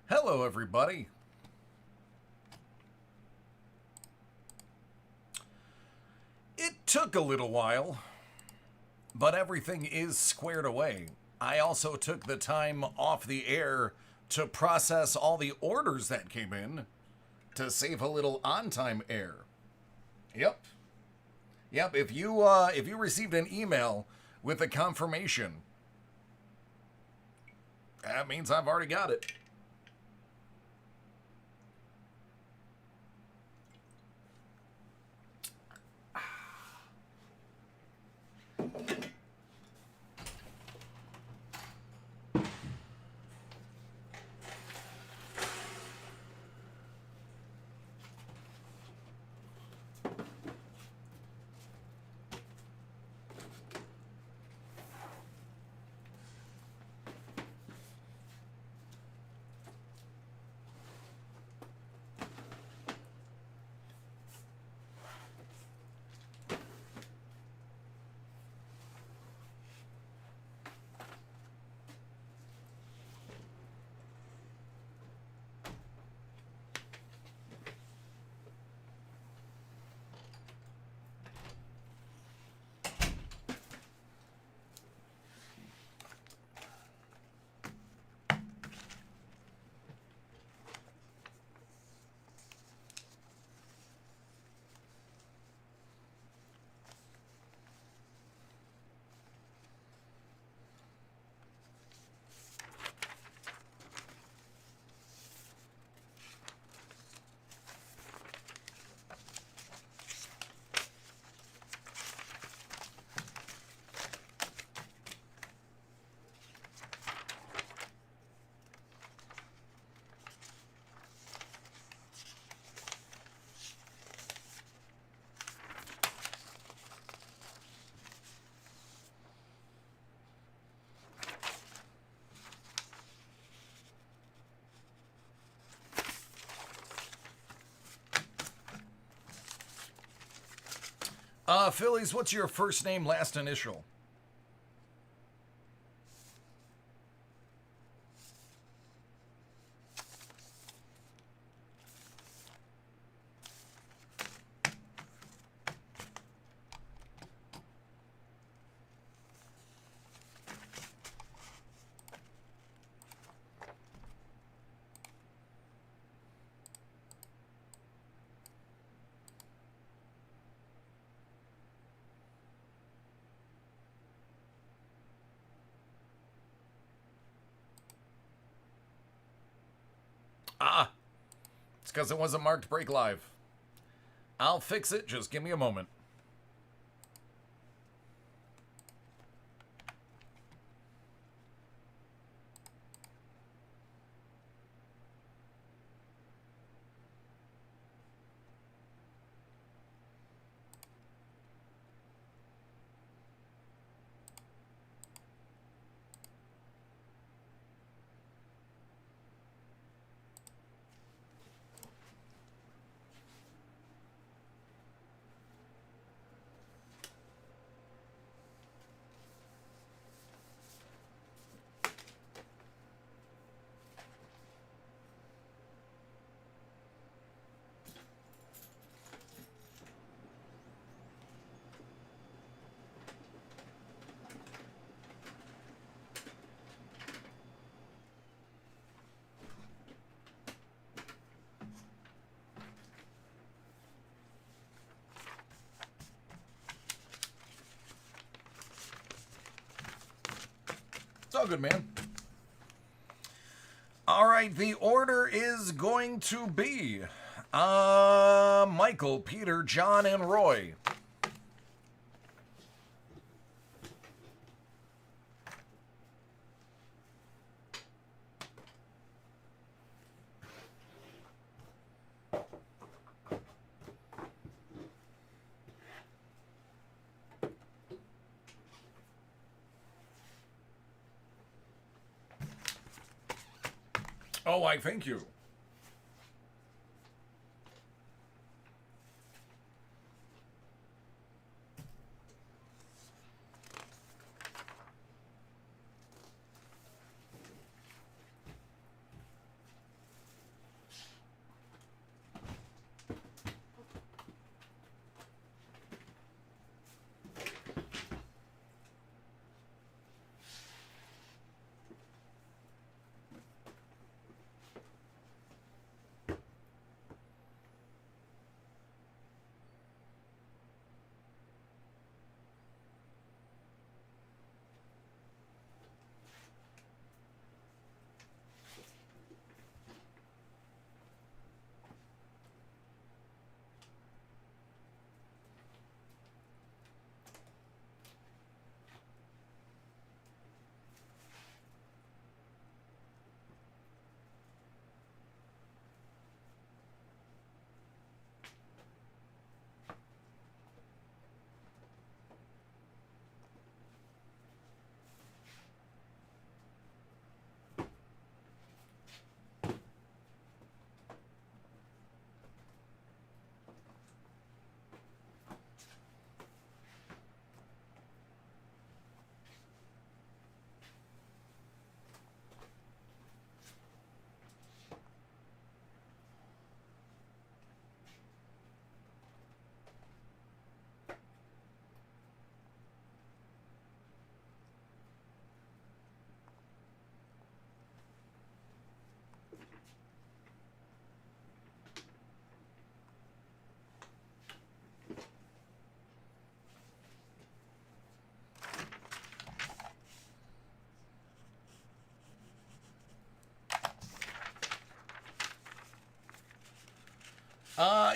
Hello, everybody. It took a little while, but everything is squared away. I also took the time off the air to process all the orders that came in to save a little on-time air. Yep. If you received an email with a confirmation, that means I've already got it. Phillies, what's your first name, last initial? Ah, it's because it wasn't marked Break Live. I'll fix it. Just give me a moment. It's all good, man. All right, the order is going to be Michael, Peter, John, and Roy. Oh, I thank you.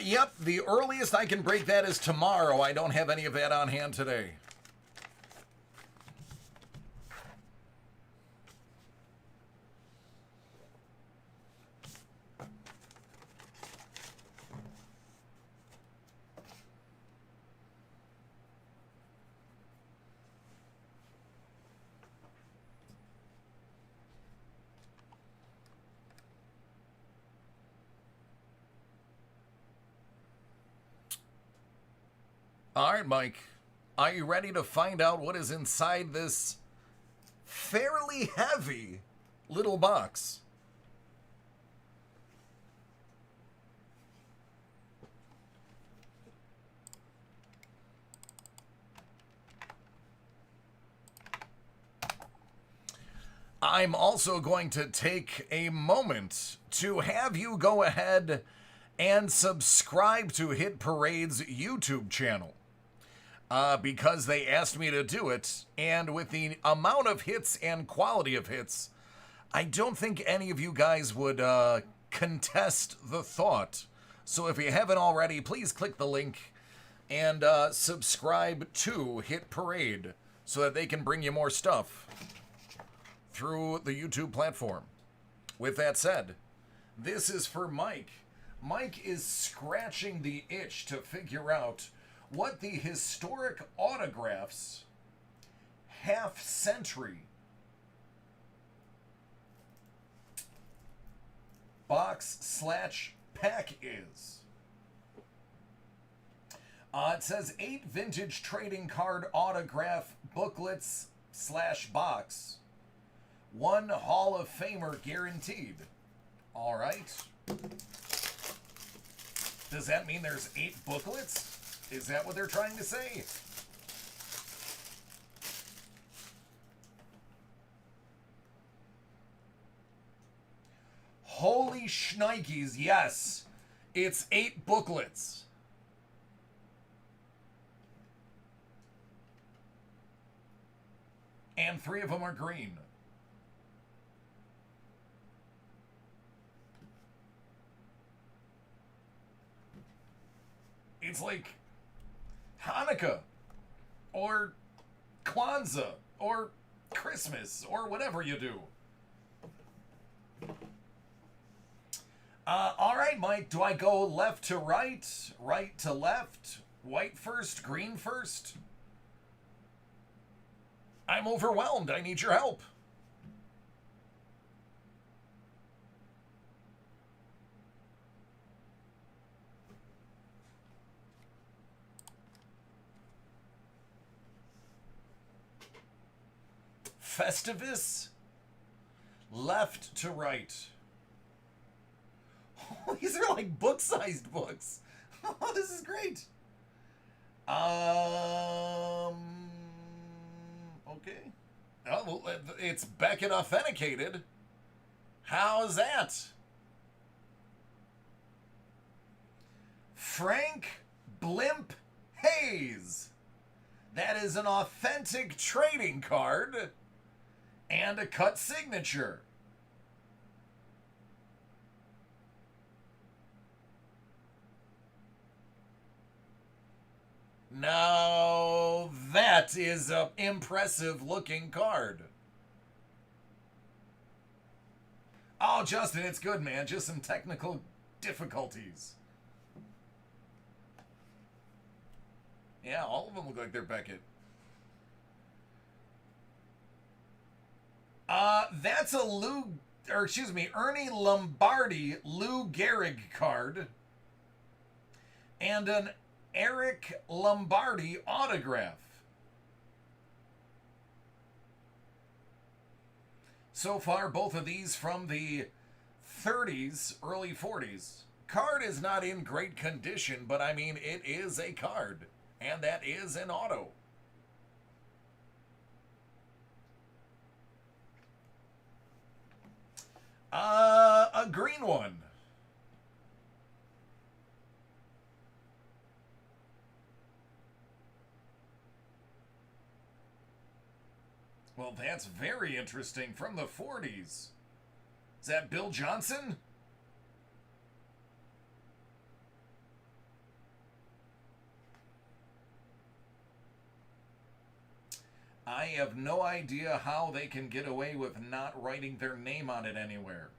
Yep, the earliest I can break that is tomorrow. I don't have any of that on hand today. All right, Mike. Are you ready to find out what is inside this fairly heavy little box? I'm also going to take a moment to have you go ahead and subscribe to Hit Parade's YouTube channel. Because they asked me to do it, and with the amount of hits and quality of hits, I don't think any of you guys would contest the thought. So if you haven't already, please click the link and subscribe to Hit Parade so that they can bring you more stuff through the YouTube platform. With that said, this is for Mike. Mike is scratching the itch to figure out what the historic autographs half-century box/pack is. It says 8 vintage trading card autograph booklets/box. 1 Hall of Famer guaranteed. All right. Does that mean there's 8 booklets? Is that what they're trying to say? Holy shnikes, yes. It's 8 booklets. And 3 of them are green. It's like Hanukkah, or Kwanzaa, or Christmas, or whatever you do. All right, Mike, do I go left to right, right to left, white first, green first? I'm overwhelmed. I need your help. Festivus, left to right. Oh, these are like book-sized books. Oh, this is great. Okay. Oh, well, it's Beckett authenticated. How's that? Frank Blimp Hayes. That is an authentic trading card and a cut signature. Now, that is an impressive looking card. Oh, Justin, it's good, man. Just some technical difficulties. Yeah, all of them look like they're Beckett. That's a Ernie Lombardi Lou Gehrig card. And an Eric Lombardi autograph. So far, both of these from the 30s, early 40s. Card is not in great condition, but I mean, it is a card. And that is an auto. A green one. Well, that's very interesting. From the 40s. Is that Bill Johnson? I have no idea how they can get away with not writing their name on it anywhere.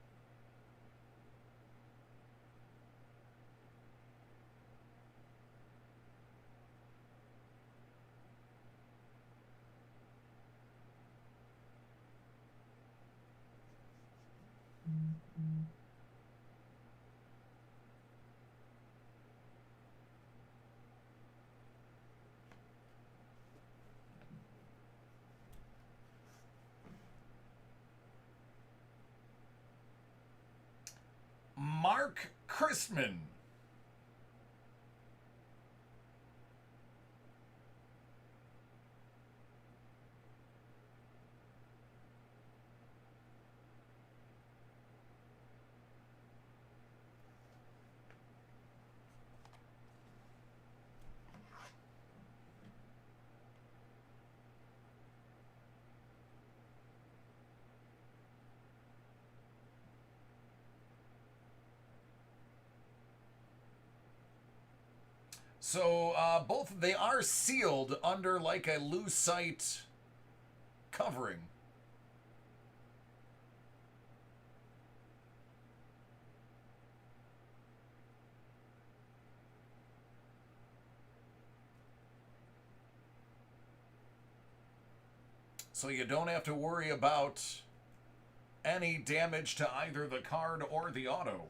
Mark Christman. So both they are sealed under like a lucite covering. So you don't have to worry about any damage to either the card or the auto.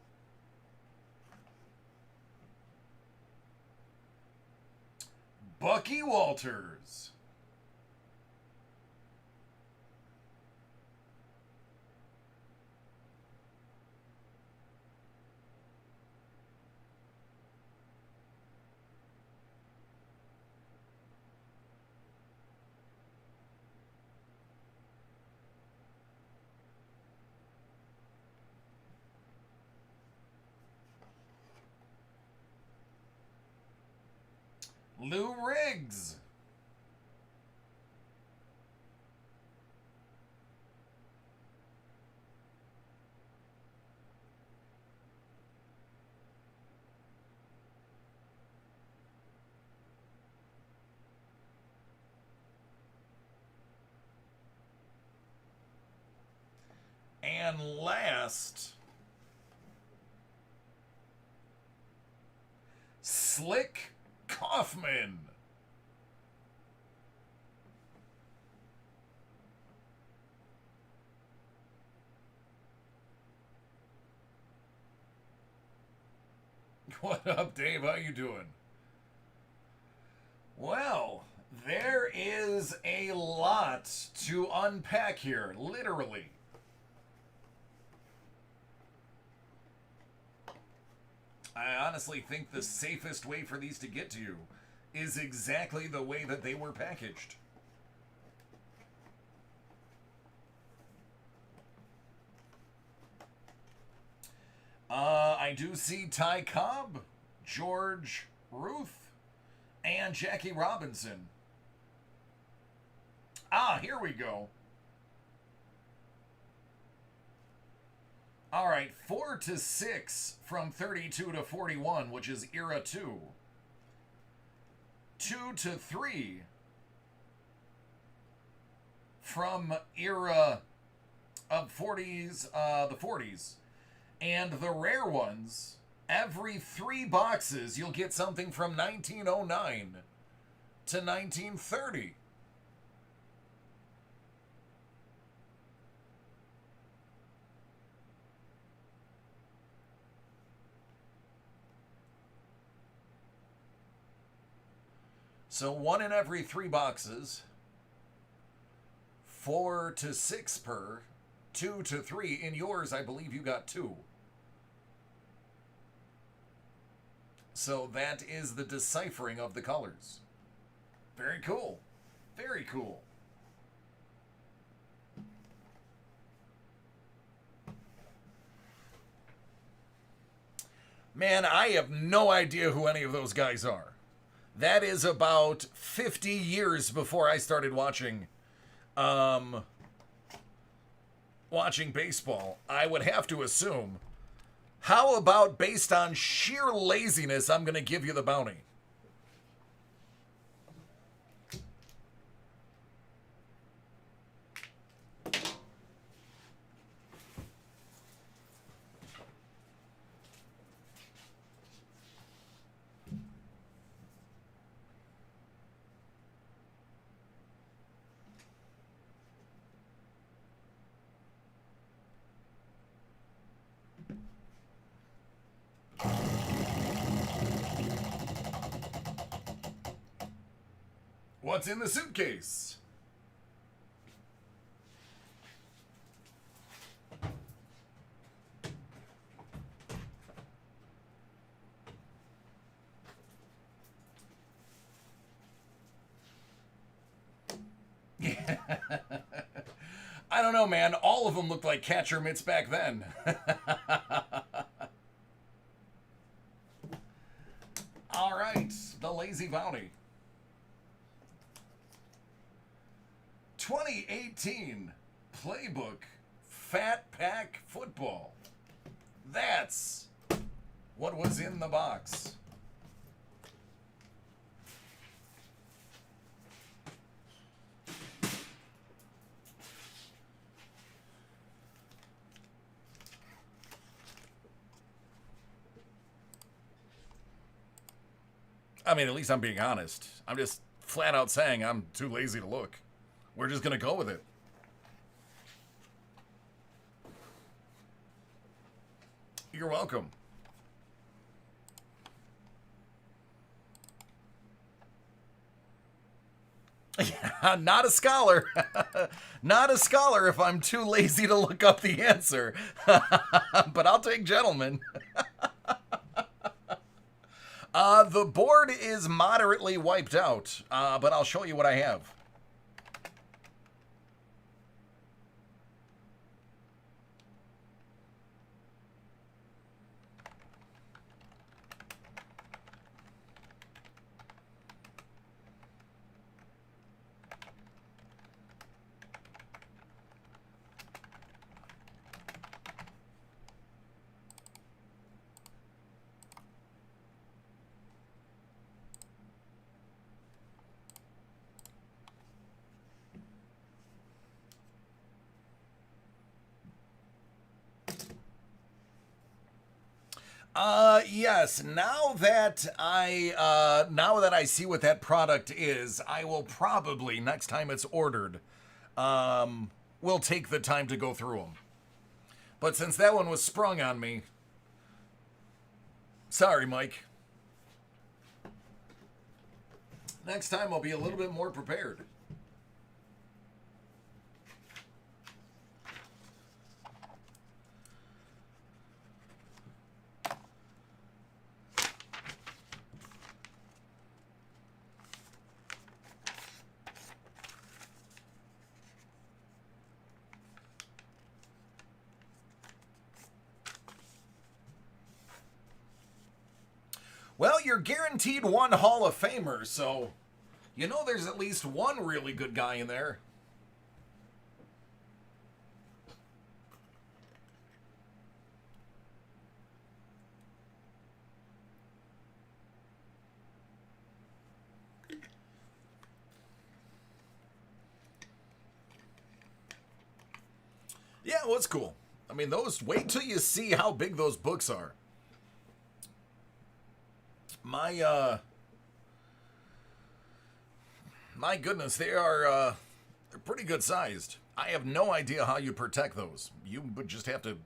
Bucky Walters. Lou Riggs. And last, Slick Kaufman. What up, Dave? How you doing? Well, there is a lot to unpack here, literally. I honestly think the safest way for these to get to you is exactly the way that they were packaged. I do see Ty Cobb, George Ruth, and Jackie Robinson. Ah, here we go. All right, 4 to 6 from 32 to 41, which is Era 2. 2 to 3 from Era of 40s, the 40s. And the rare ones, every 3 boxes, you'll get something from 1909 to 1930. So 1 in every 3 boxes, 4 to 6 per, 2 to 3. In yours, I believe you got 2. So that is the deciphering of the colors. Very cool. Very cool. Man, I have no idea who any of those guys are. That is about 50 years before I started watching baseball. I would have to assume. How about based on sheer laziness, I'm going to give you the bounty. What's in the suitcase? Yeah. I don't know, man. All of them looked like catcher mitts back then. All right, the Lazy Bounty. 2018 Playbook Fat Pack Football. That's what was in the box. I mean, at least I'm being honest. I'm just flat out saying I'm too lazy to look. We're just going to go with it. You're welcome. Yeah, not a scholar. Not a scholar if I'm too lazy to look up the answer. But I'll take gentlemen. The board is moderately wiped out, but I'll show you what I have. Yes. Now that I see what that product is, I will probably next time it's ordered, we'll take the time to go through them. But since that one was sprung on me, sorry, Mike. Next time I'll be a little bit more prepared. Well, you're guaranteed one Hall of Famer, so you know there's at least one really good guy in there. Yeah, well, it's cool. I mean, wait till you see how big those books are. My goodness, they're pretty good sized. I have no idea how you protect those. You would just have to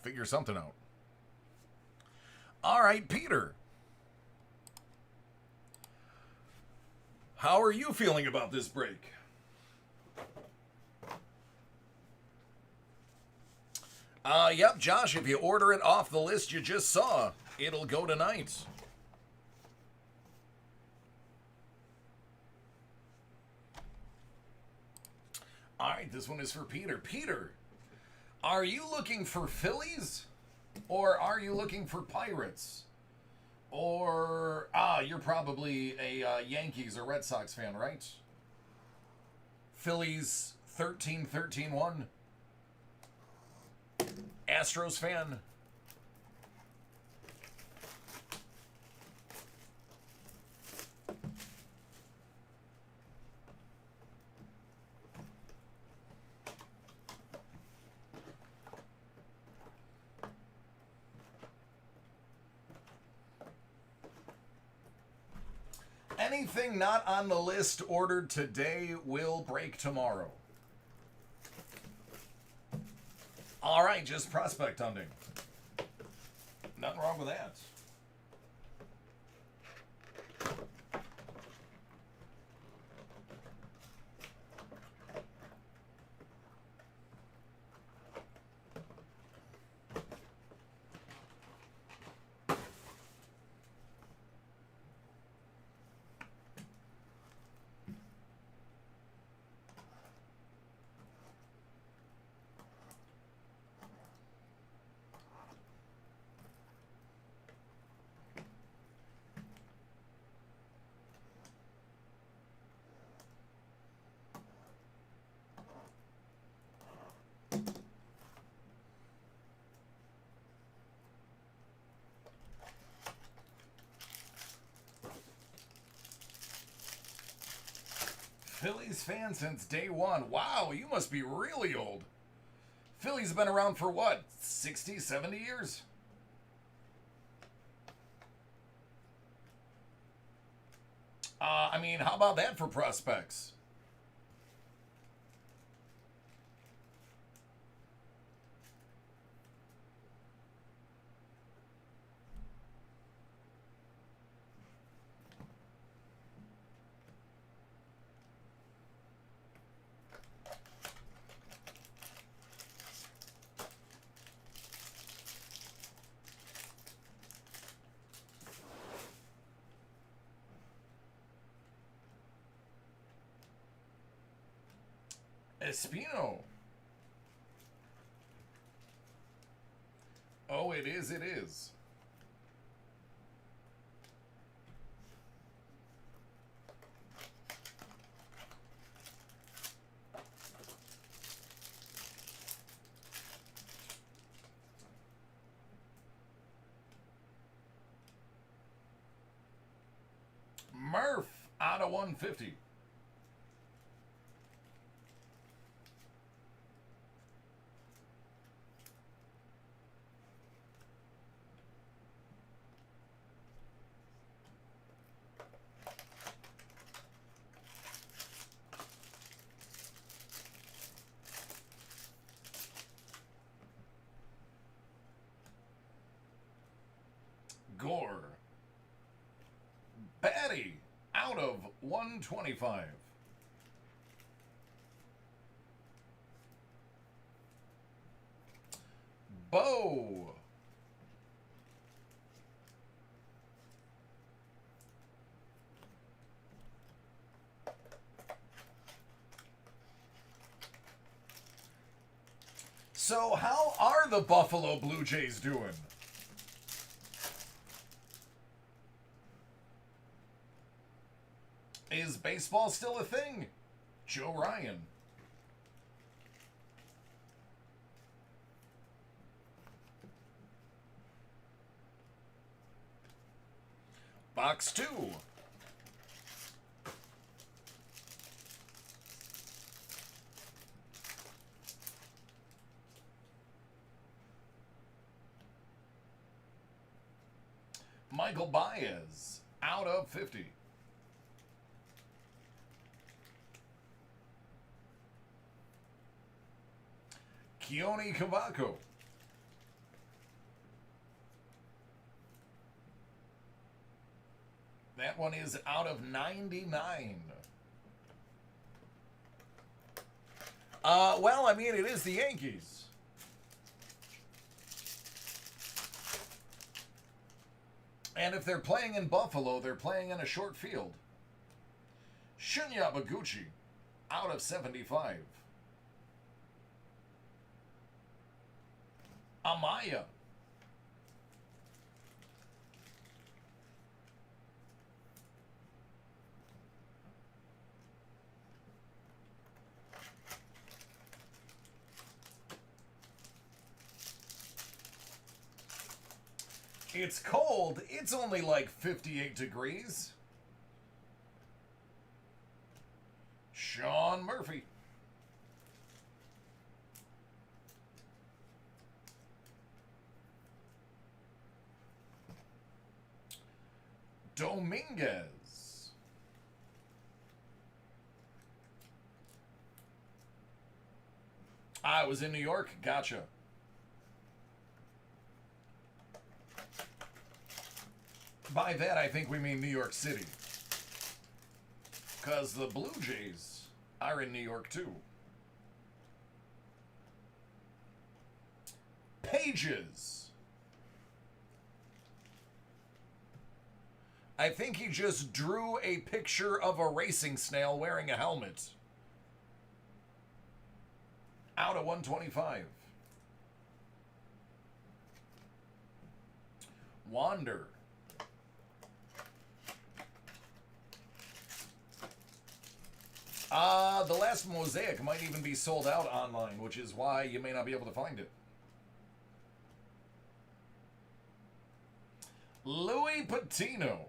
figure something out. All right, Peter. How are you feeling about this break? Yep, Josh, if you order it off the list you just saw, it'll go tonight. All right, this one is for Peter. Peter, are you looking for Phillies or are you looking for Pirates? Or, you're probably a Yankees or Red Sox fan, right? Phillies 13-13-1. Astros fan. Anything not on the list ordered today will break tomorrow. All right, just prospect hunting. Nothing wrong with that. Phillies fan since day one. Wow, you must be really old. Phillies have been around for what, 60, 70 years? I mean, how about that for prospects? Espino. Oh, it is, it is. Murph out of 150. Gore. Batty out of 125. Bo. So how are the Buffalo Blue Jays doing? Is baseball still a thing? Joe Ryan. Box 2. Michael Baez out of 50. Keone Cavaco. That one is out of 99. Well, I mean, it is the Yankees. And if they're playing in Buffalo, they're playing in a short field. Shinya Baguchi out of 75. Amaya. It's cold. It's only like 58 degrees. Sean Murphy. Dominguez. I was in New York. Gotcha. By that, I think we mean New York City. Because the Blue Jays are in New York, too. Pages. I think he just drew a picture of a racing snail wearing a helmet. Out of 125. Wander. The last Mosaic might even be sold out online, which is why you may not be able to find it. Louis Patino.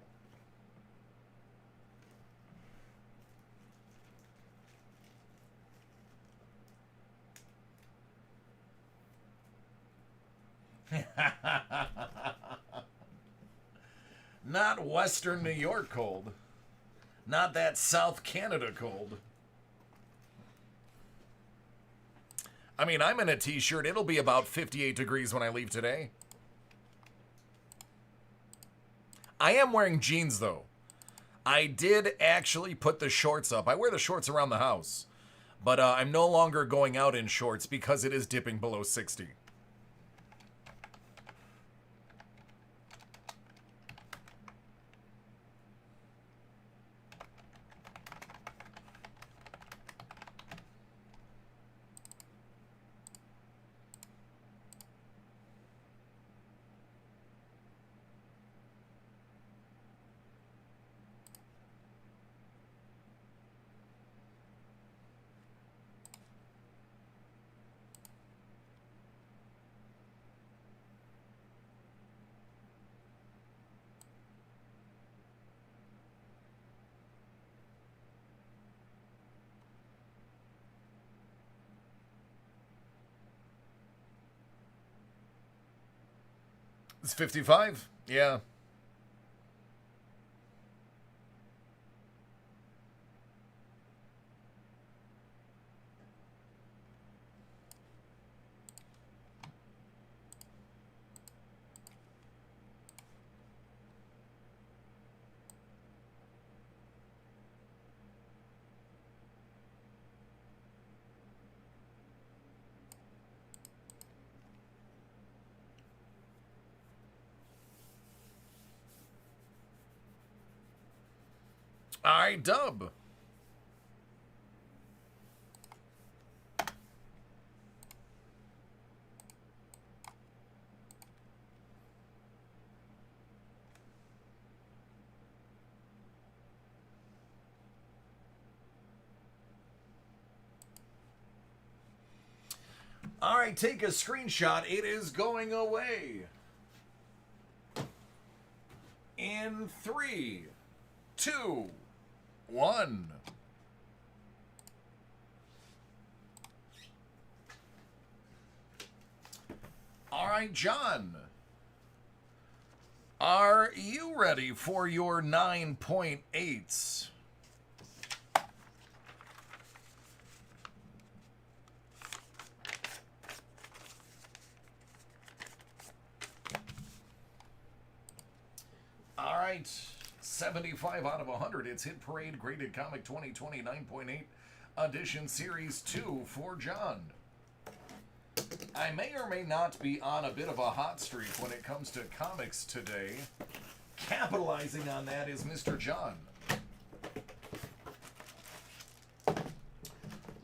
Not Western New York cold. Not that South Canada cold. I mean, I'm in a t-shirt. It'll be about 58 degrees when I leave today. I am wearing jeans, though. I did actually put the shorts up. I wear the shorts around the house. But I'm no longer going out in shorts because it is dipping below 60. It's 55? Yeah. All right, Dub. All right, take a screenshot. It is going away. In 3, 2, 1. All right, John. Are you ready for your 9.8s? All right, 75 out of 100. It's Hit Parade Graded Comic 2020 9.8 Edition Series 2 for John. I may or may not be on a bit of a hot streak when it comes to comics today. Capitalizing on that is Mr. John.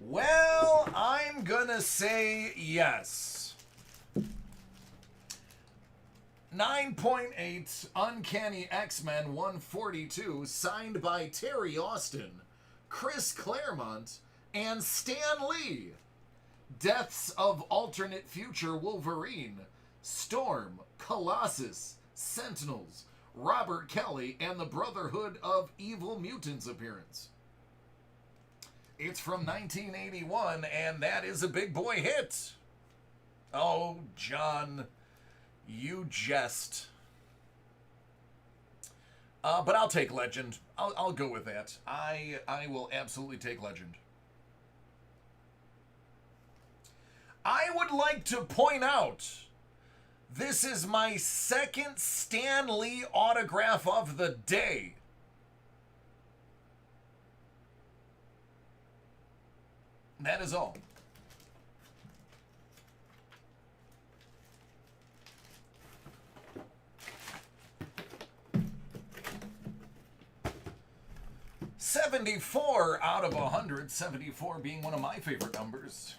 Well, I'm gonna say yes. 9.8 Uncanny X-Men 142, signed by Terry Austin, Chris Claremont, and Stan Lee. Deaths of Alternate Future Wolverine, Storm, Colossus, Sentinels, Robert Kelly, and the Brotherhood of Evil Mutants appearance. It's from 1981, and that is a big boy hit. Oh, John, you jest. But I'll take Legend. I'll go with that. I will absolutely take Legend. I would like to point out, this is my second Stan Lee autograph of the day. That is all. $74 out of 100, 74 being one of my favorite numbers.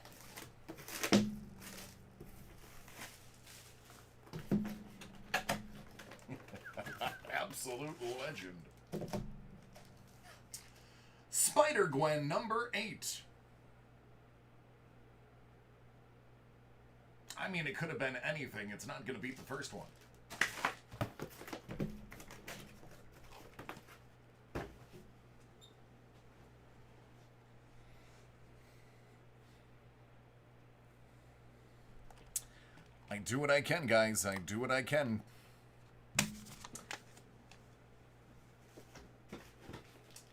Absolute legend. Spider-Gwen number 8. I mean, it could have been anything. It's not going to beat the first one. I do what I can, guys. I do what I can.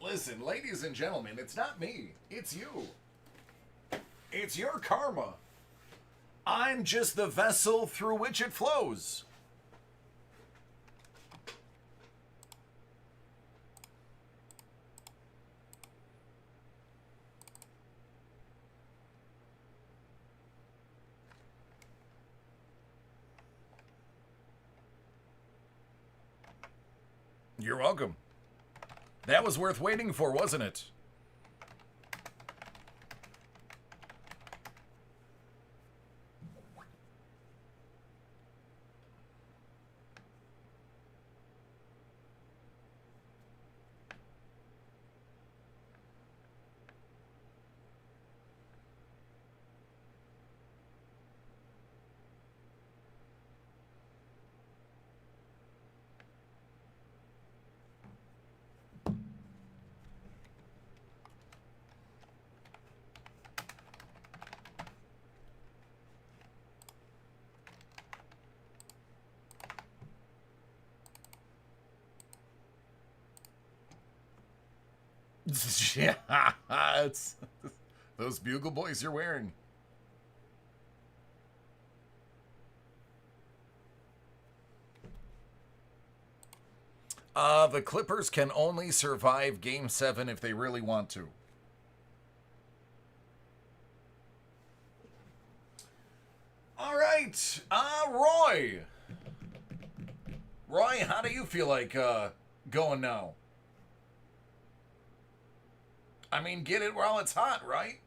Listen, ladies and gentlemen, it's not me. It's you. It's your karma. I'm just the vessel through which it flows. You're welcome. That was worth waiting for, wasn't it? Yeah, it's those bugle boys you're wearing. The Clippers can only survive Game 7 if they really want to. All right, Roy. Roy, how do you feel like going now? I mean, get it while it's hot, right?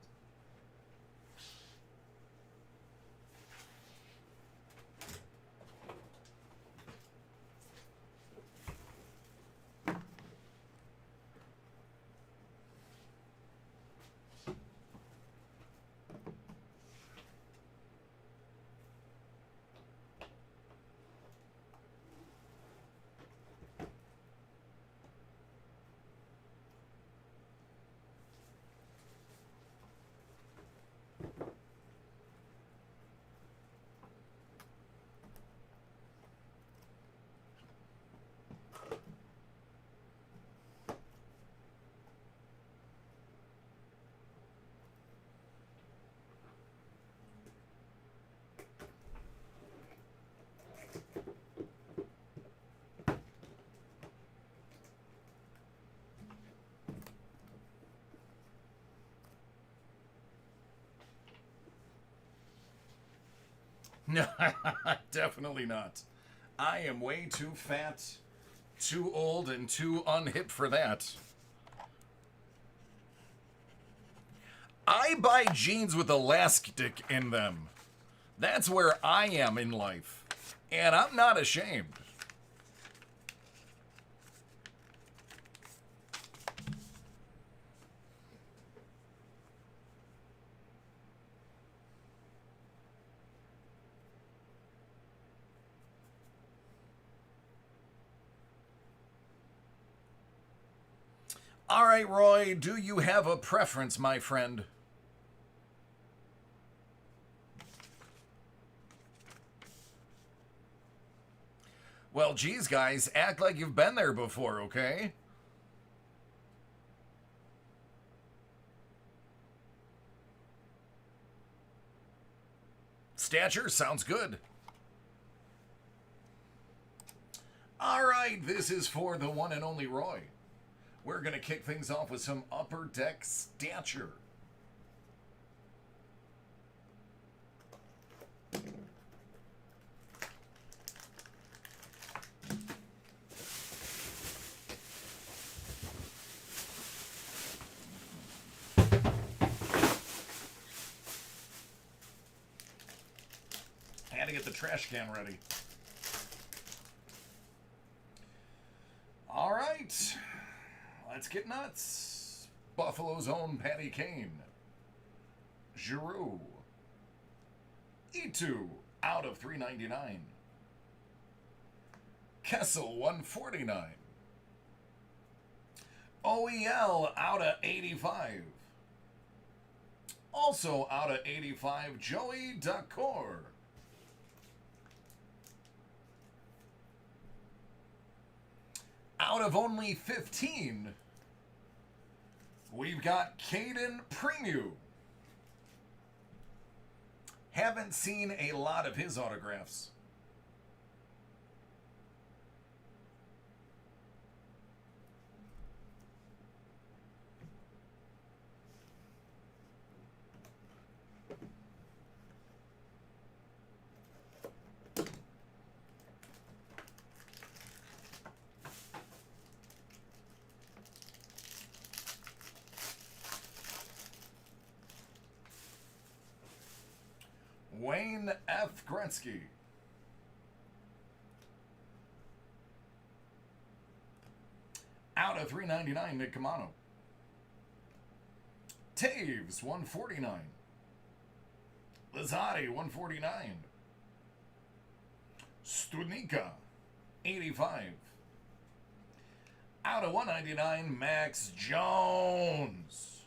No, definitely not. I am way too fat, too old, and too unhip for that. I buy jeans with elastic in them. That's where I am in life. And I'm not ashamed. All right, Roy, do you have a preference, my friend? Well, geez, guys, act like you've been there before, okay? Stature sounds good. All right, this is for the one and only Roy. We're going to kick things off with some Upper Deck Stature. Had to get the trash can ready. All right. Let's get nuts. Buffalo's own Patty Kane. Giroux. E2 out of 399. Kessel 149. OEL out of 85. Also out of 85, Joey Dacor. Out of only 15, we've got Caden Premu. Haven't seen a lot of his autographs. Wayne F. Gretzky. Out of 399, Nick Camano. Taves, 149. Lizotti, 149. Studnicka, 85. Out of 199, Max Jones.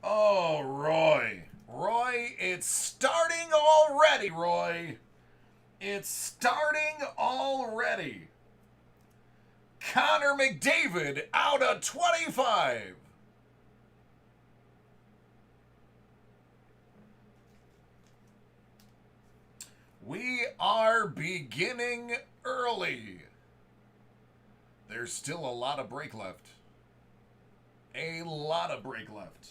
Oh, Roy. Roy, it's starting already, Roy. It's starting already. Connor McDavid out of 25. We are beginning early. There's still a lot of break left. A lot of break left.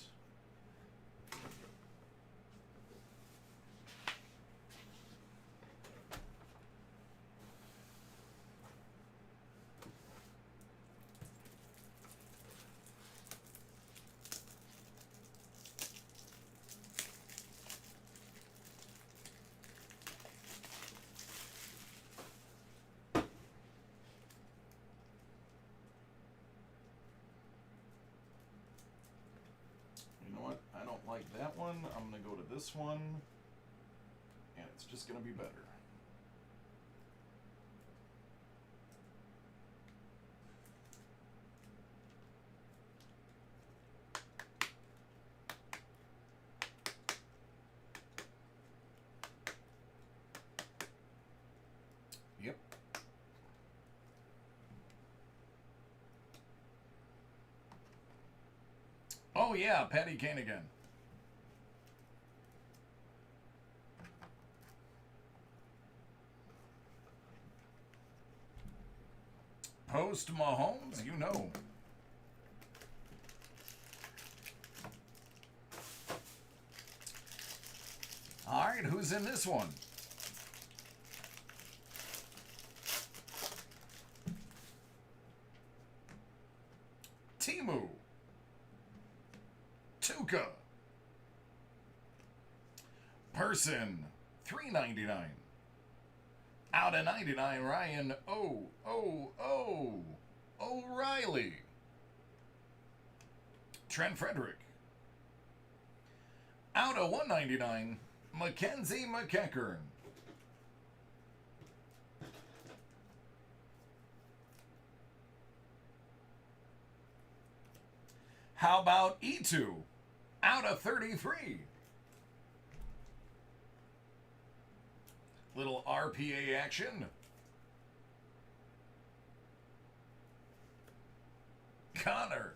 Like that one, I'm going to go to this one, and it's just going to be better. Yep. Oh yeah, Patty Kane again. Post Mahomes, you know. All right, who's in this one? Timu. Tuca. Person, $3.99. Out of 99, Ryan O'Reilly. Trent Frederick. Out of 199, Mackenzie McEachern. How about E2? Out of 33. Little RPA action. Connor.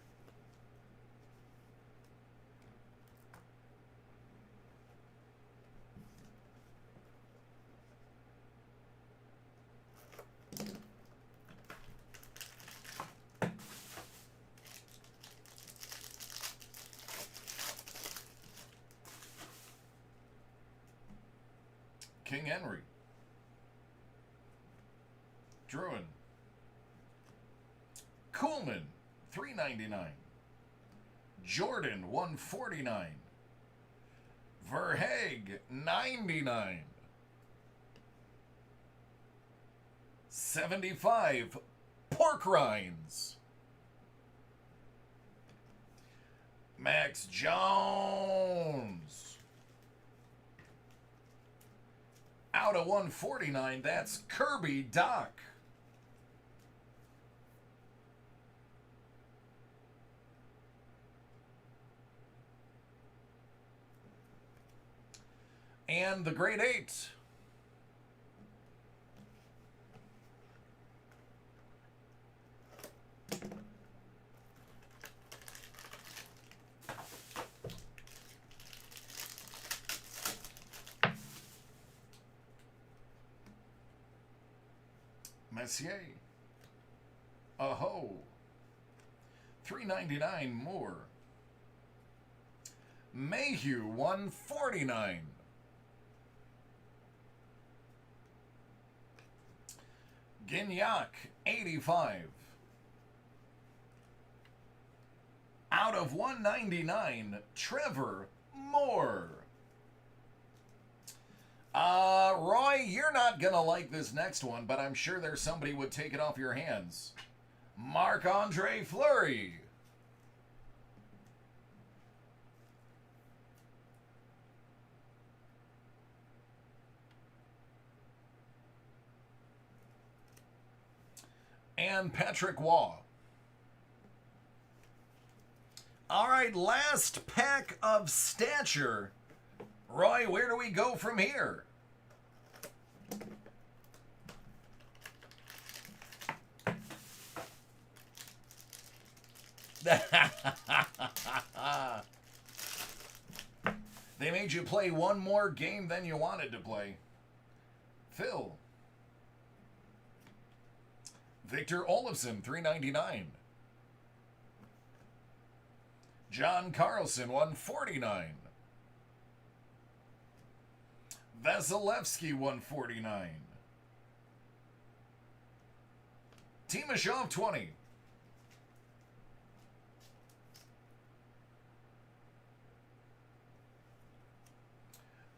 King Henry. Druin. Coolman, $3.99. Jordan, $1.49. Verhaeg, $99. 75. Pork rinds. Max Jones. Out of 149, that's Kirby Doc. And the grade 8. Messier. Aho. $3.99 more. Mayhew, $1.49. Gignac, $85. Out of $1.99, Trevor Moore. Roy, you're not gonna like this next one, but I'm sure there's somebody would take it off your hands. Marc-Andre Fleury. And Patrick Waugh. All right, last pack of Stature. Roy, where do we go from here? They made you play one more game than you wanted to play. Phil. Victor Olofsson, $3.99. John Carlson, $1.49. Vasilevsky, $1.49. Timashov, $20.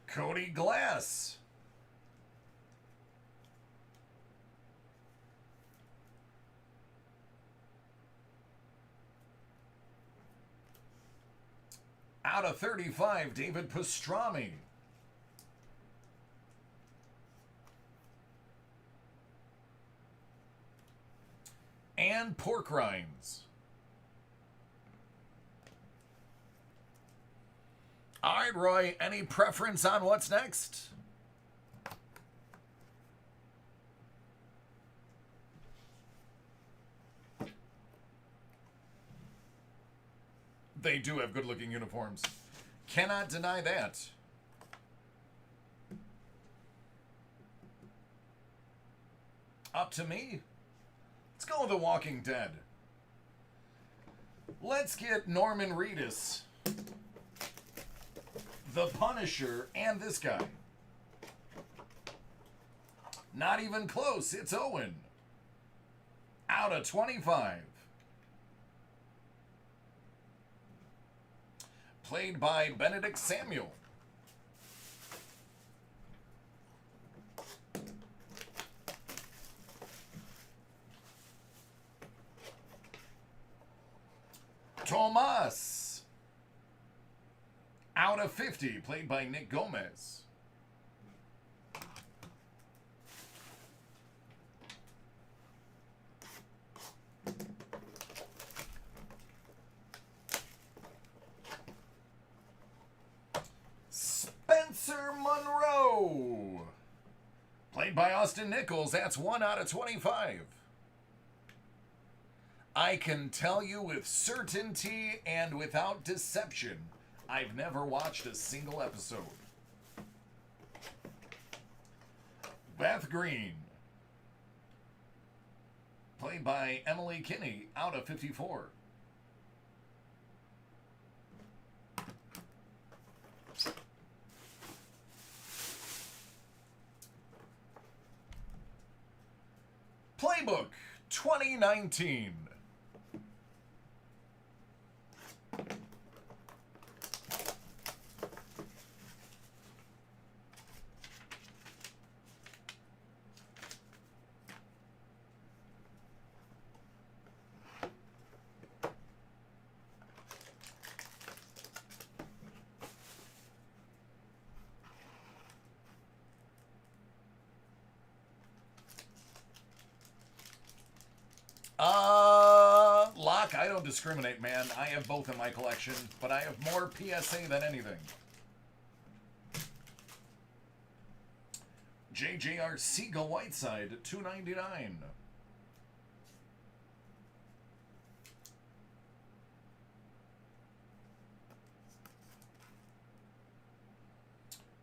Cody Glass. Out of 35, David Pastrami. And pork rinds. All right, Roy, any preference on what's next? They do have good-looking uniforms. Cannot deny that. Up to me? Let's go with The Walking Dead. Let's get Norman Reedus, The Punisher, and this guy. Not even close. It's Owen. Out of 25. Played by Benedict Samuel. Tomas. Out of 50, played by Nick Gomez. Spencer Monroe. Played by Austin Nichols. That's 1 out of 25. I can tell you with certainty and without deception, I've never watched a single episode. Beth Green. Played by Emily Kinney, out of 54. Playbook 2019. Locke, I don't discriminate, man. I have both in my collection, but I have more PSA than anything. JJR Siegel Whiteside, $2.99.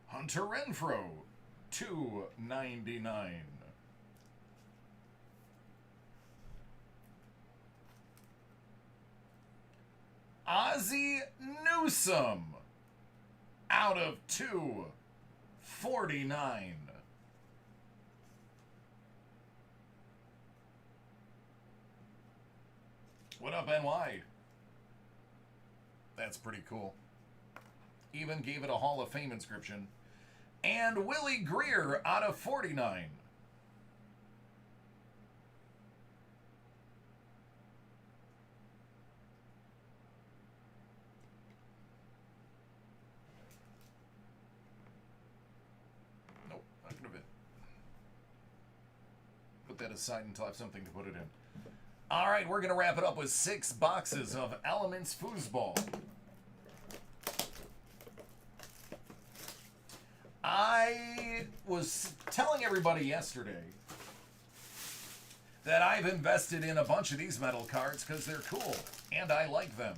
Hunter Renfroe, $2.99. Ozzie Newsome out of 249. What up, NY? That's pretty cool. Even gave it a Hall of Fame inscription. And Willie Greer out of 49. Nope, not gonna fit. Put that aside until I have something to put it in. All right, we're going to wrap it up with 6 boxes of Elements Foosball. I was telling everybody yesterday that I've invested in a bunch of these metal cards because they're cool, and I like them.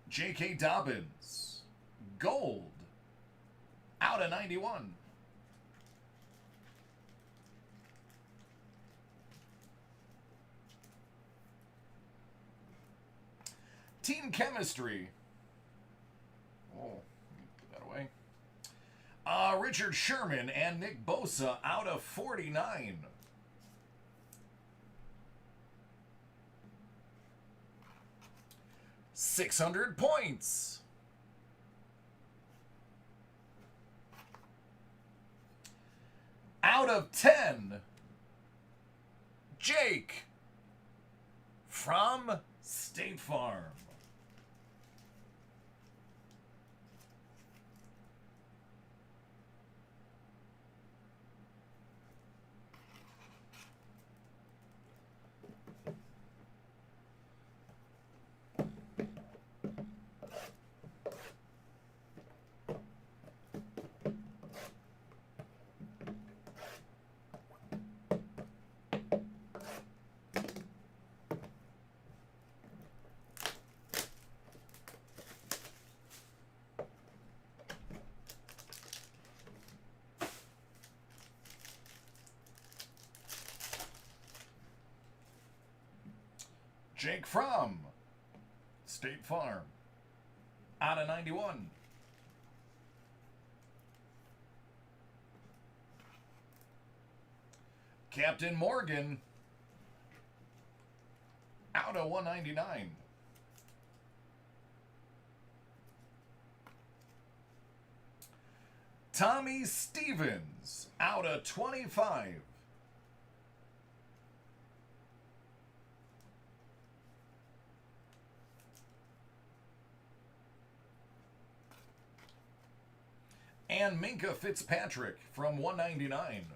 J.K. Dobbins, gold, out of 91. Team Chemistry. Oh, put that away. Richard Sherman and Nick Bosa out of 49. $600 points. Out of 10. Jake from State Farm. Jake from State Farm, out of 91. Captain Morgan, out of 199. Tommy Stevens, out of 25. And Minka Fitzpatrick from 199.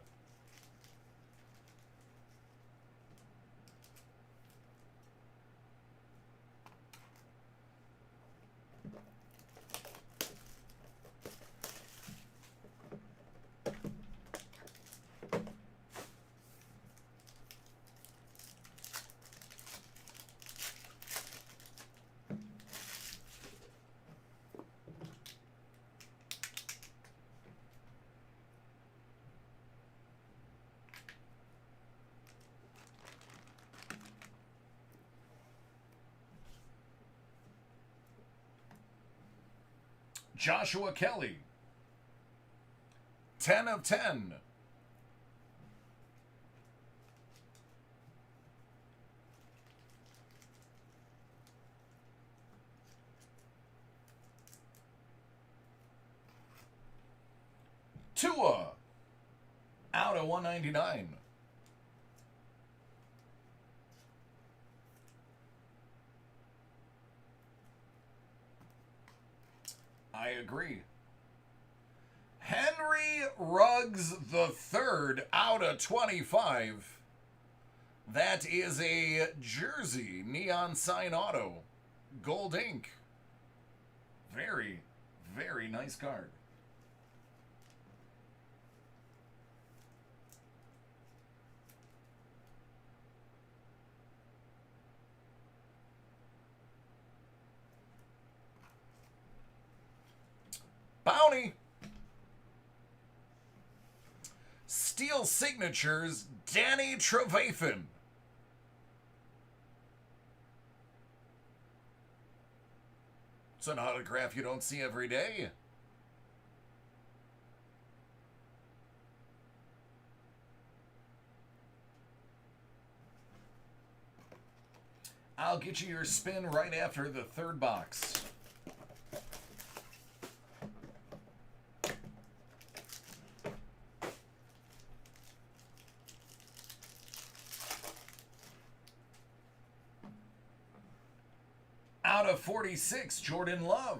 Joshua Kelly, 10 of 10. Tua, out of 199. I agree. Henry Ruggs III, out of 25. That is a jersey, neon sign auto, gold ink. Very, very nice card. Bounty. Steel Signatures, Danny Trevathan. It's an autograph you don't see every day. I'll get you your spin right after the third box. Out of 46, Jordan Love.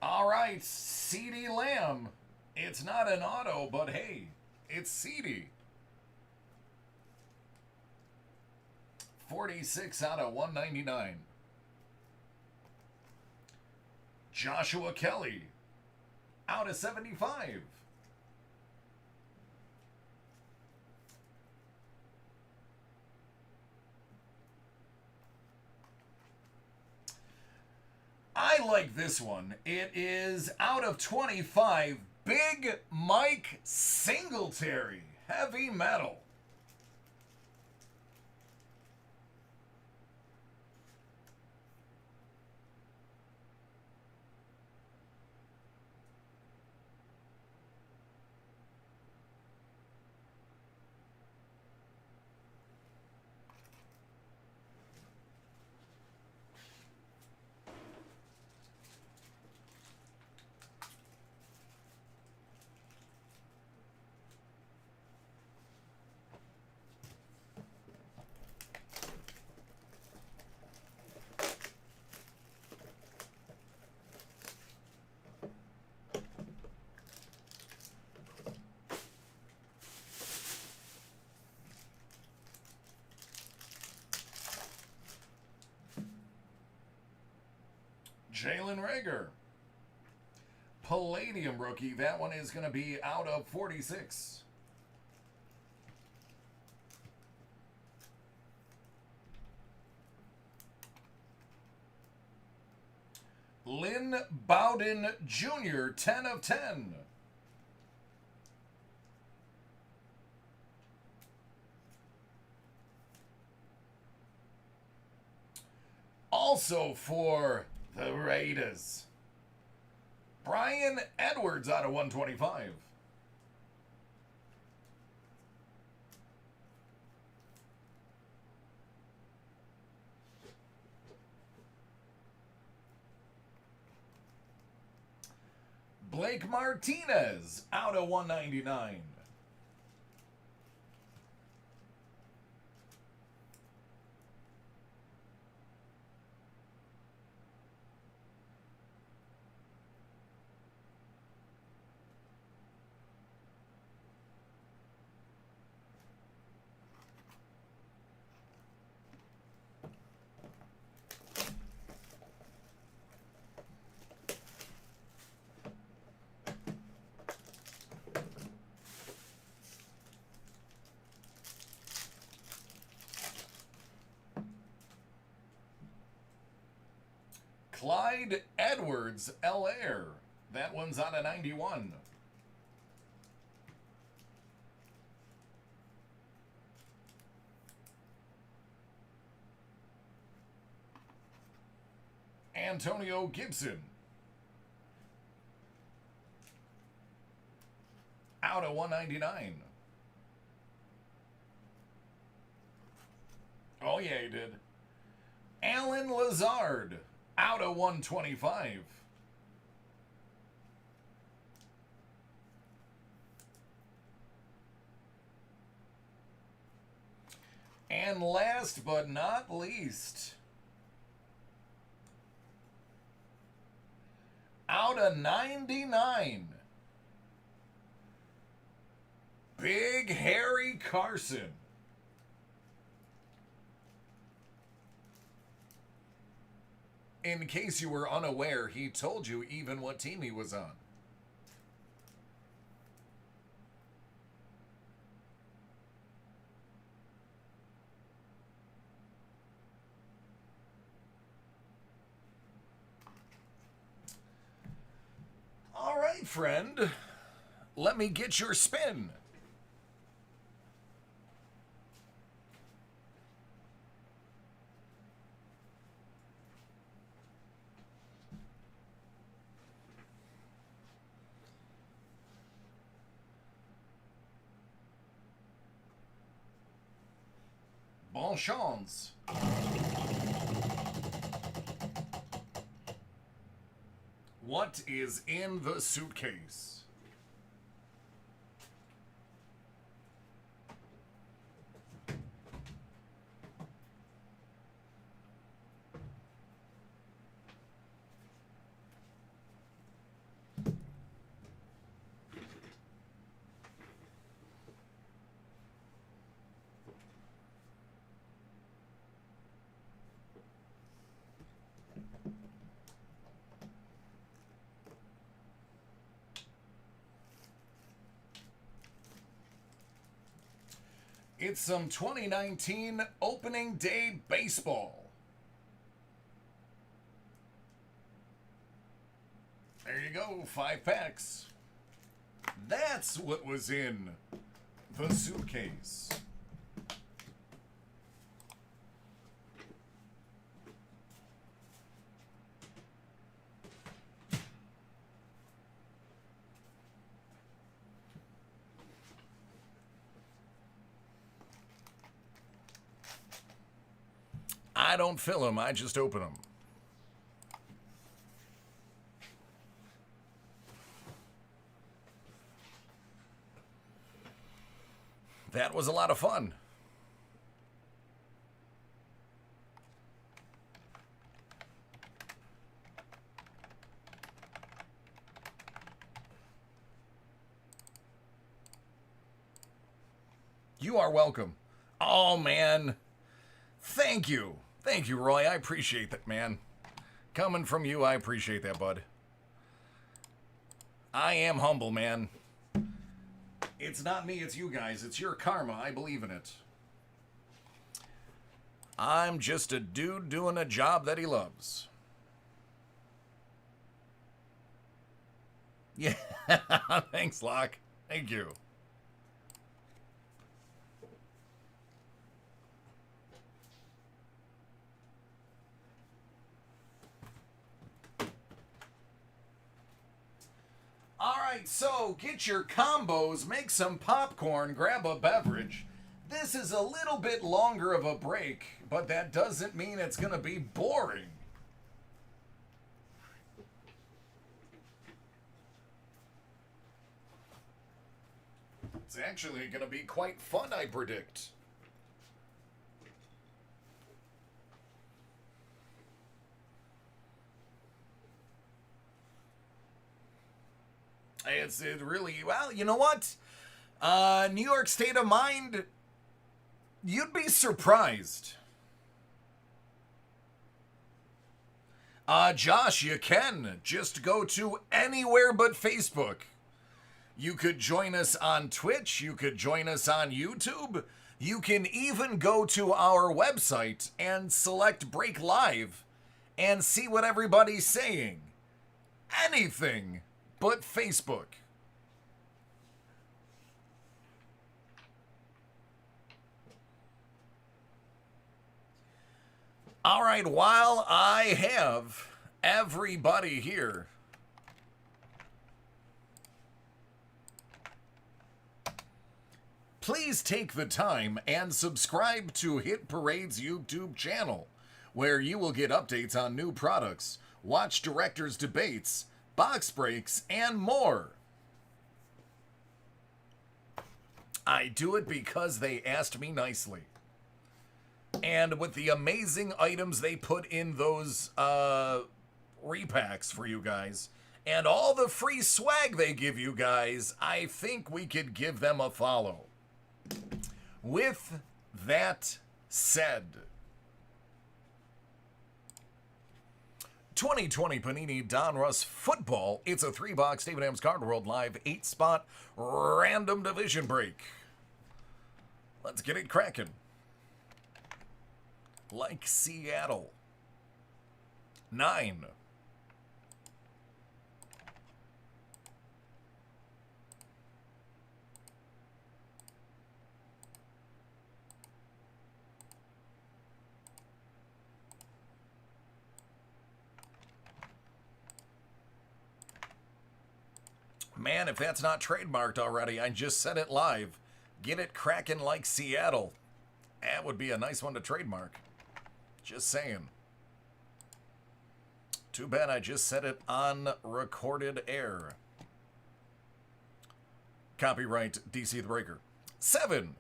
All right, CeeDee Lamb. It's not an auto, but hey, it's CeeDee. 46 out of 199. Joshua Kelly. Out of 75. I like this one. It is out of 25. Big Mike Singletary. Heavy metal. Jalen Reagor. Palladium rookie. That one is going to be out of 46. Lynn Bowden Jr., 10 of 10. Also for the Raiders, Bryan Edwards out of 125. Blake Martinez out of 199. Clyde Edwards-Helaire. That one's out of 91. Antonio Gibson. Out of 199. Oh, yeah, he did. Allen Lazard. Out of 125. And last but not least, out of 99, Big Harry Carson. In case you were unaware, he told you even what team he was on. All right, friend. Let me get your spin. Bon chance. What is in the suitcase? It's some 2019 opening day baseball. There you go, 5 packs. That's what was in the suitcase. I don't fill them, I just open them. That was a lot of fun. You are welcome. Oh, man. Thank you. Thank you, Roy. I appreciate that, man. Coming from you, I appreciate that, bud. I am humble, man. It's not me, it's you guys. It's your karma. I believe in it. I'm just a dude doing a job that he loves. Yeah. Thanks, Locke. Thank you. Alright, so get your combos, make some popcorn, grab a beverage. This is a little bit longer of a break, but that doesn't mean it's going to be boring. It's actually going to be quite fun, I predict. It really, well, you know what? New York State of Mind, you'd be surprised. Josh, you can just go to anywhere but Facebook. You could join us on Twitch. You could join us on YouTube. You can even go to our website and select Break Live and see what everybody's saying. Anything but Facebook. All right, while I have everybody here, please take the time and subscribe to Hit Parade's YouTube channel, where you will get updates on new products, watch directors' debates, box breaks, and more. I do it because they asked me nicely. And with the amazing items they put in those repacks for you guys, and all the free swag they give you guys, I think we could give them a follow. With that said, 2020 Panini Donruss Football. It's a 3-box David M's Card World Live 8-spot random division break. Let's get it cracking. Like Seattle. 9. Man, if that's not trademarked already, I just said it live. Get it cracking like Seattle. That would be a nice one to trademark. Just saying. Too bad I just said it on recorded air. Copyright DC the Breaker. 7.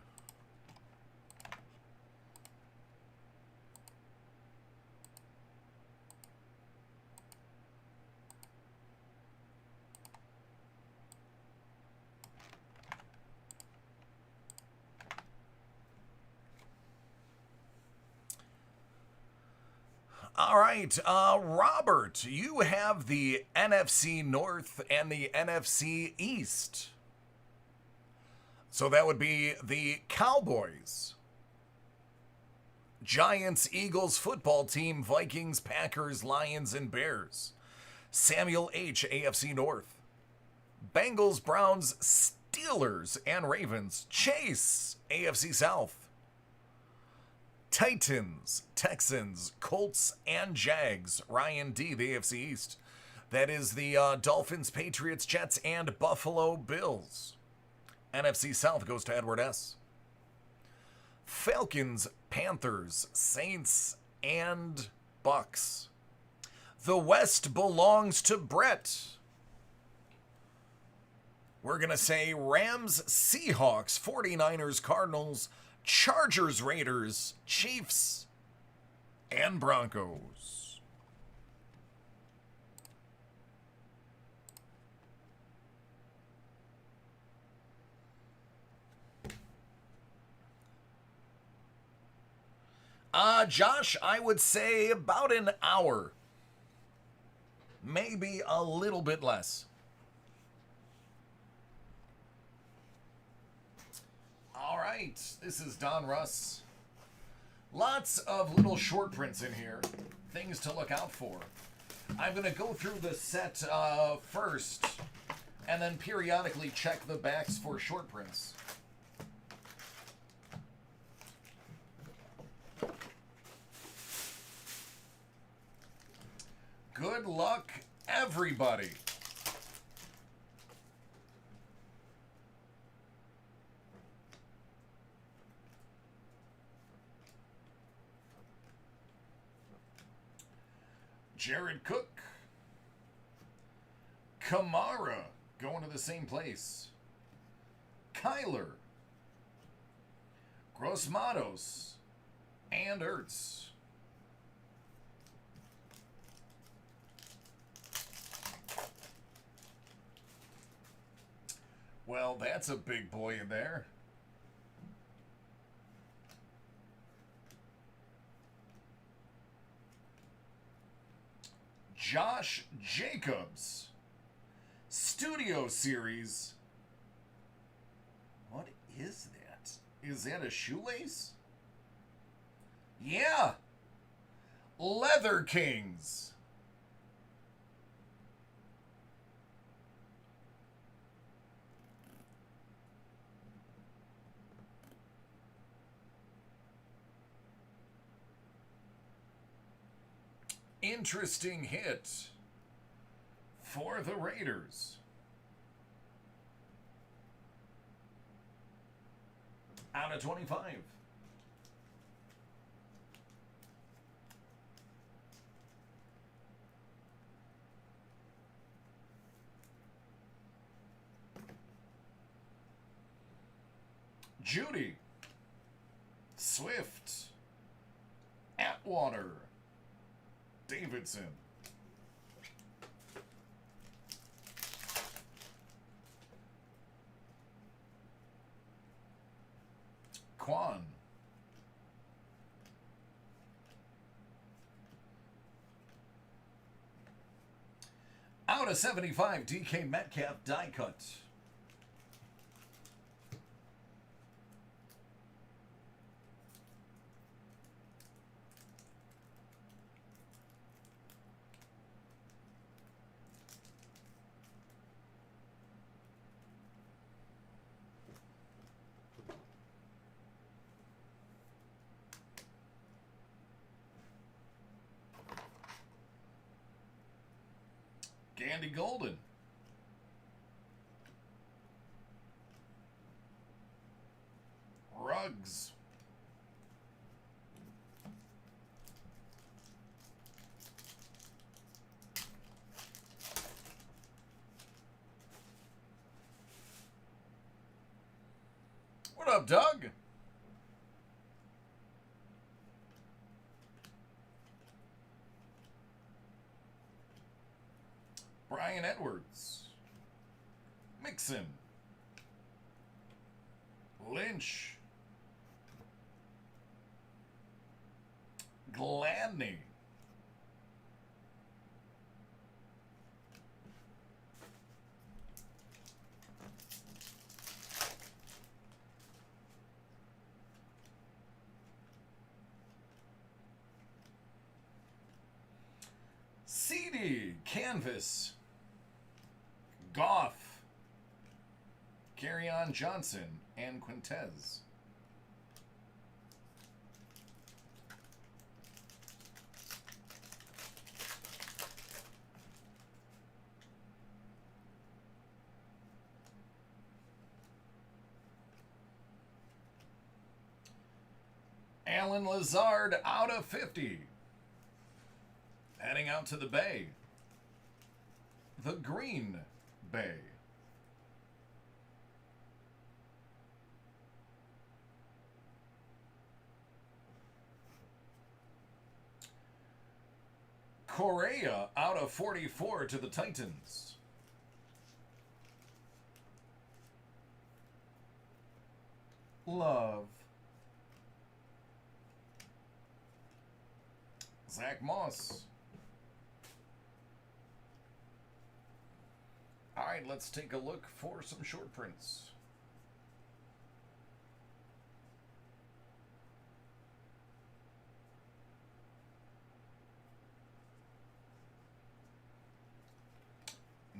All right, Robert, you have the NFC North and the NFC East. So that would be the Cowboys, Giants, Eagles, football team, Vikings, Packers, Lions, and Bears. Samuel H., AFC North. Bengals, Browns, Steelers, and Ravens. Chase, AFC South. Titans, Texans, Colts, and Jags. Ryan D., the AFC East. That is the Dolphins, Patriots, Jets, and Buffalo Bills. NFC South goes to Edward S. Falcons, Panthers, Saints, and Bucks. The West belongs to Brett. We're going to say Rams, Seahawks, 49ers, Cardinals, Chargers, Raiders, Chiefs, and Broncos. Josh, I would say about an hour. Maybe a little bit less. All right, this is Donruss. Lots of little short prints in here, things to look out for. I'm going to go through the set first, and then periodically check the backs for short prints. Good luck, everybody. Jared Cook. Kamara going to the same place. Kyler. Gross-Matos. And Ertz. Well, that's a big boy in there. Josh Jacobs. Studio Series. What is that? Is that a shoelace? Yeah. Leather Kings. Interesting hit for the Raiders. Out of 25. Judy. Swift. Atwater. Davidson. Quan. Out of 75, DK Metcalf die cut. Andy Golden. Ruggs. up, Doug? Brian Edwards. Mixon. Lynch. Gladney. CD. Canvas. Goff. Kerryon Johnson and Quintez. Alan Lazard out of 50. Heading out to the Bay. The Green Bay. Correa out of 44 to the Titans. Love. Zach Moss. All right, let's take a look for some short prints.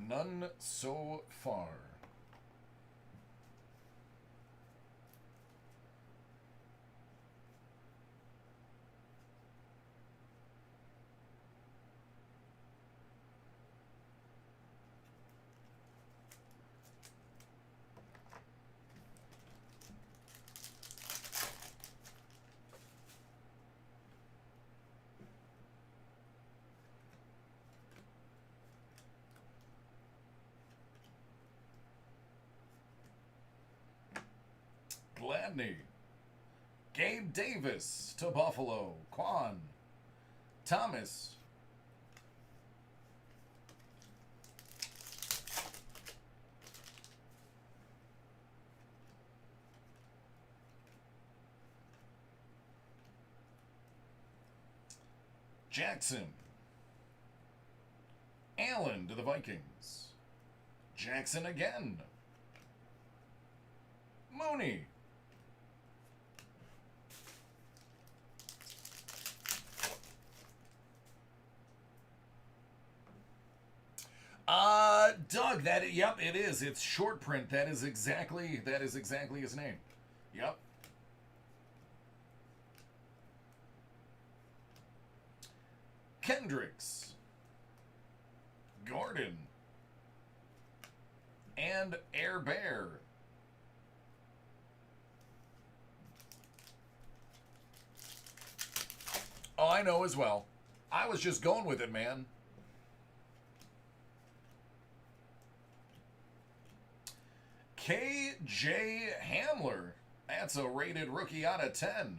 None so far. Gladney. Gabe Davis to Buffalo. Quan. Thomas. Jackson. Allen to the Vikings. Jackson again. Mooney. Doug, yep, it is. It's short print. That is exactly his name. Yep. Kendricks. Gordon. And Air Bear. Oh, I know as well. I was just going with it, man. K.J. Hamler. That's a rated rookie out of 10.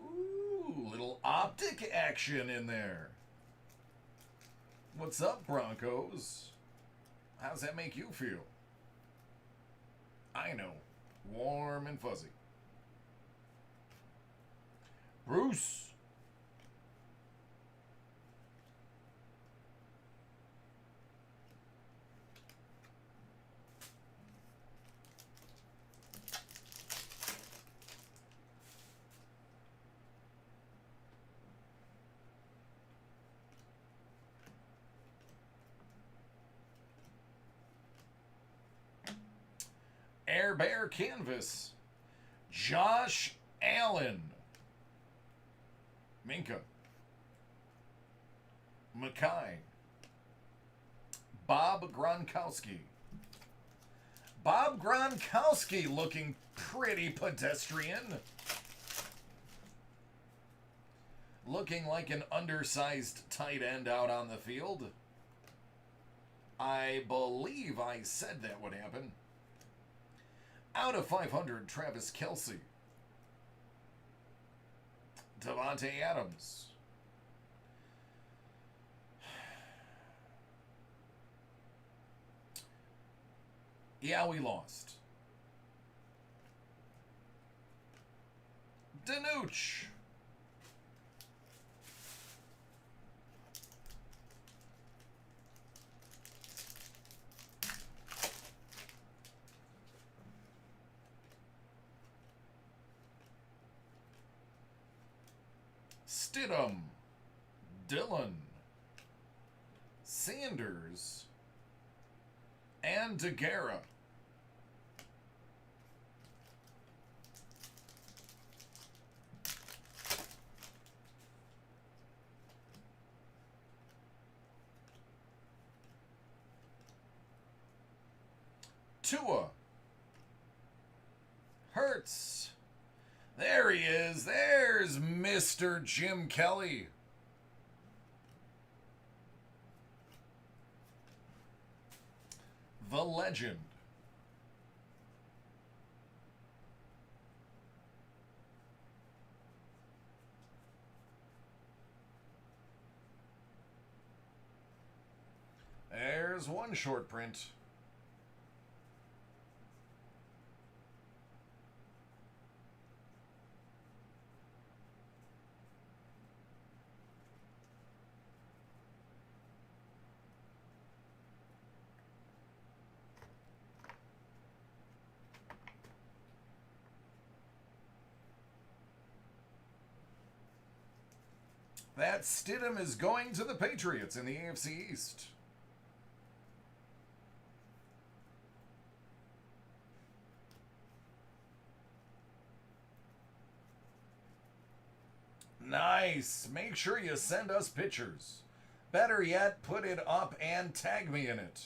Ooh, little optic action in there. What's up, Broncos? How's that make you feel? I know. Warm and fuzzy. Bruce. Air Bear Canvas. Josh Allen. Minka. Mackay. Bob Gronkowski. Bob Gronkowski looking pretty pedestrian. Looking like an undersized tight end out on the field. I believe I said that would happen. Out of 500, Travis Kelce. Devontae Adams. Yeah, we lost. Danucci. Stidham. Dillon. Sanders. And Daguerre. Tua. Hurts. There he is. There's Mr. Jim Kelly. The legend. There's one short print. That Stidham is going to the Patriots in the AFC East. Nice. Make sure you send us pictures. Better yet, put it up and tag me in it.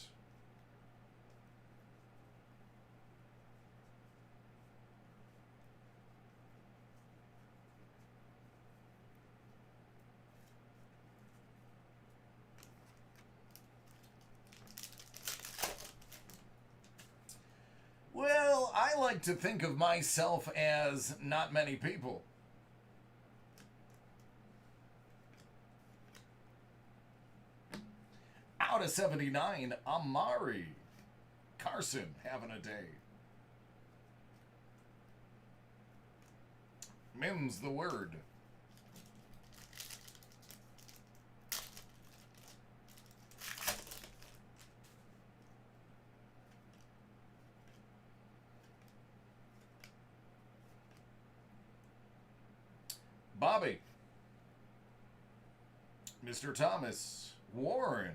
Well, I like to think of myself as not many people. Out of 79, Amari. Carson having a day. Mim's the word. Bobby. Mr. Thomas. Warren.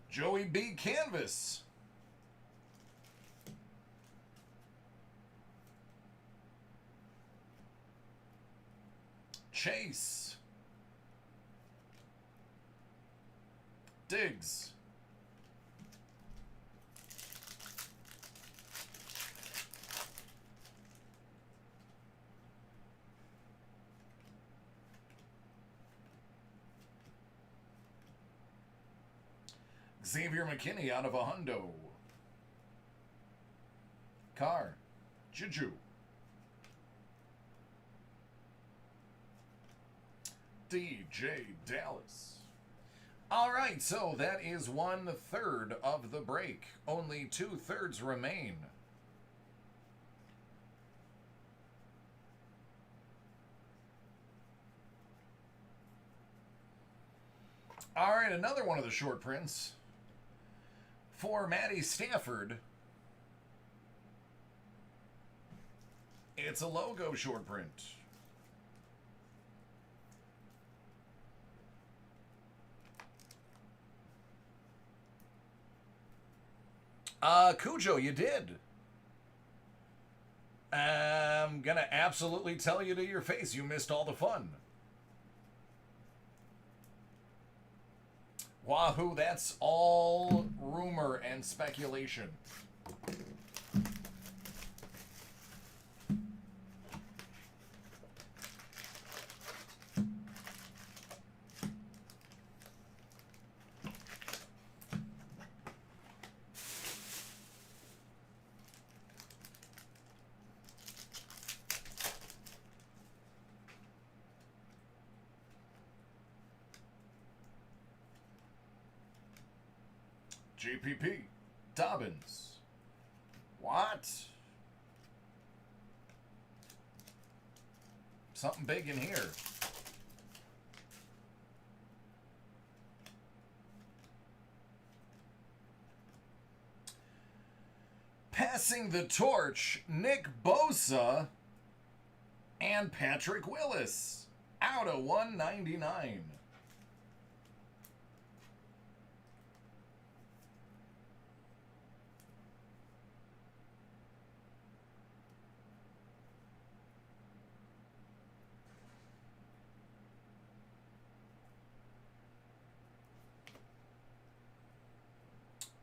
Joey B. Canvas. Chase. Diggs. Xavier McKinney out of a hundo. Carr. Juju. DJ Dallas. All right, so that is 1/3 of the break. Only 2/3 remain. All right, another one of the short prints. For Matty Stafford, it's a logo short print. Cujo, you did. I'm gonna absolutely tell you to your face you missed all the fun. Wahoo, that's all rumor and speculation. GPP. Dobbins. What? Something big in here. Passing the torch, Nick Bosa and Patrick Willis. Out of 199.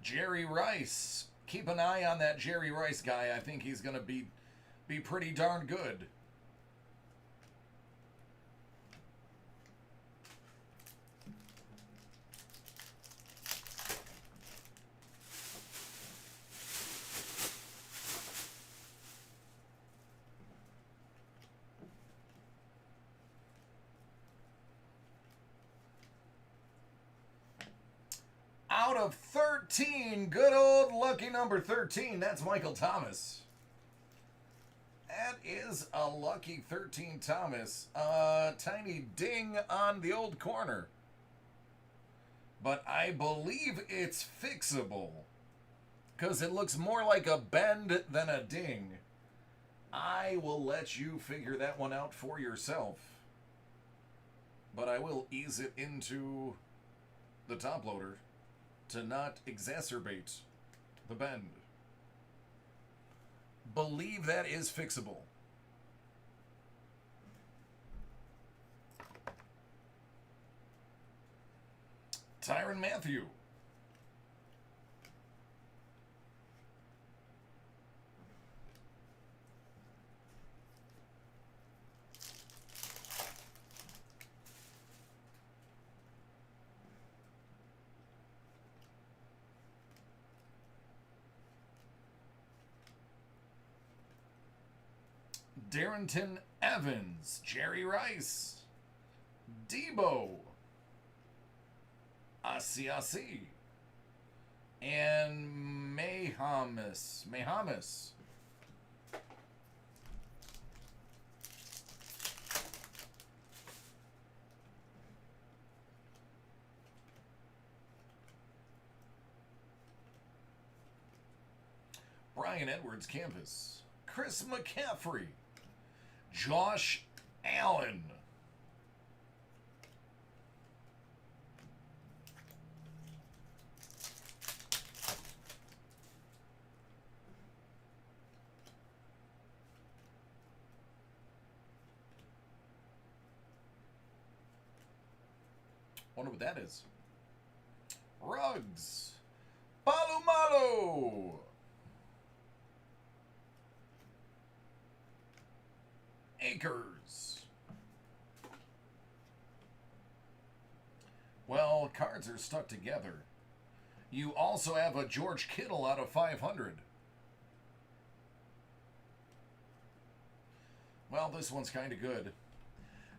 Jerry Rice. Keep an eye on that Jerry Rice guy. I think he's going to be pretty darn good. Out of 13, good old lucky number 13. That's Michael Thomas. That is a lucky 13 Thomas. Tiny ding on the old corner. But I believe it's fixable. Because it looks more like a bend than a ding. I will let you figure that one out for yourself. But I will ease it into the top loader to not exacerbate the bend. Believe that is fixable. Tyrann Mathieu. Darrington Evans, Jerry Rice, Debo, Asiasi, and Mahomes. Brian Edwards, Campus, Chris McCaffrey, Josh Allen. Wonder what that is. Ruggs. Palumalo. Acres. Well, cards are stuck together. You also have a George Kittle out of 500. Well, this one's kind of good.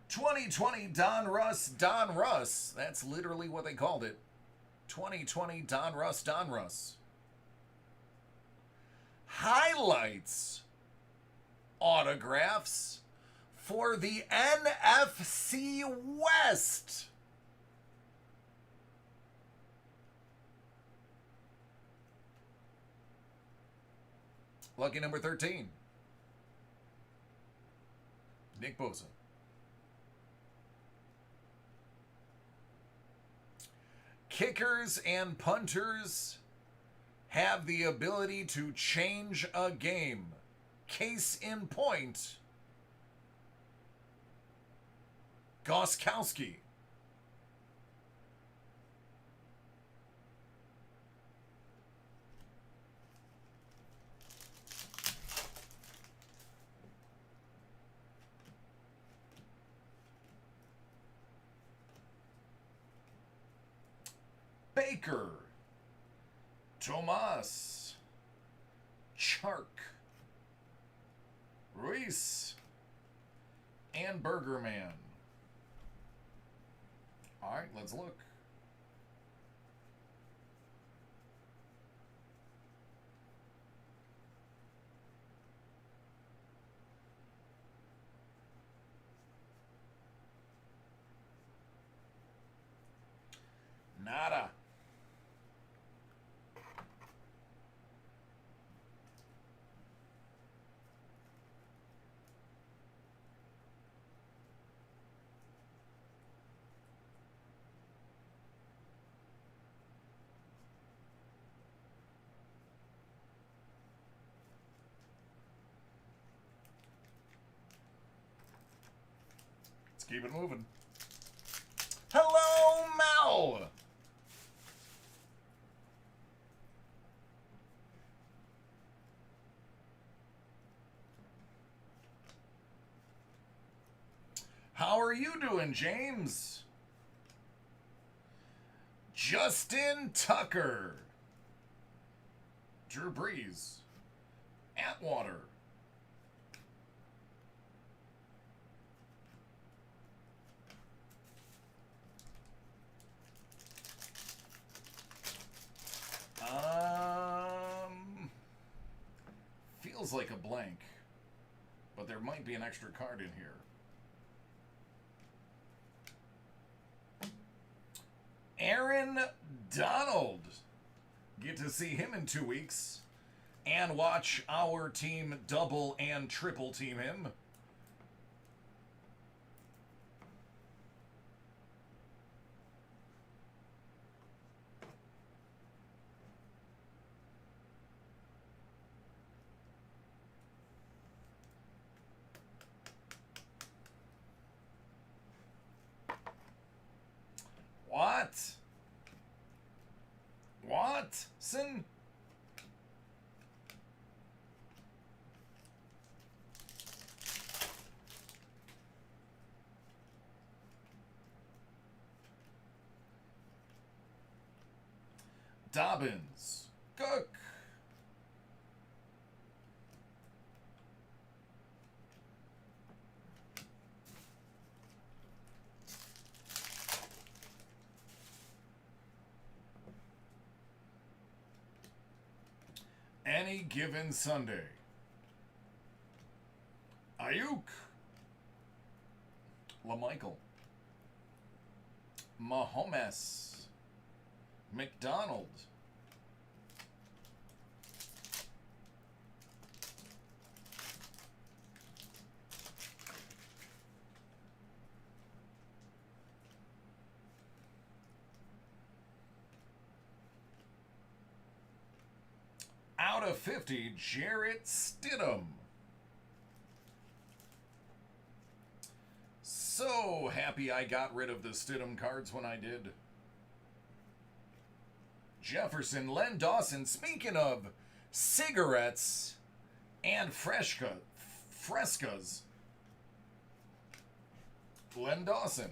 2020 Donruss. That's literally what they called it. 2020 Donruss. Highlights. Autographs for the NFC West. Lucky number 13. Nick Bosa. Kickers and punters have the ability to change a game. Case in point, Gostkowski. Baker. Tomas. Chark. Ruiz. And Burger Man. All right, let's look. Nada. Let's keep it moving. Hello, Mel! How are you doing, James? Justin Tucker. Drew Brees. Atwater. Feels like a blank, but there might be an extra card in here. Aaron Donald. Get to see him in 2 weeks and watch our team double and triple team him. Watson? Dobbins. Cook. Any given Sunday. Ayuk. LaMichael. Mahomes. McDonald. Out of 50, Jarrett Stidham. So happy I got rid of the Stidham cards when I did. Jefferson, Len Dawson. Speaking of cigarettes and frescas, Len Dawson.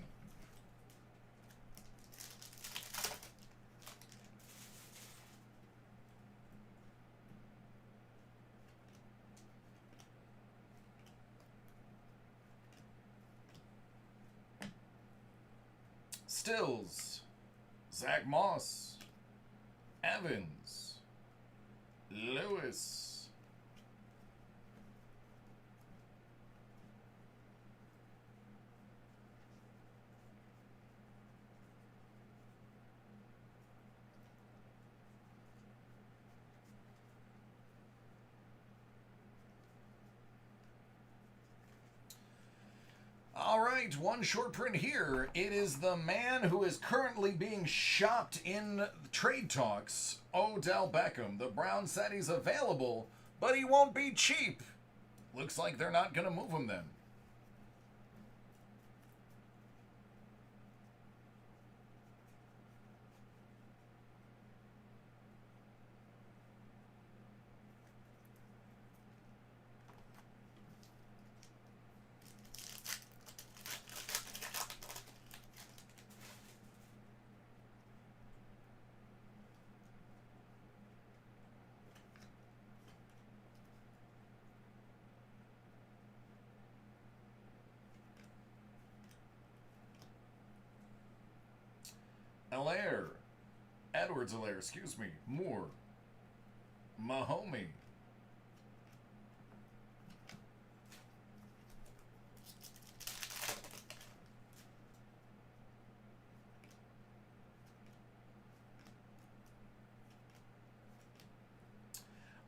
Stills, Zach Moss, Evans, Lewis, all right, one short print here. It is the man who is currently being shopped in trade talks, Odell Beckham. The Browns said he's available, but he won't be cheap. Looks like they're not going to move him then. Edwards-Helaire, excuse me. Moore. Mahomey.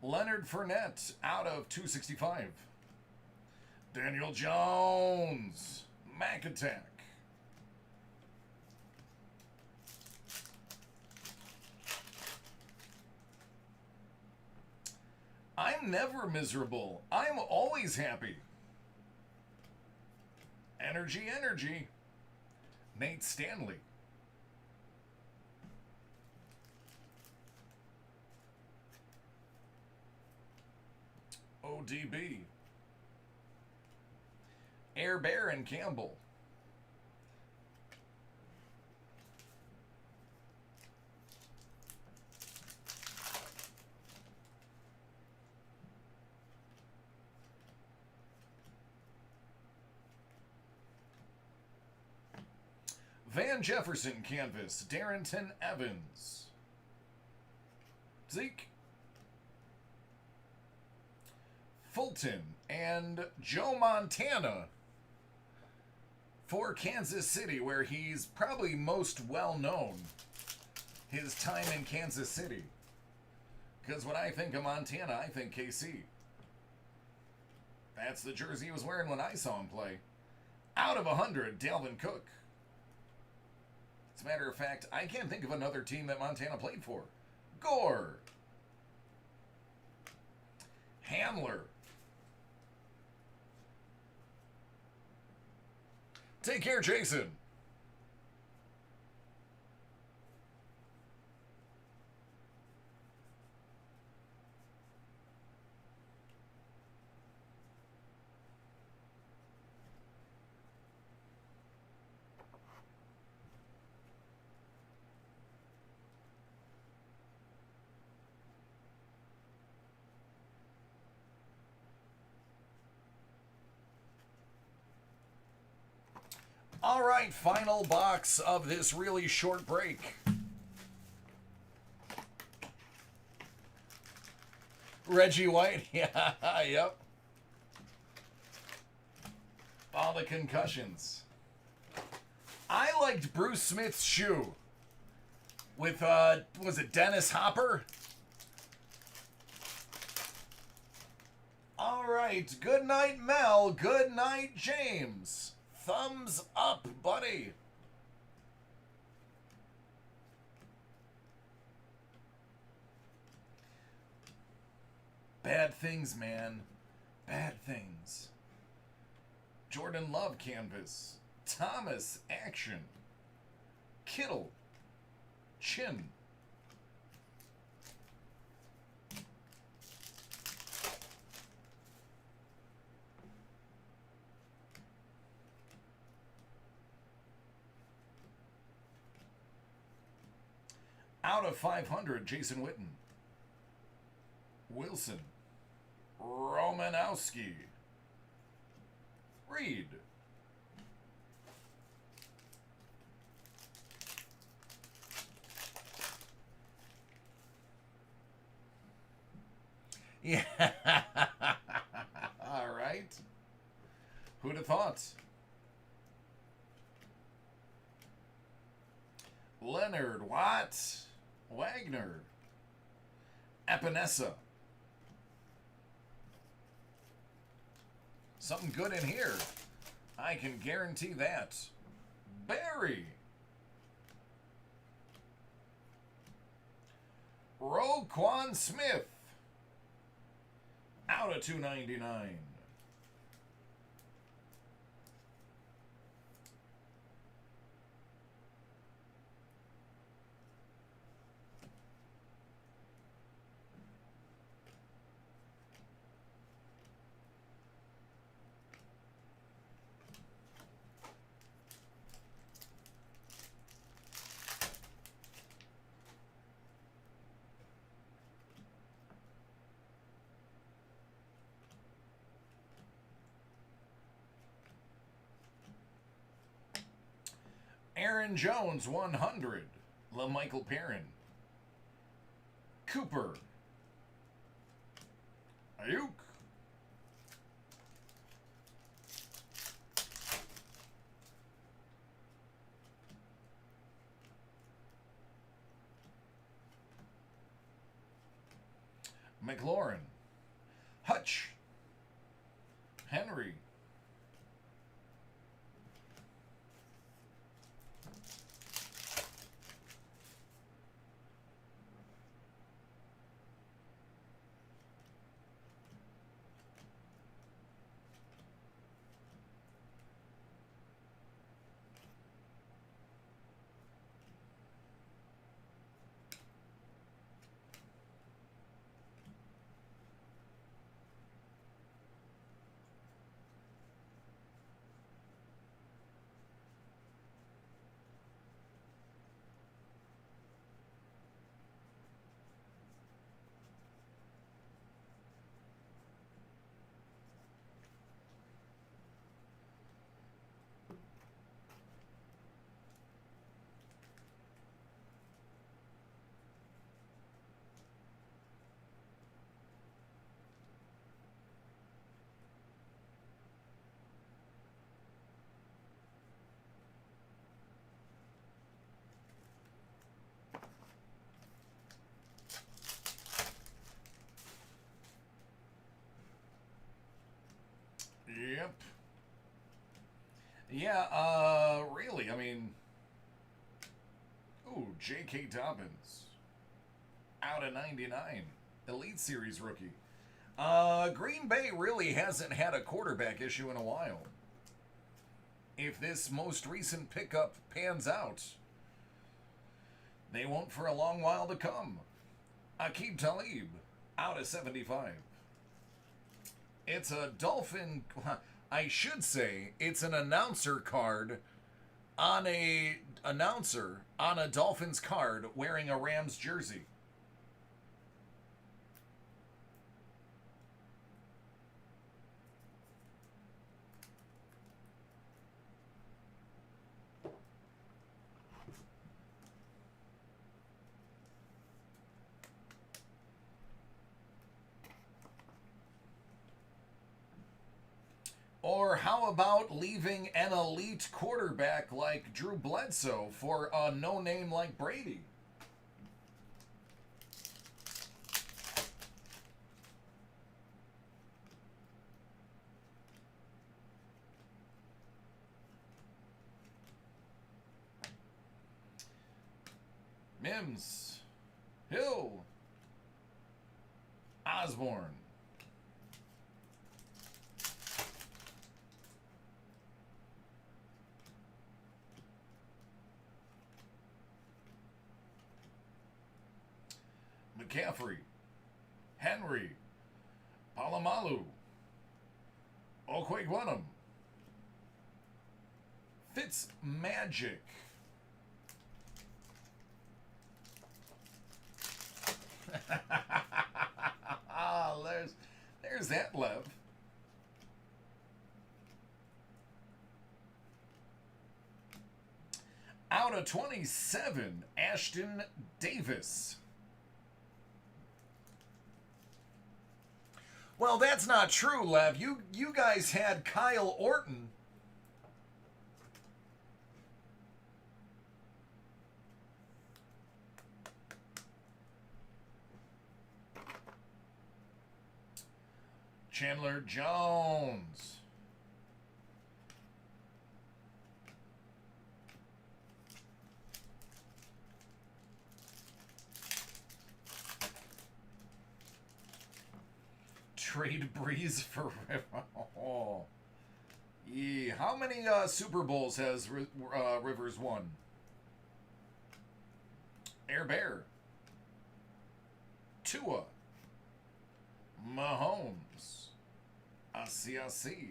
Leonard Fournette out of 265. Daniel Jones, Mac Attack. I'm never miserable. I'm always happy. Energy, energy. Nate Stanley. ODB. Air Bear and Campbell. Van Jefferson canvas, Darrington Evans. Zeke. Fulton and Joe Montana for Kansas City, where he's probably most well known. His time in Kansas City. Because when I think of Montana, I think KC. That's the jersey he was wearing when I saw him play. Out of 100, Dalvin Cook. As a matter of fact, I can't think of another team that Montana played for. Gore. Handler. Take care, Jason. All right, final box of this really short break. Reggie White, yeah, yep. All the concussions. I liked Bruce Smith's shoe with, was it Dennis Hopper? All right, good night, Mel. Good night, James. Thumbs up, buddy. Bad things, man. Bad things. Jordan Love canvas. Thomas action. Kittle. Chin. Out of 500, Jason Witten. Wilson. Romanowski. Reed. Yeah. All right. Who'd have thought? Leonard Watt. Wagner. Epinesa. Something good in here. I can guarantee that. Barry. Roquan Smith. Out of 299. Aaron Jones, 100. LaMichael Perrin. Cooper. Ayuk. McLaurin. Hutch. Henry. Yep. Yeah, really, I mean... Ooh, J.K. Dobbins. Out of 99. Elite Series rookie. Green Bay really hasn't had a quarterback issue in a while. If this most recent pickup pans out, they won't for a long while to come. Aqib Talib, out of 75. It's a Dolphin... I should say, it's an announcer card on a announcer on a Dolphins card wearing a Rams jersey. Or how about leaving an elite quarterback like Drew Bledsoe for a no-name like Brady? Mims, Hill, Osborne. McCaffrey, Henry, Palomalu, Okwegwenham, Fitzmagic, there's that Lev. Out of 27, Ashton Davis. Well, that's not true, Lev. You guys had Kyle Orton. Chandler Jones. Trade Breeze for oh. Yeah. How many Super Bowls has Rivers won? Air Bear. Tua. Mahomes. Asiasi.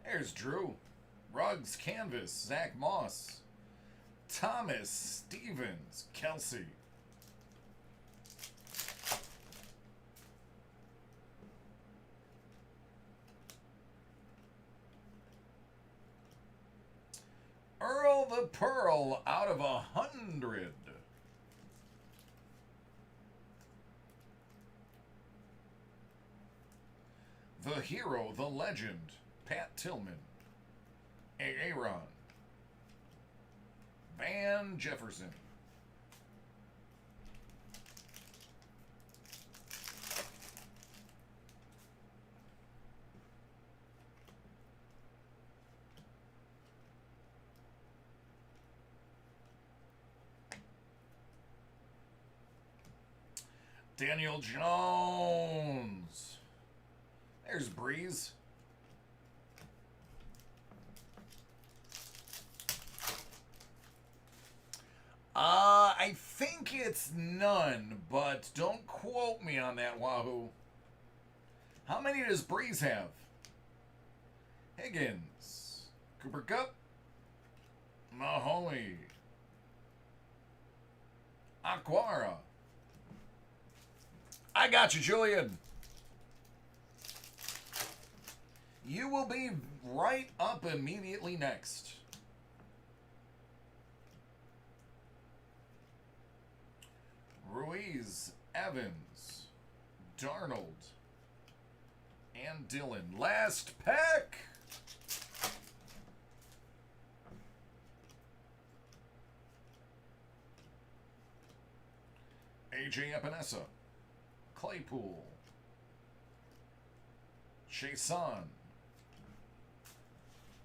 There's Drew. Ruggs, Canvas, Zach Moss. Thomas, Stevens, Kelsey. Earl the Pearl out of 100. the hero, the legend, Pat Tillman, Aaron, Van Jefferson, Daniel Jones. There's Breeze. I think it's none, but don't quote me on that, Wahoo. How many does Breeze have? Higgins, Cooper Kupp, Mahoney, Aquara. I got you, Julian. You will be right up immediately next. Ruiz, Evans, Darnold, and Dillon. Last pack. AJ Epinesa, Claypool, Chason,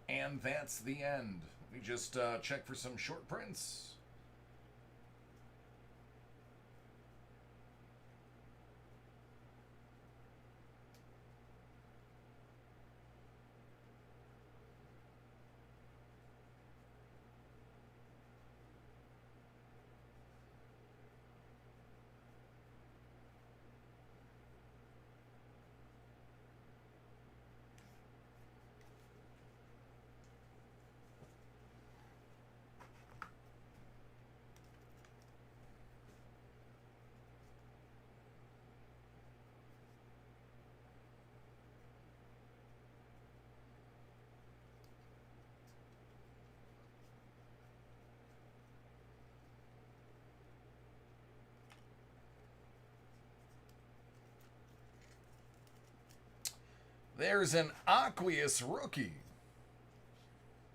and that's the end. We just check for some short prints. There's an Aqueous rookie.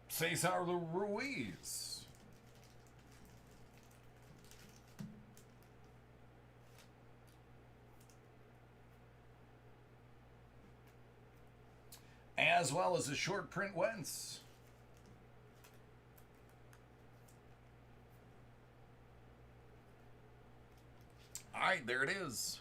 Cesar Ruiz. As well as a short print Wentz. All right, there it is.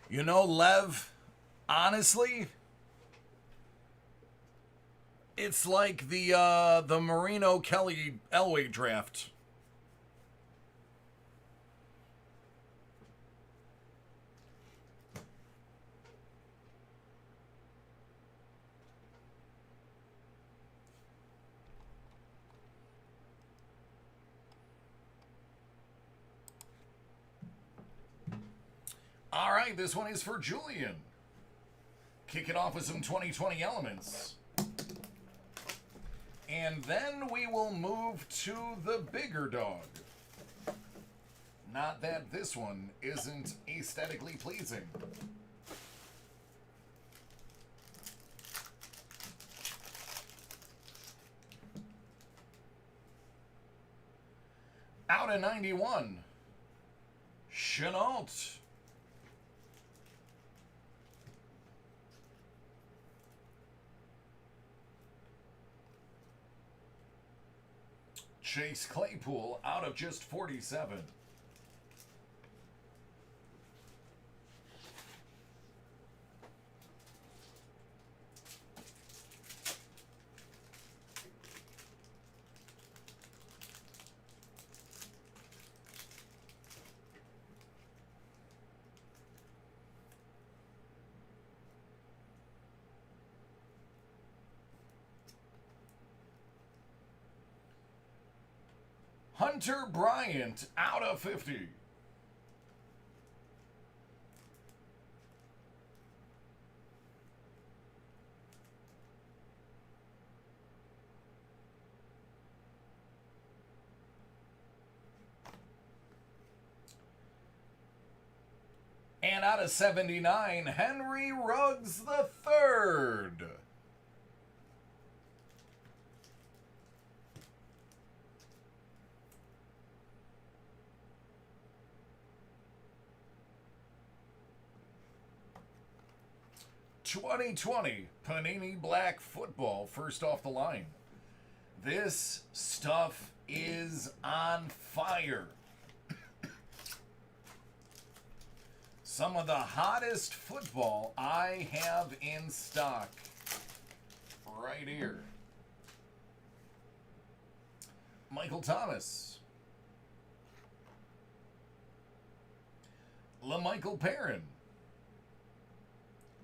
You know, Lev, honestly, it's like the Marino Kelly Elway draft. All right, this one is for Julian. Kick it off with some 2020 elements. And then we will move to the bigger dog. Not that this one isn't aesthetically pleasing. Out of 91. Chenault. Chase Claypool out of just 47. Hunter Bryant out of 50. And out of 79, Henry Ruggs III. '20 Panini Black Football, first off the line. This stuff is on fire. Some of the hottest football I have in stock right here. Michael Thomas. LaMichael Perrin.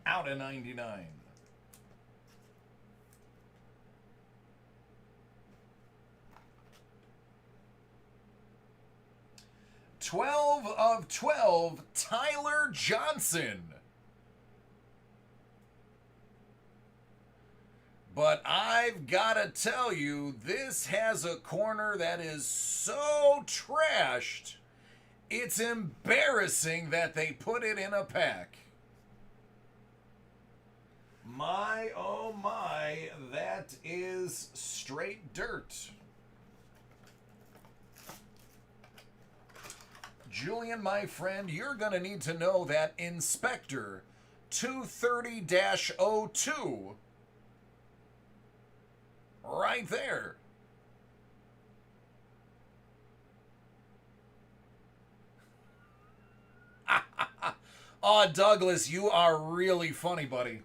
Out of 99. '12 of 12, Tyler Johnson. But I've got to tell you, this has a corner that is so trashed, it's embarrassing that they put it in a pack. My, oh my, that is straight dirt. Julian, my friend, you're going to need to know that Inspector 230-02 right there. Oh, Douglas, you are really funny, buddy.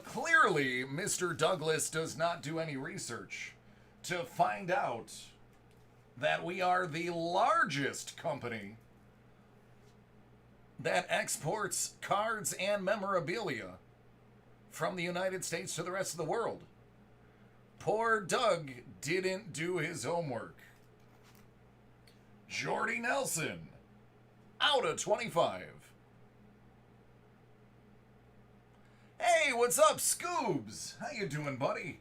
Clearly, Mr. Douglas does not do any research to find out that we are the largest company that exports cards and memorabilia from the United States to the rest of the world. Poor Doug didn't do his homework. Jordy Nelson, out of 25. Hey, what's up, Scoobs? How you doing, buddy?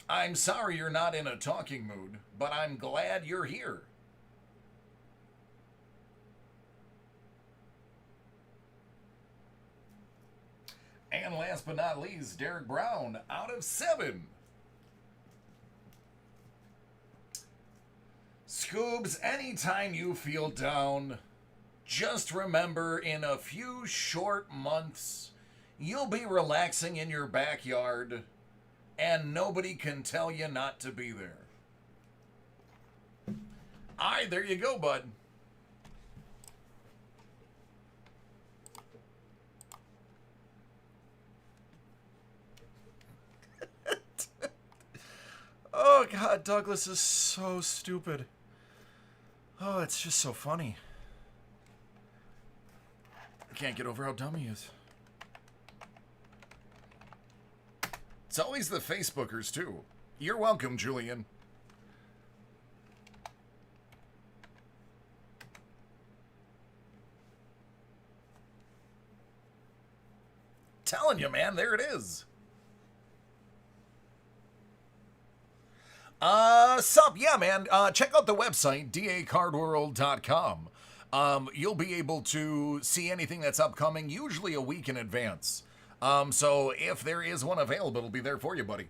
I'm sorry you're not in a talking mood, but I'm glad you're here. And last but not least, Derek Brown, out of 7. Scoobs, anytime you feel down, just remember, in a few short months, you'll be relaxing in your backyard, and nobody can tell you not to be there. All right, there you go, bud. Oh, God, Douglas is so stupid. Oh, it's just so funny. I can't get over how dumb he is. It's always the Facebookers, too. You're welcome, Julian. Telling you, man, there it is. Sup, yeah, man. Check out the website, dacardworld.com. You'll be able to see anything that's upcoming, usually a week in advance. So if there is one available, it'll be there for you, buddy.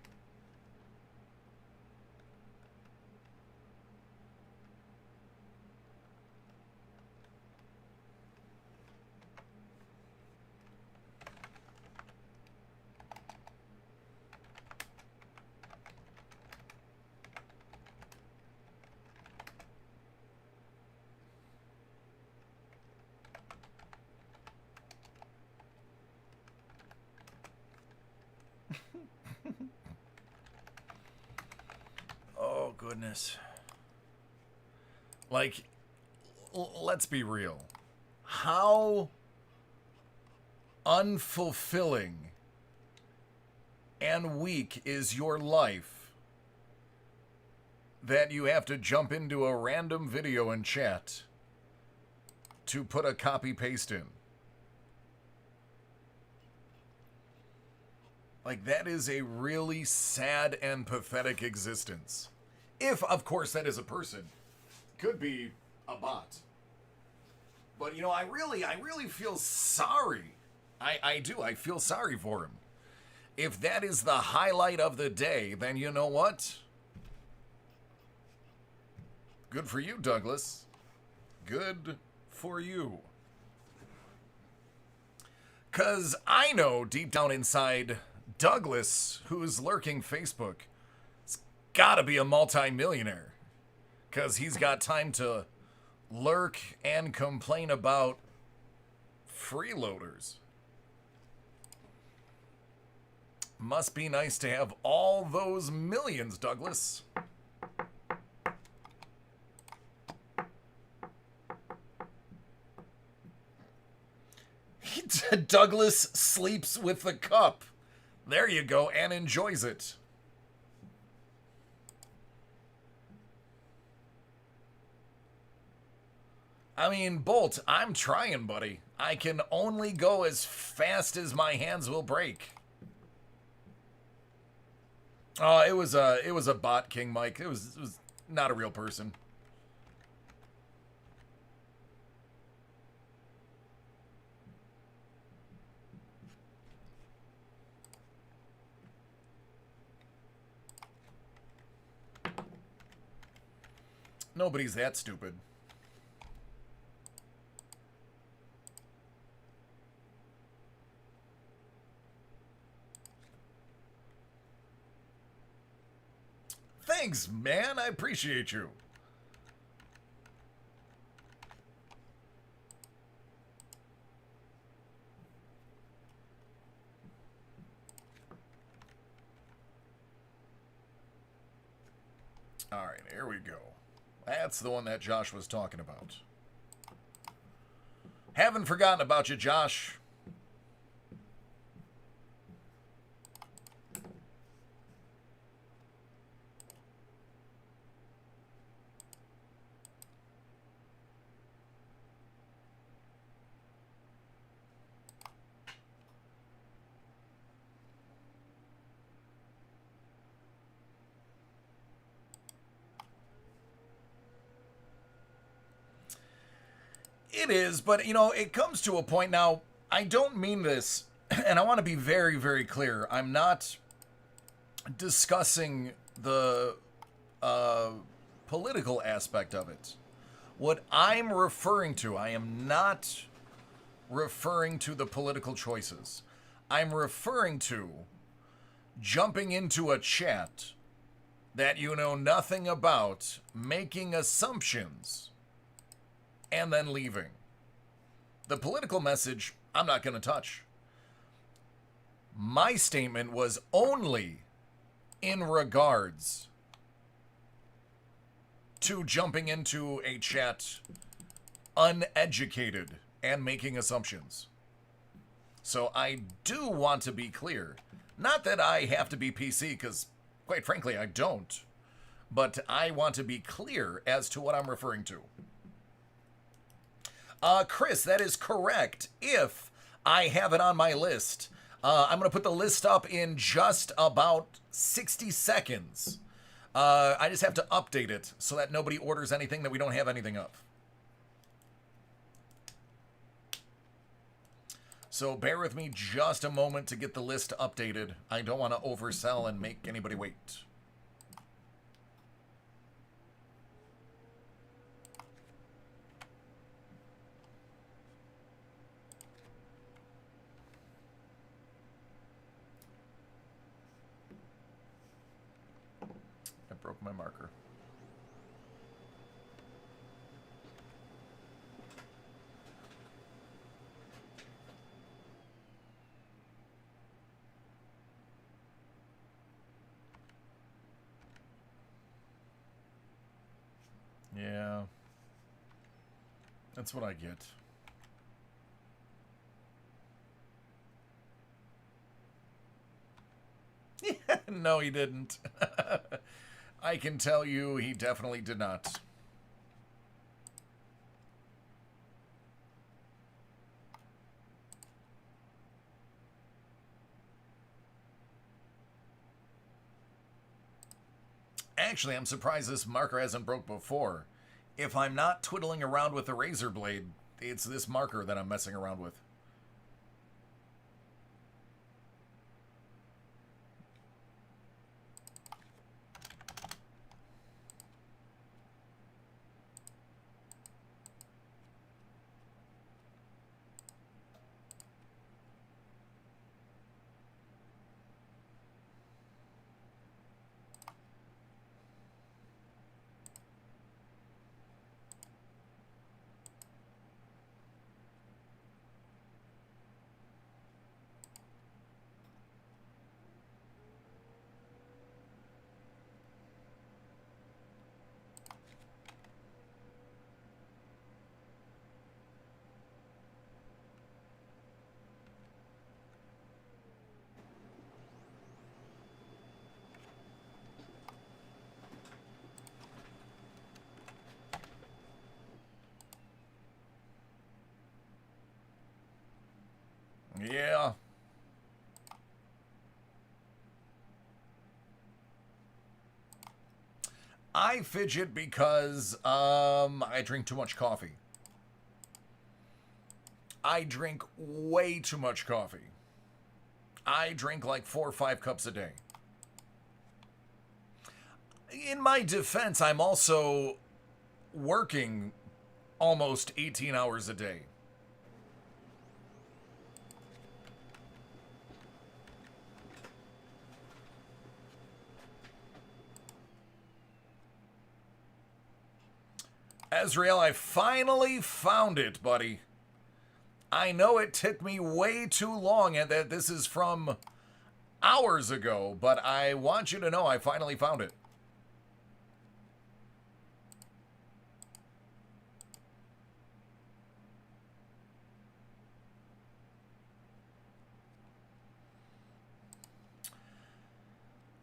goodness. Like, let's be real. How unfulfilling and weak is your life that you have to jump into a random video and chat to put a copy-paste in? Like, that is a really sad and pathetic existence. If, of course, that is a person. Could be a bot. But, you know, I really feel sorry. I do. I feel sorry for him. If that is the highlight of the day, then you know what? Good for you, Douglas. Good for you. 'Cause I know deep down inside, Douglas, who's lurking Facebook, has gotta be a multi-millionaire. 'Cause he's got time to lurk and complain about freeloaders. Must be nice to have all those millions, Douglas. Douglas sleeps with the cup. There you go, and enjoys it. I mean, Bolt, I'm trying, buddy. I can only go as fast as my hands will break. Oh, it was a bot, King Mike. It was not a real person. Nobody's that stupid. Thanks, man. I appreciate you. All right, here we go. That's the one that Josh was talking about. Haven't forgotten about you, Josh. It is, but, you know, it comes to a point now. I don't mean this, and I want to be very, very clear. I'm not discussing the political aspect of it. What I'm referring to, I am not referring to the political choices. I'm referring to jumping into a chat that you know nothing about, making assumptions, and then leaving. The political message, I'm not going to touch. My statement was only in regards to jumping into a chat uneducated and making assumptions. So I do want to be clear. Not that I have to be PC, because quite frankly, I don't. But I want to be clear as to what I'm referring to. Chris, that is correct. If I have it on my list, I'm going to put the list up in just about 60 seconds. I just have to update it so that nobody orders anything that we don't have anything of. So bear with me just a moment to get the list updated. I don't want to oversell and make anybody wait. I broke my marker. That's what I get. No, he didn't. I can tell you he definitely did not. Actually, I'm surprised this marker hasn't broke before. If I'm not twiddling around with the razor blade, it's this marker that I'm messing around with. Yeah. I fidget because I drink too much coffee. I drink way too much coffee. I drink like 4 or 5 cups a day. In my defense, I'm also working almost 18 hours a day. Ezreal, I finally found it, buddy. I know it took me way too long and that this is from hours ago, but I want you to know I finally found it.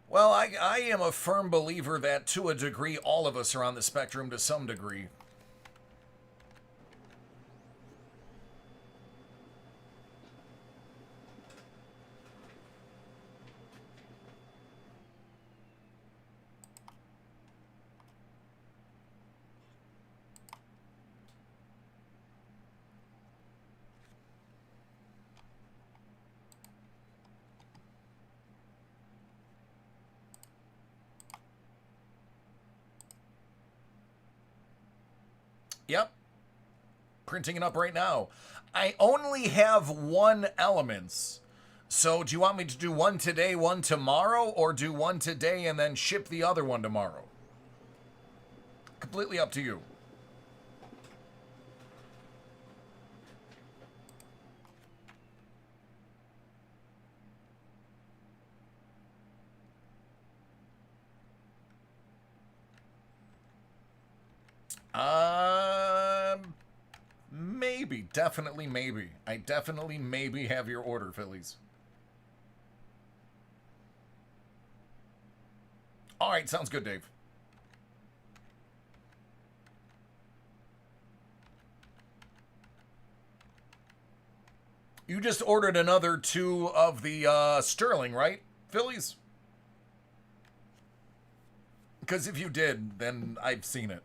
Well, I am a firm believer that to a degree, all of us are on the spectrum to some degree. Yep. Printing it up right now. I only have 1 elements. So do you want me to do 1 today, 1 tomorrow, or do 1 today and then ship the other one tomorrow? Completely up to you. Maybe. Definitely maybe. I definitely maybe have your order, Phillies. All right, sounds good, Dave. You just ordered another 2 of the Sterling, right, Phillies? Because if you did, then I've seen it.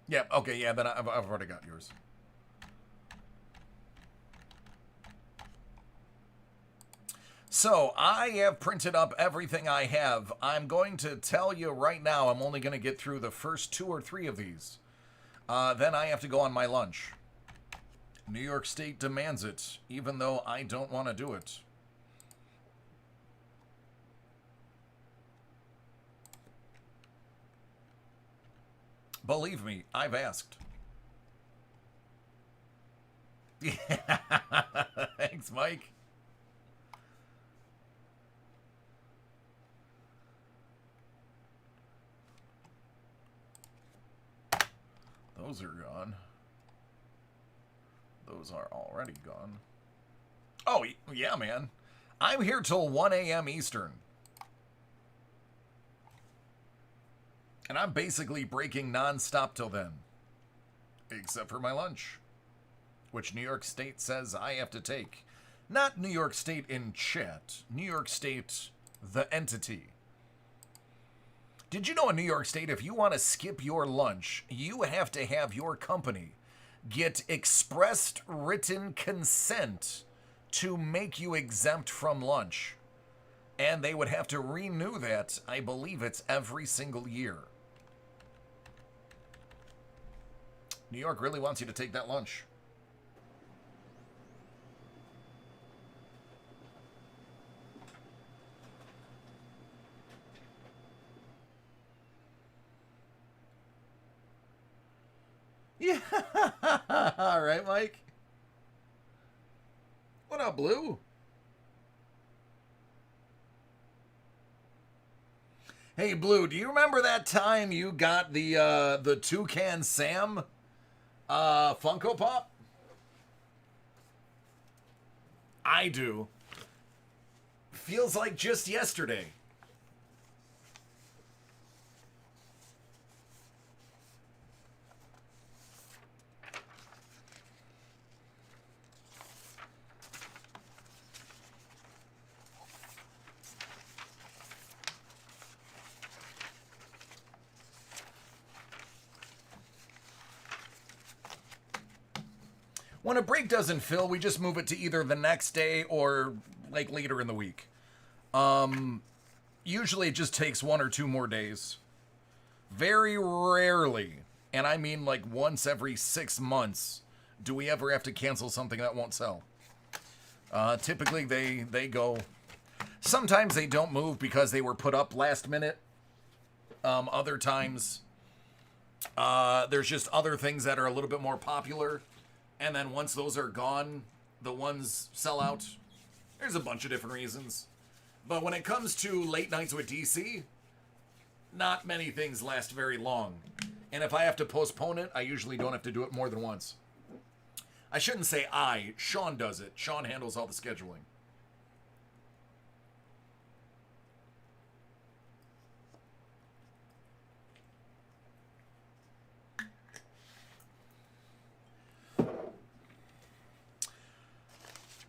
Yeah, okay, yeah, then I've already got yours. So, I have printed up everything I have. I'm going to tell you right now, I'm only going to get through the first 2 or 3 of these. Then I have to go on my lunch. New York State demands it, even though I don't want to do it. Believe me, I've asked. Yeah. Thanks, Mike. those are gone. Those are already gone. Oh, yeah, man. I'm here till 1 a.m. Eastern. And I'm basically breaking non-stop till then. Except for my lunch. Which New York State says I have to take. Not New York State in chat. New York State, the entity. Did you know in New York State, if you want to skip your lunch, you have to have your company get expressed written consent to make you exempt from lunch. And they would have to renew that, I believe it's every single year. New York really wants you to take that lunch. Yeah. All right, Mike. What up, Blue? Hey, Blue, do you remember that time you got the Toucan Sam Funko Pop? I do. Feels like just yesterday. When a break doesn't fill, we just move it to either the next day or like later in the week. Usually it just takes 1 or 2 more days. Very rarely, and I mean like once every 6 months, do we ever have to cancel something that won't sell. Typically they go. Sometimes they don't move because they were put up last minute. Other times there's just other things that are a little bit more popular. And then once those are gone, the ones sell out. There's a bunch of different reasons. But when it comes to late nights with DC, not many things last very long. And if I have to postpone it, I usually don't have to do it more than once. I shouldn't say I. Sean does it. Sean handles all the scheduling.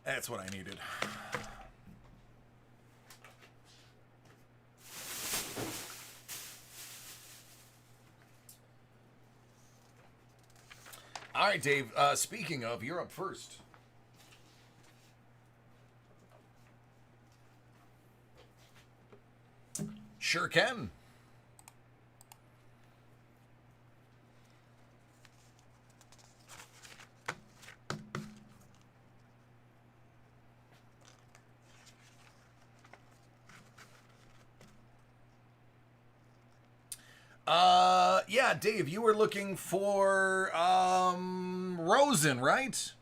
That's what I needed. All right, Dave. Speaking of, you're up first. Sure can. Yeah, Dave, you were looking for, Rosen, right?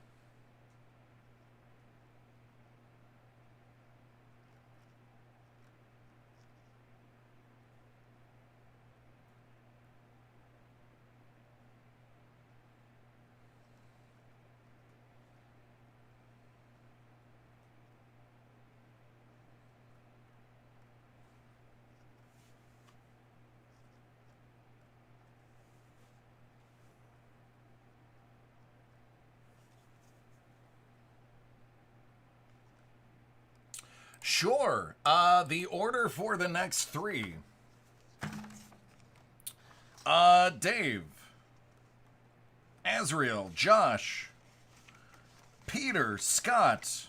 Sure. The order for the next 3. Dave, Azrael, Josh, Peter, Scott,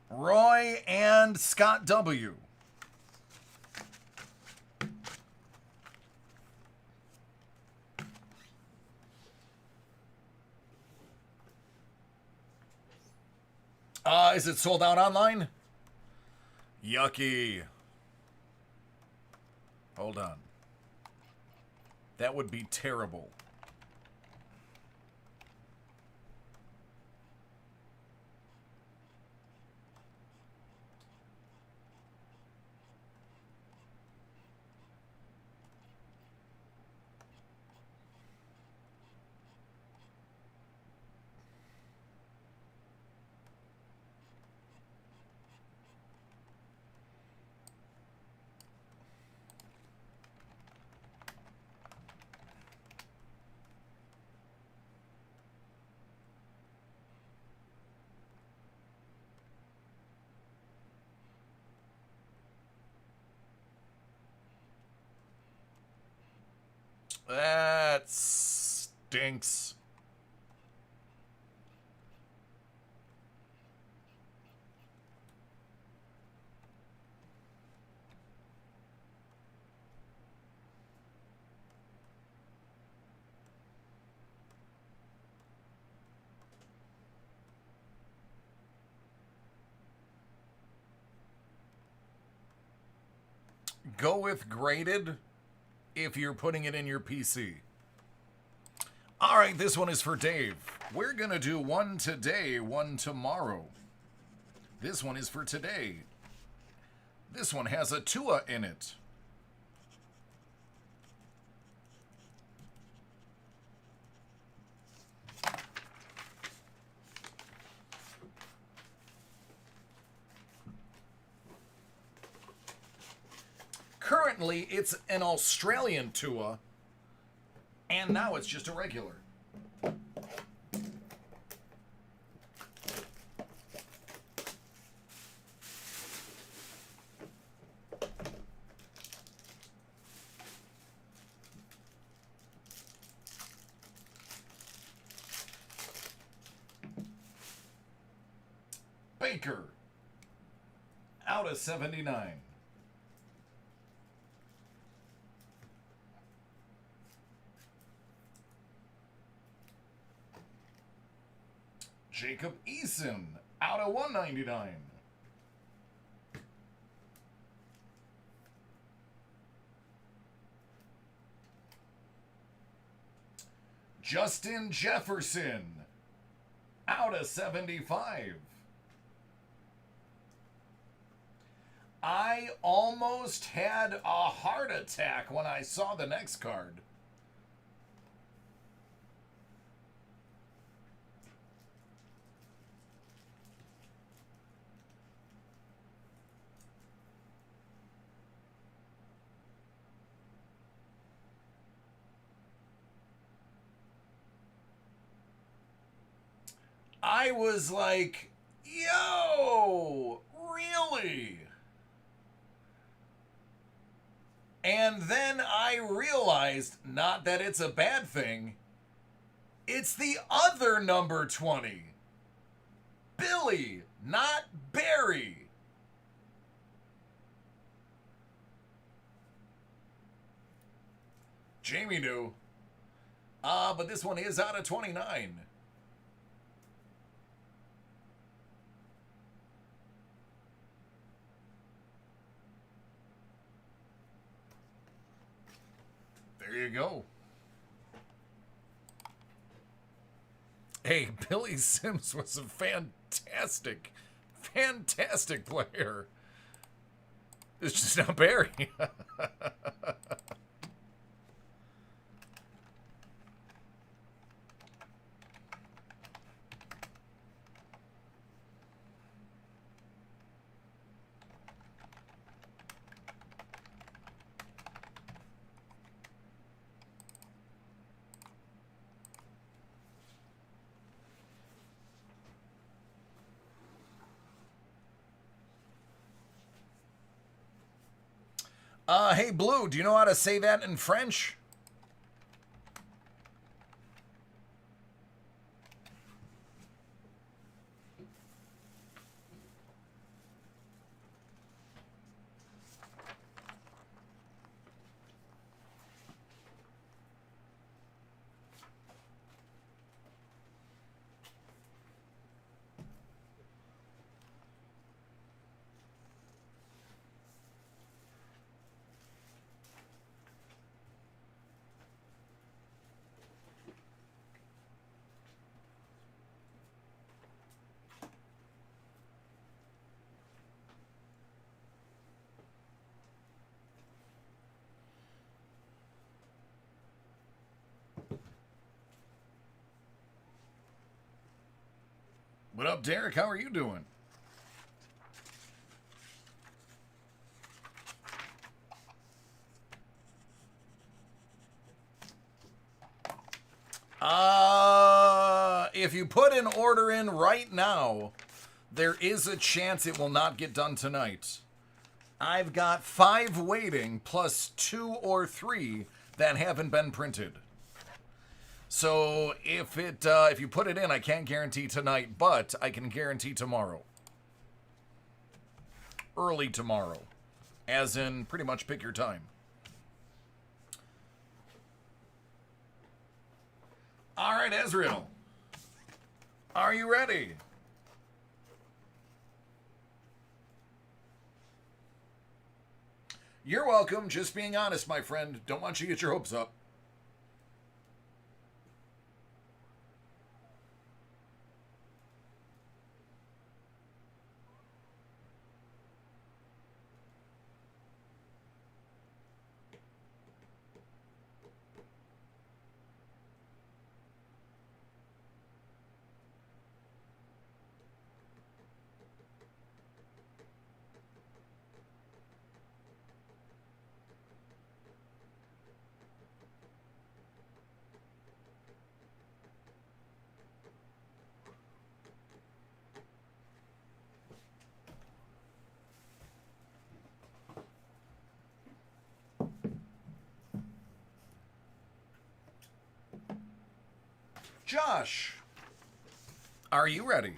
Roy, and Scott W. Is it sold out online? Yucky. Hold on. That would be terrible. That stinks. Go with graded if you're putting it in your PC. All right, this one is for Dave. We're going to do one today, one tomorrow. This one is for today. This one has a Tua in it. Currently, it's an Australian Tua, and now it's just a regular. Baker, out of 79. Jacob Eason, out of 199. Justin Jefferson, out of 75. I almost had a heart attack when I saw the next card. I was like, yo, really? And then I realized, not that it's a bad thing, it's the other number 20. Billy, not Barry. Jamie knew. But this one is out of 29. There you go. Hey, Billy Sims was a fantastic player. It's just not Barry. Hey, Blue, do you know how to say that in French? What up, Derek? How are you doing? If you put an order in right now, there is a chance it will not get done tonight. I've got 5 waiting plus 2 or 3 that haven't been printed. So if you put it in, I can't guarantee tonight, but I can guarantee tomorrow. Early tomorrow. As in, pretty much pick your time. All right, Ezreal. Are you ready? You're welcome. Just being honest, my friend. Don't want you to get your hopes up. Josh, are you ready?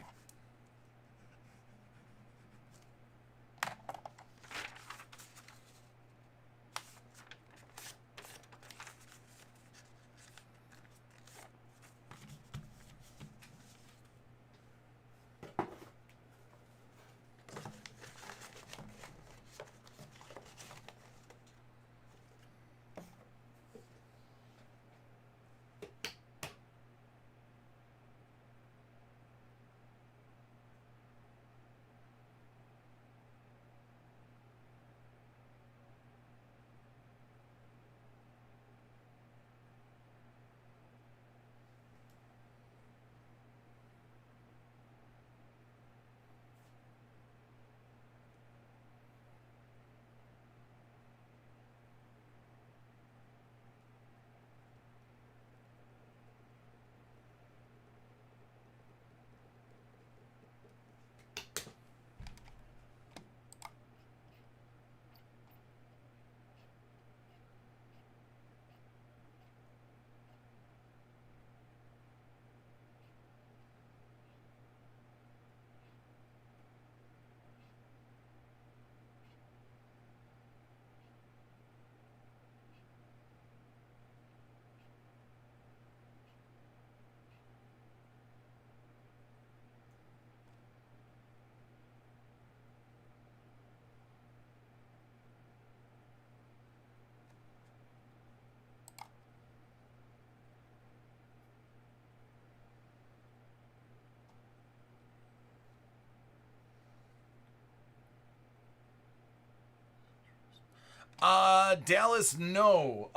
Dallas, no.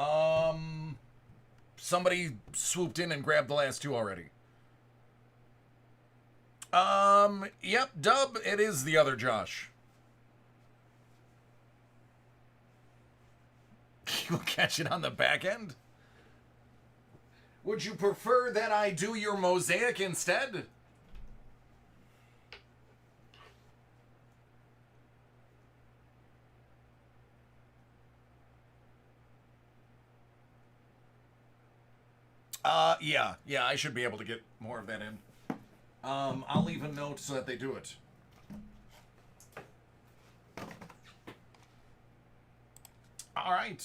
Somebody swooped in and grabbed the last two already. Yep, Dub, it is the other Josh. You'll catch it on the back end? Would you prefer that I do your Mosaic instead? Yeah, I should be able to get more of that in. I'll leave a note so that they do it. All right.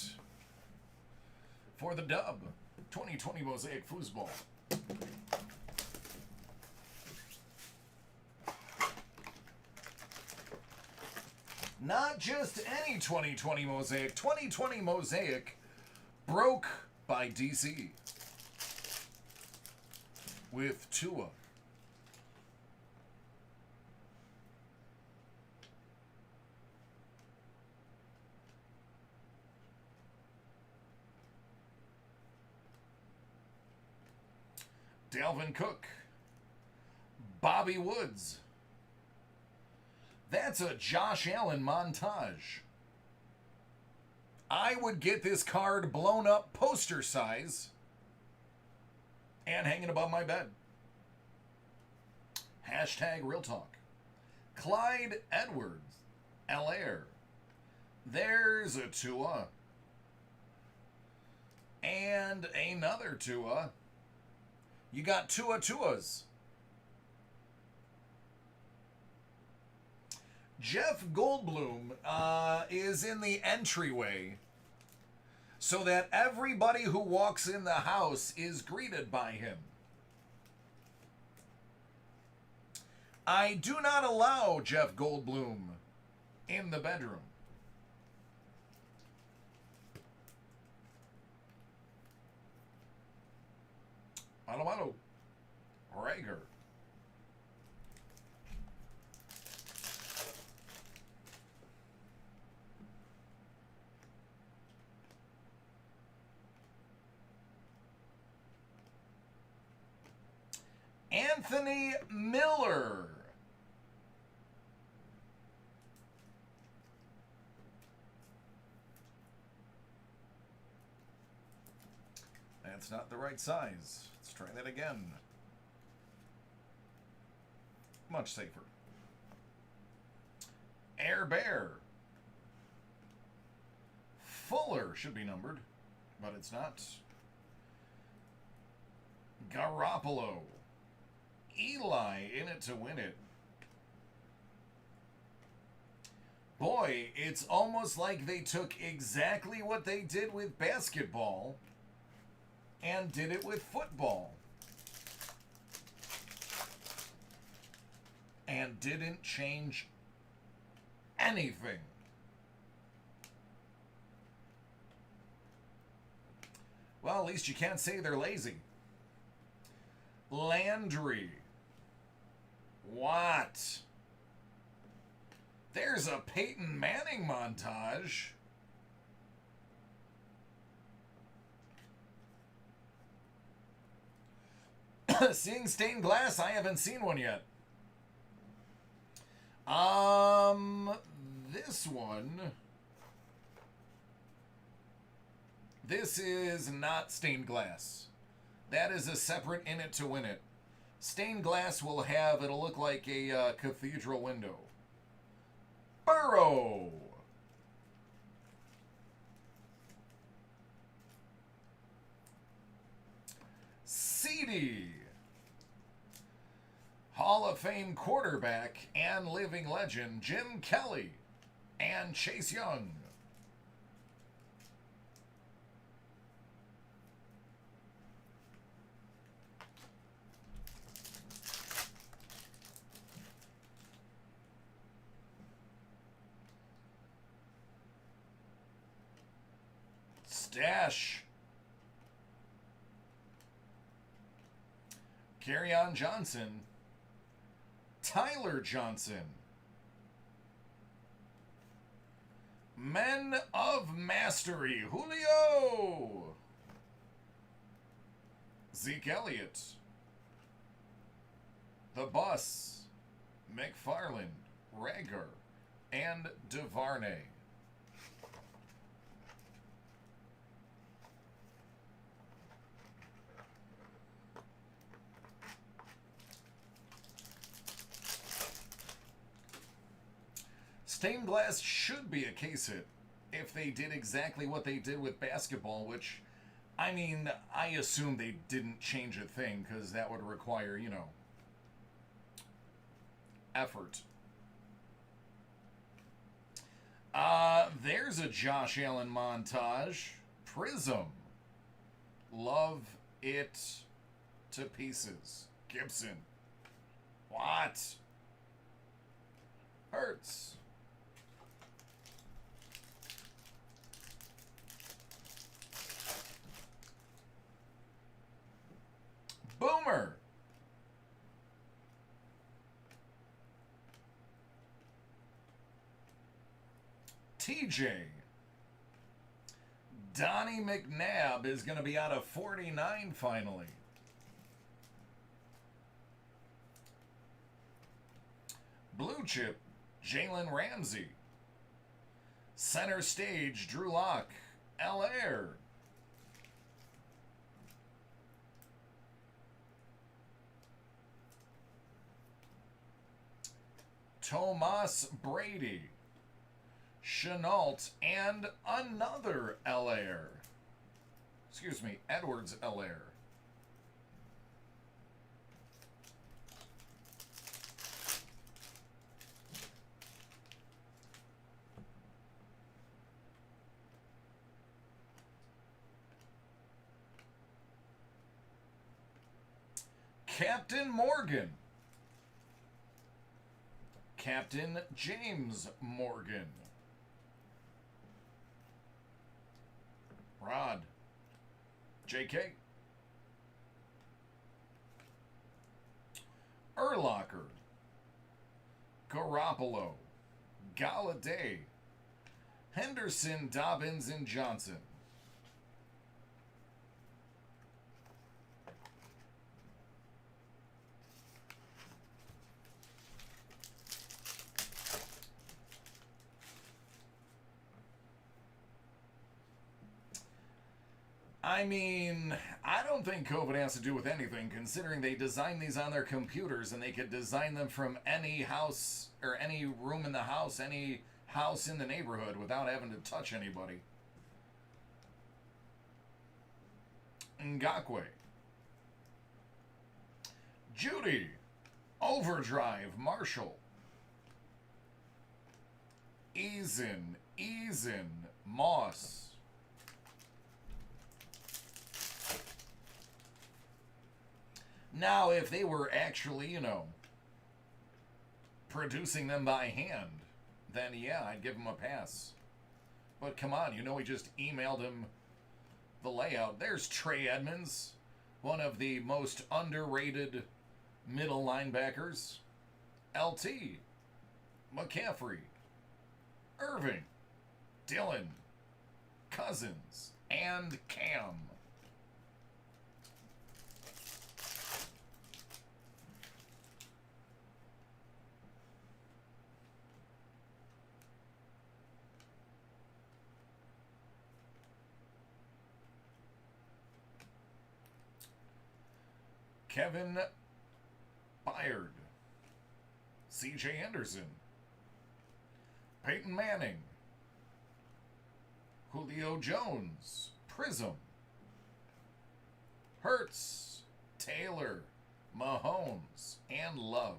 For the dub, 2020 Mosaic Foosball. Not just any 2020 Mosaic. 2020 Mosaic broke by DC. With Tua. Dalvin Cook. Bobby Woods. That's a Josh Allen montage. I would get this card blown up poster size and hanging above my bed. Hashtag real talk. Clyde Edwards. Allaire. There's a Tua. And another Tua. You got Tuas. Jeff Goldblum is in the entryway so that everybody who walks in the house is greeted by him. I do not allow Jeff Goldblum in the bedroom. Malo. Rager. Anthony Miller. That's not the right size. Let's try that again. Much safer. Air Bear. Fuller should be numbered, but it's not. Garoppolo. Eli in it to win it. Boy, it's almost like they took exactly what they did with basketball and did it with football. And didn't change anything. Well, at least you can't say they're lazy. Landry. What? There's a Peyton Manning montage. Seeing stained glass, I haven't seen one yet. This one. This is not stained glass. That is a separate in it to win it. Stained glass will have, it'll look like a cathedral window. Burrow. Seedy. Hall of Fame quarterback and living legend Jim Kelly and Chase Young. Stash. Kerryon Johnson. Tyler Johnson. Men of Mastery. Julio. Zeke Elliott. The Bus. McFarland. Rager. And DeVarnay. Stained glass should be a case hit if they did exactly what they did with basketball, which, I mean, I assume they didn't change a thing because that would require, you know, effort. There's a Josh Allen montage. Prism. Love it to pieces. Gibson. What? Hurts. Boomer. TJ. Donnie McNabb is going to be out of 49 finally. Blue chip, Jalen Ramsey. Center stage, Drew Lock, Allaire. Tomas Brady, Chenault, and another Allaire. Excuse me, Edwards-Helaire. Captain Morgan. Captain James Morgan. Rod. JK. Urlacher. Garoppolo. Galladay. Henderson, Dobbins, and Johnson. I mean, I don't think COVID has to do with anything, considering they designed these on their computers and they could design them from any house or any room in the house, any house in the neighborhood without having to touch anybody. Ngakwe. Judy. Overdrive. Marshall. Eason. Moss. Now, if they were actually, you know, producing them by hand, then yeah, I'd give them a pass. But come on, you know, we just emailed him the layout. There's Trey Edmonds, one of the most underrated middle linebackers. LT, McCaffrey, Irving, Dillon, Cousins, and Cam. Kevin Byard, C.J. Henderson, Peyton Manning, Julio Jones, Prism, Hurts, Taylor, Mahomes, and Love.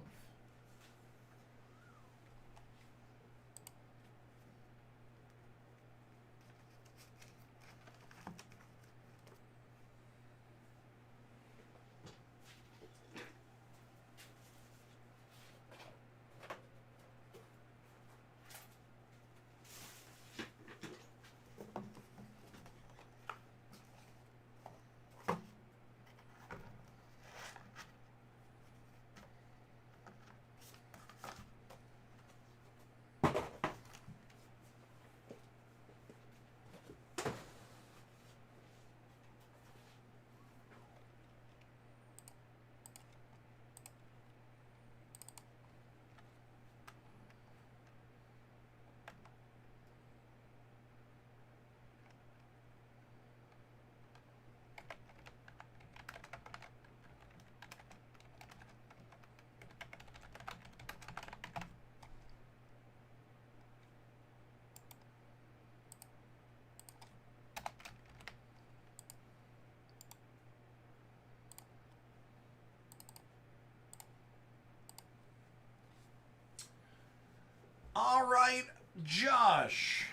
All right, Josh.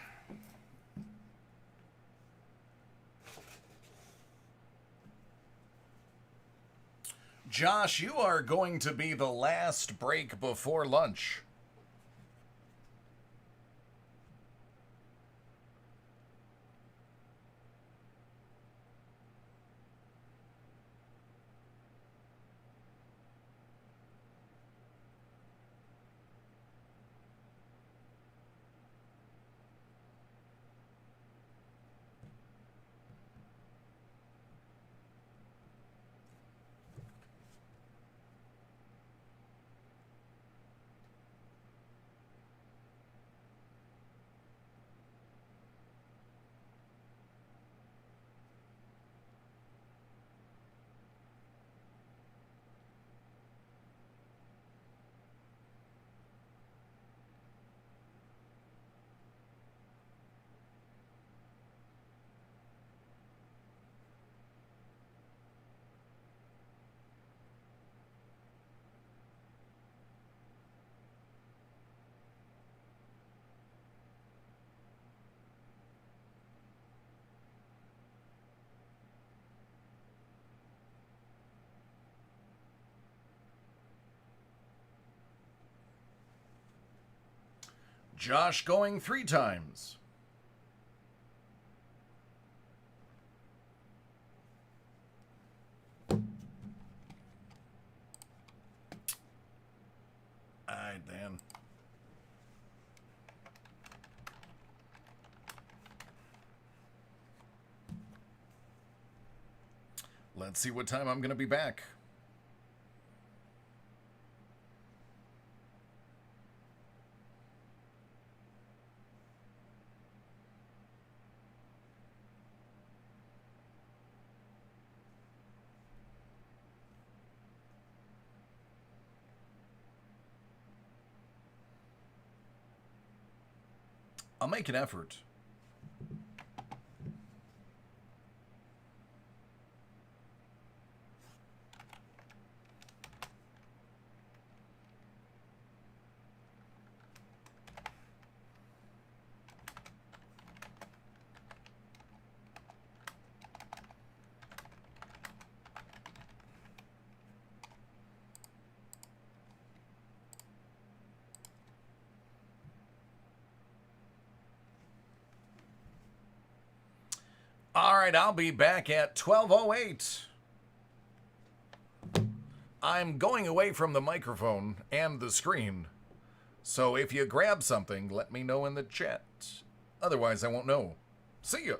Josh, you are going to be the last break before lunch. Josh going 3 times. Alright, then. Let's see what time I'm going to be back. I'll make an effort. All right, I'll be back at 12:08. I'm going away from the microphone and the screen. So if you grab something, let me know in the chat. Otherwise, I won't know. See ya.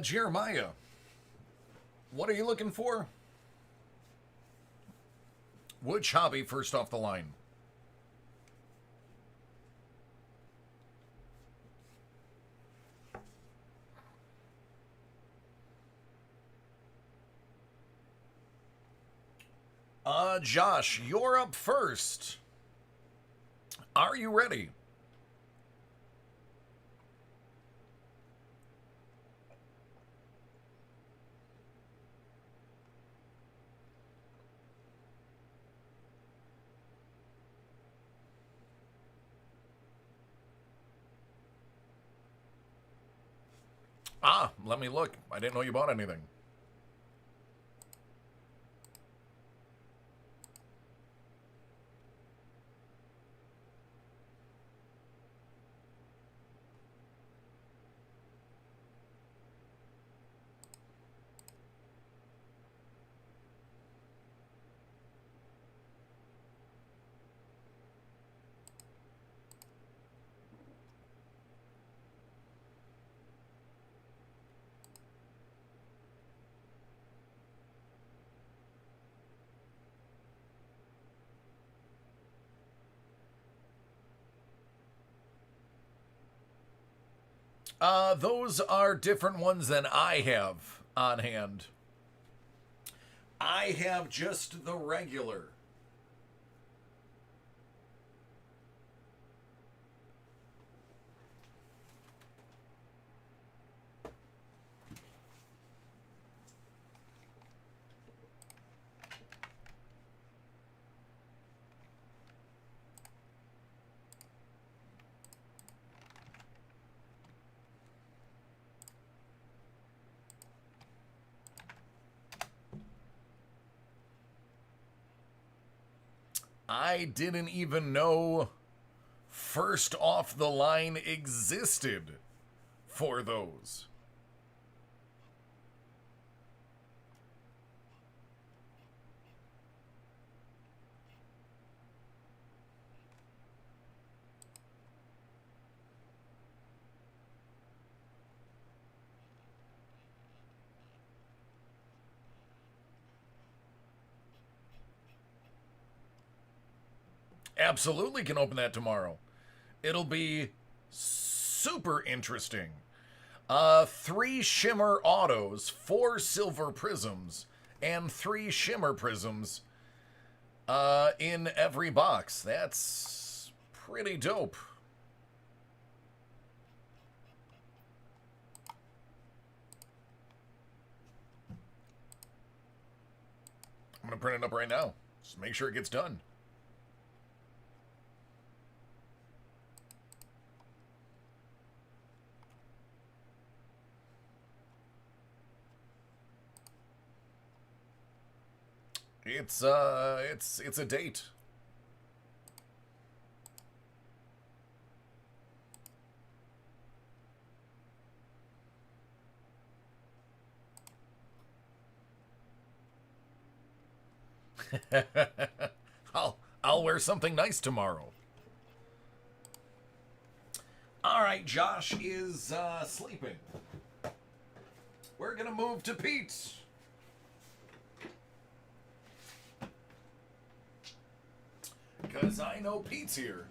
Jeremiah, what are you looking for? Which hobby first off the line? Josh, you're up first. Are you ready? Let me look. I didn't know you bought anything. Those are different ones than I have on hand. I have just the regular. I didn't even know first off the line existed for those. Absolutely can open that tomorrow. It'll be super interesting. 3 shimmer autos, 4 silver prisms, and 3 shimmer prisms in every box. That's pretty dope. I'm going to print it up right now. Just make sure it gets done. It's a date. I'll wear something nice tomorrow. All right, Josh is sleeping. We're gonna move to Pete. Because I know Pete's here.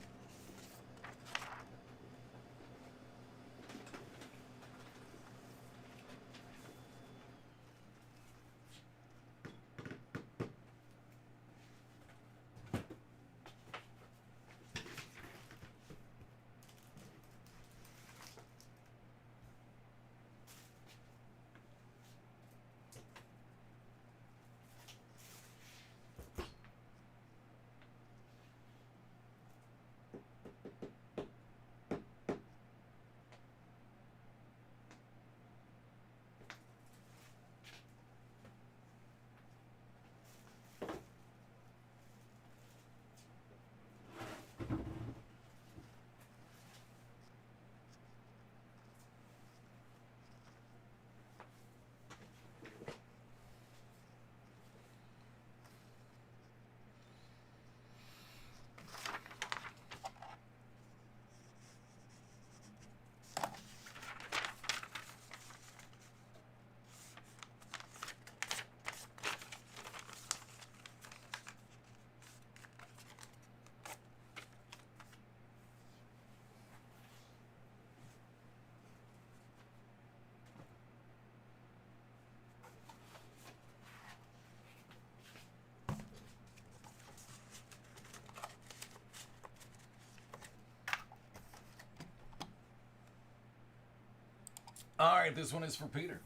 All right, this one is for Peter.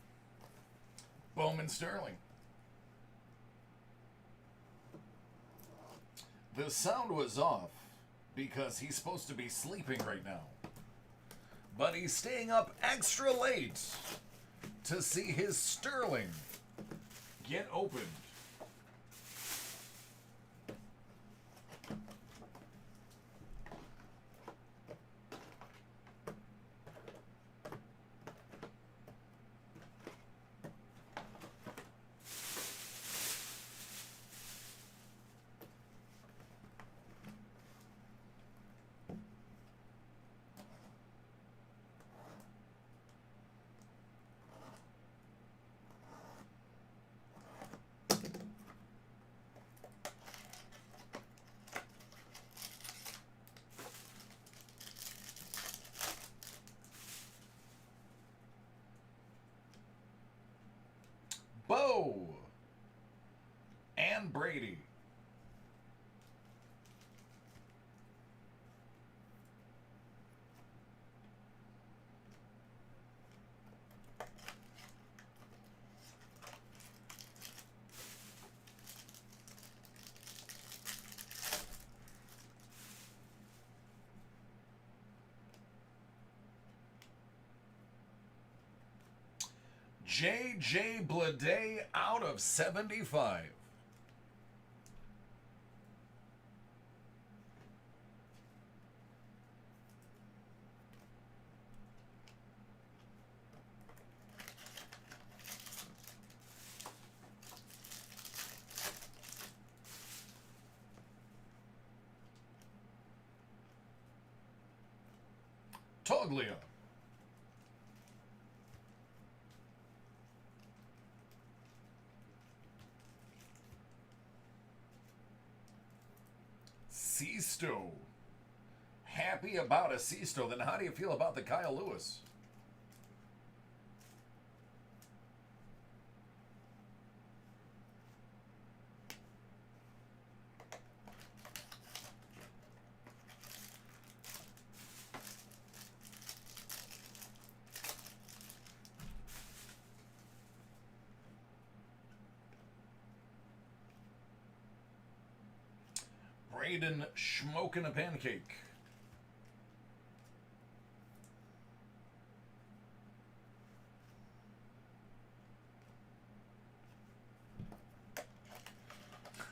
Bowman Sterling. The sound was off because he's supposed to be sleeping right now. But he's staying up extra late to see his Sterling get opened. Bo and Brady. J.J. Bleday out of 75. Toglia. Sisto. Happy about a Sisto. Then how do you feel about the Kyle Lewis? Braden Schmokin' a Pancake.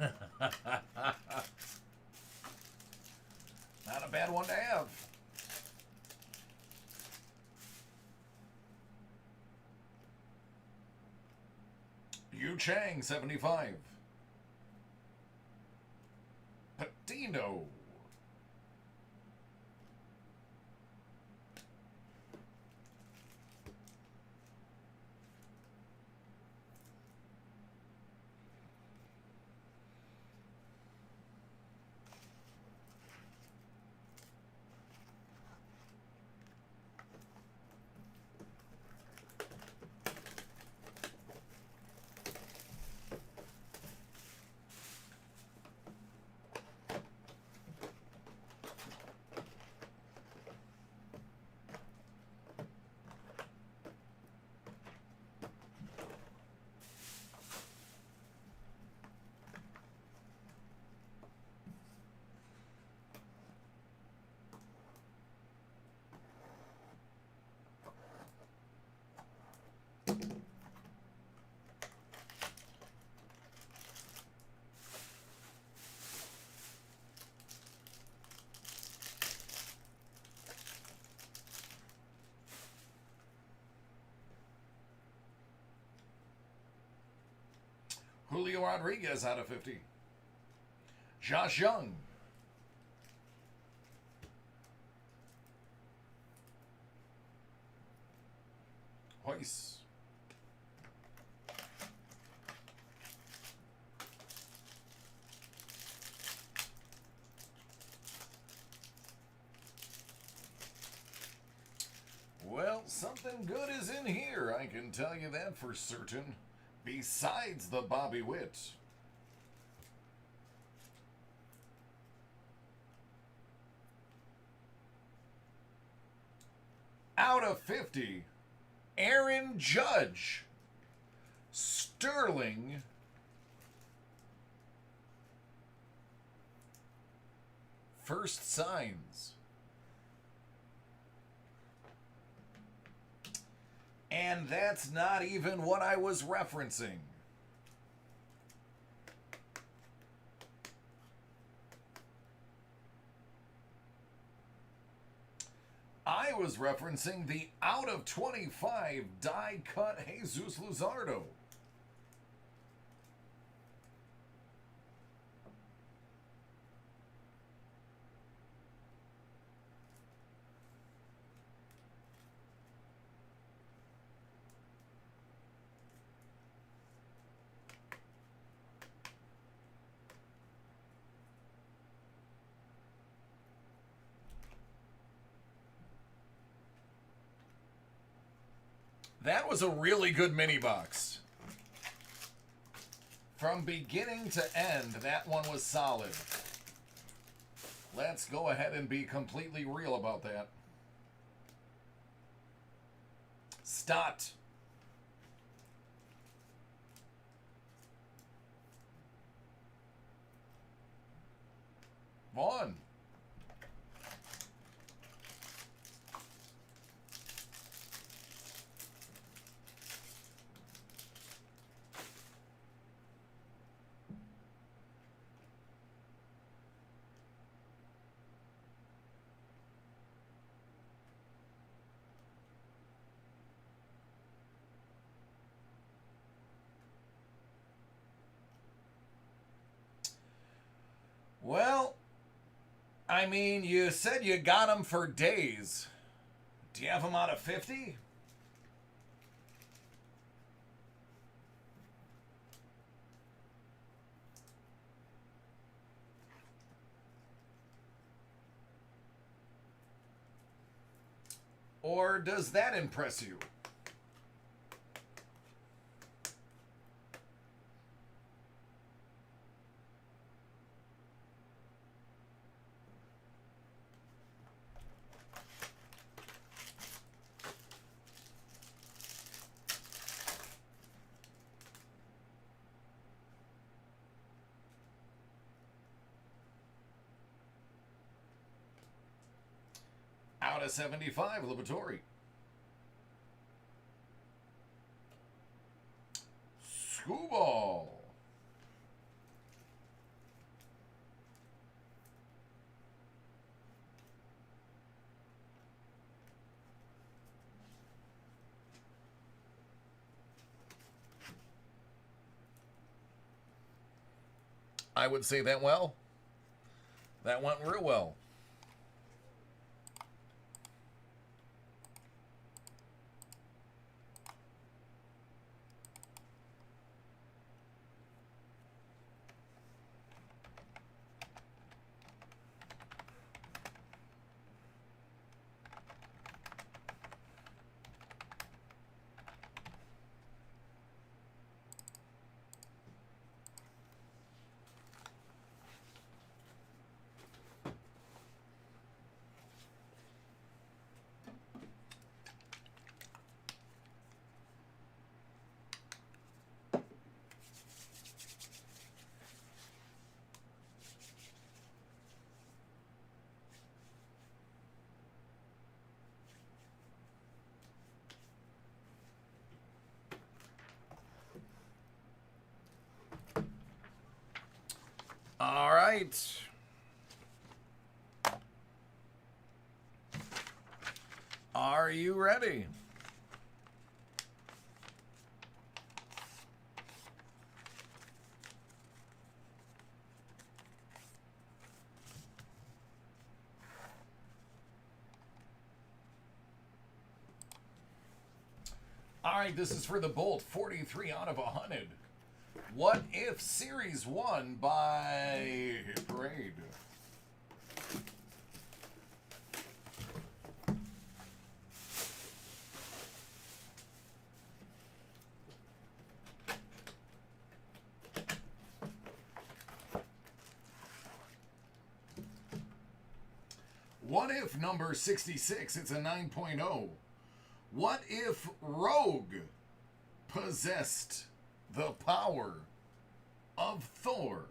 Not a bad one to have. Yu Chang, 75. Patino. Julio Rodriguez out of 50. Josh Young. Hoyce. Well, something good is in here, I can tell you that for certain. Besides the Bobby Witt. Out of 50, Aaron Judge. Sterling. First signs. And that's not even what I was referencing. I was referencing the out of 25 die cut Jesus Luzardo. That was a really good mini box. From beginning to end, that one was solid. Let's go ahead and be completely real about that. Stott. Vaughn. Well, I mean, you said you got them for days. Do you have them out of 50? Or does that impress you? Out of 75, Liberatore. Scooball. I would say that well. That went real well. All right. Are you ready? All right, this is for the Bolt, 43 out of 100. What if Series 1 by Parade? What if number 66, it's a 9.0. What if Rogue possessed the power of Thor?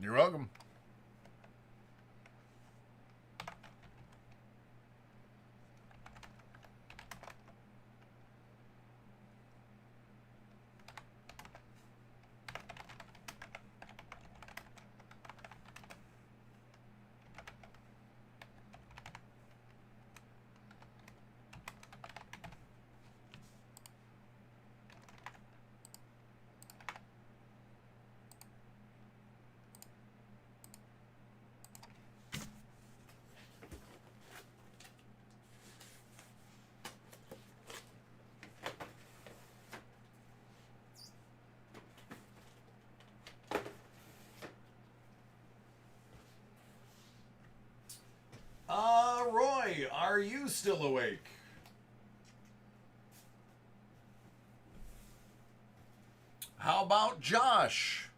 You're welcome. Roy, are you still awake? How about Josh?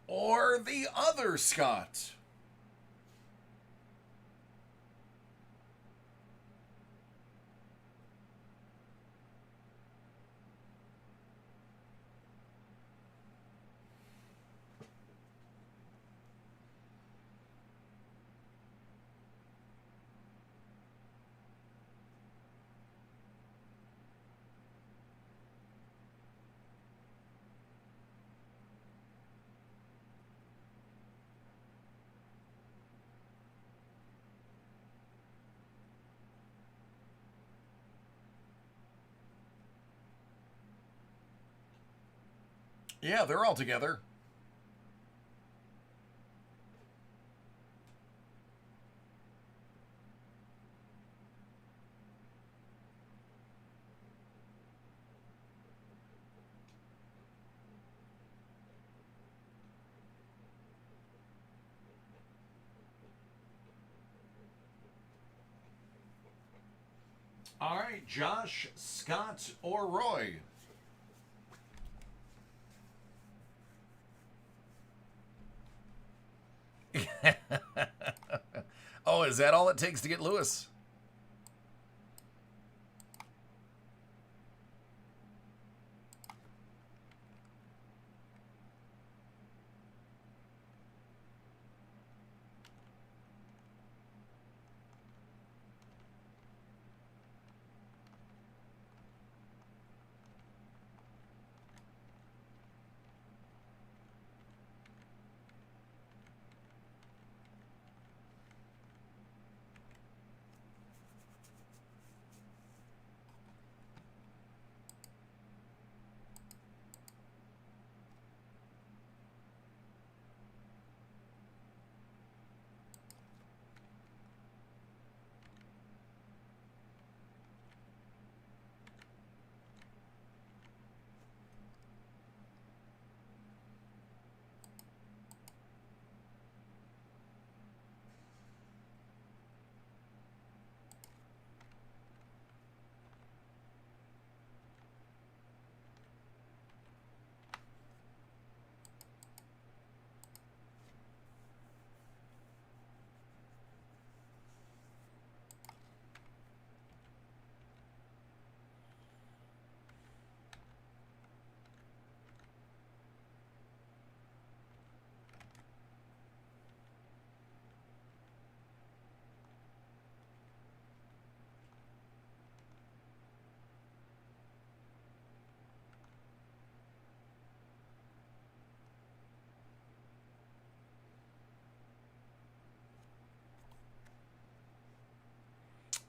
Or the other Scott? Yeah, they're all together. All right, Josh, Scott, or Roy? Oh, is that all it takes to get Lewis?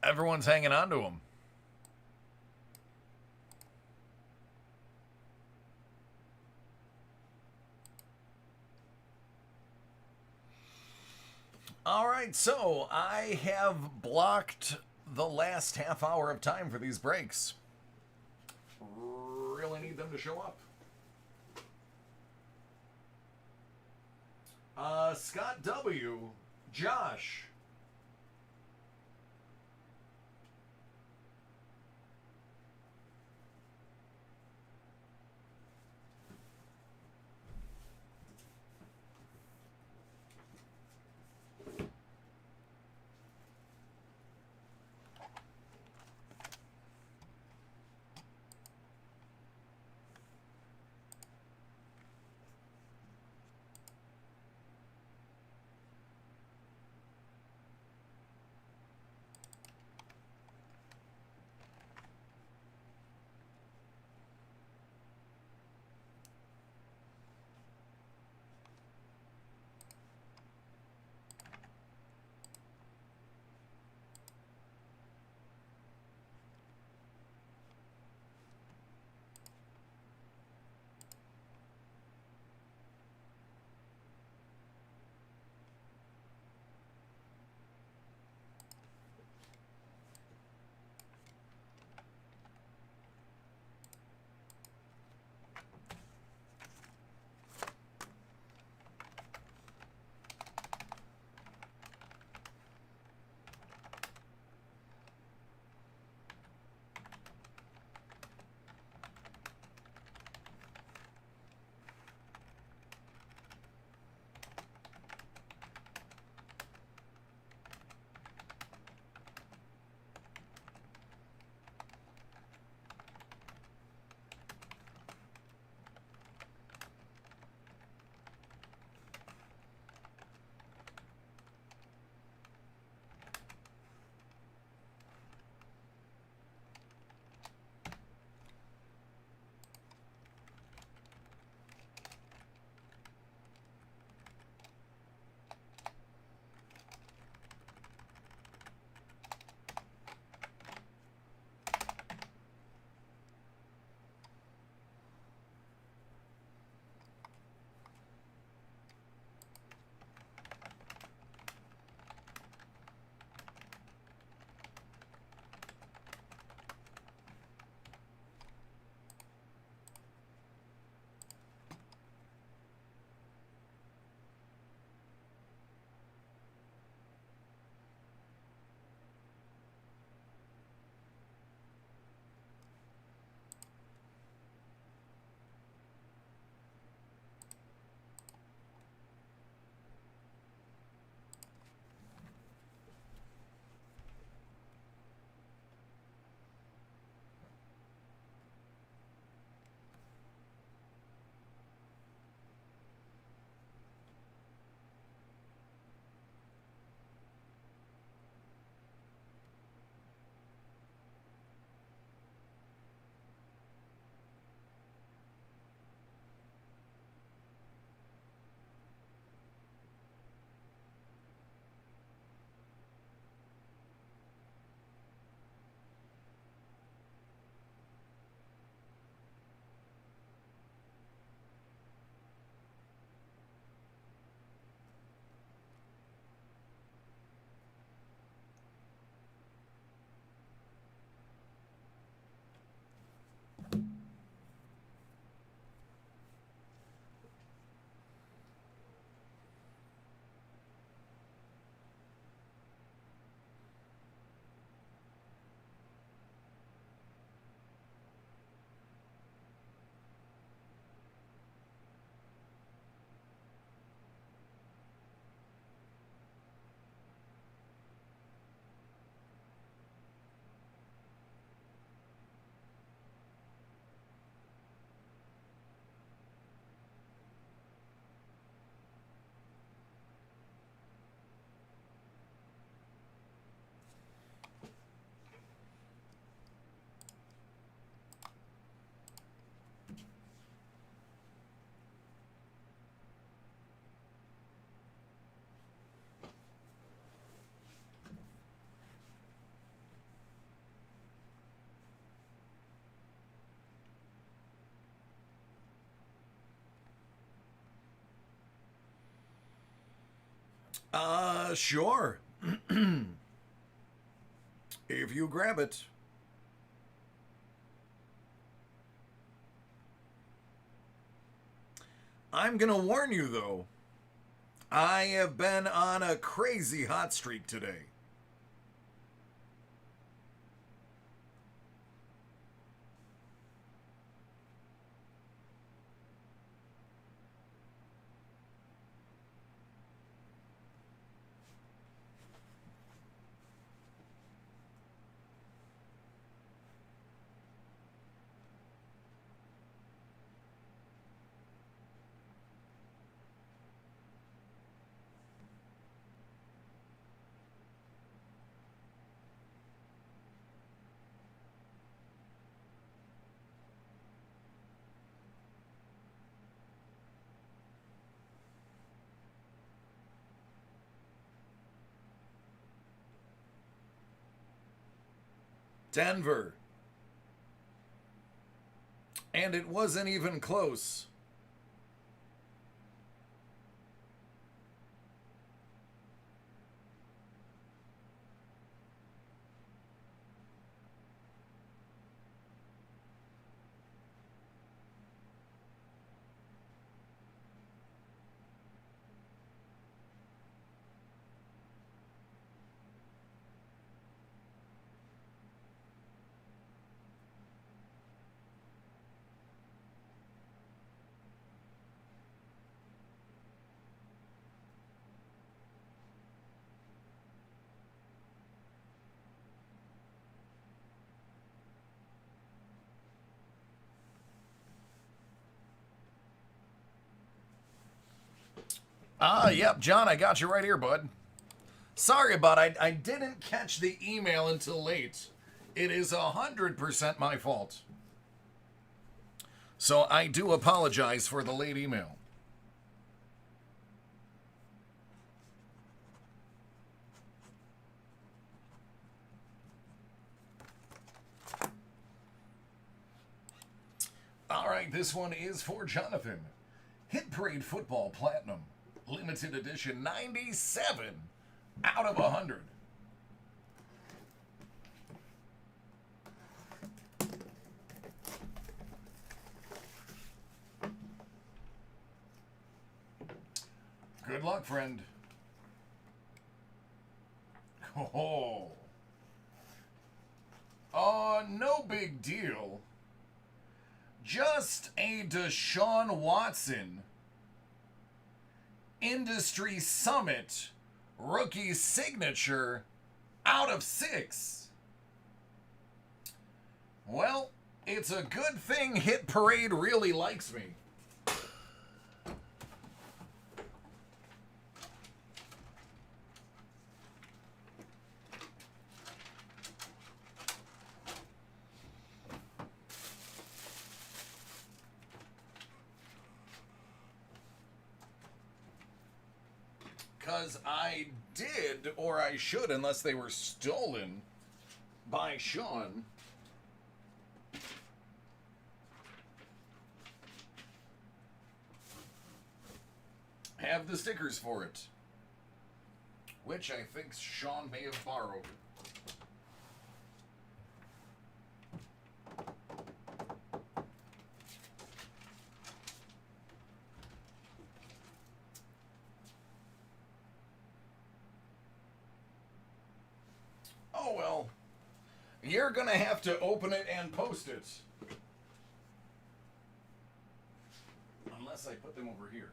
Everyone's hanging on to him. All right, so I have blocked the last half hour of time for these breaks. Really need them to show up. Scott W. Josh. Sure. If you grab it. I'm gonna warn you, though. I have been on a crazy hot streak today. Denver. And it wasn't even close. Yep, John, I got you right here, bud. Sorry about it. I didn't catch the email until late. It is 100% my fault. So I do apologize for the late email. All right, this one is for Jonathan. Hit Parade Football Platinum. Limited edition 97 out of 100. Good luck, friend. Oh. No big deal. Just a Deshaun Watson Industry Summit rookie signature out of 6. Well, it's a good thing Hit Parade really likes me. Because I did, or I should, unless they were stolen by Sean. Have the stickers for it. Which I think Sean may have borrowed. Oh well, you're gonna have to open it and post it. Unless I put them over here.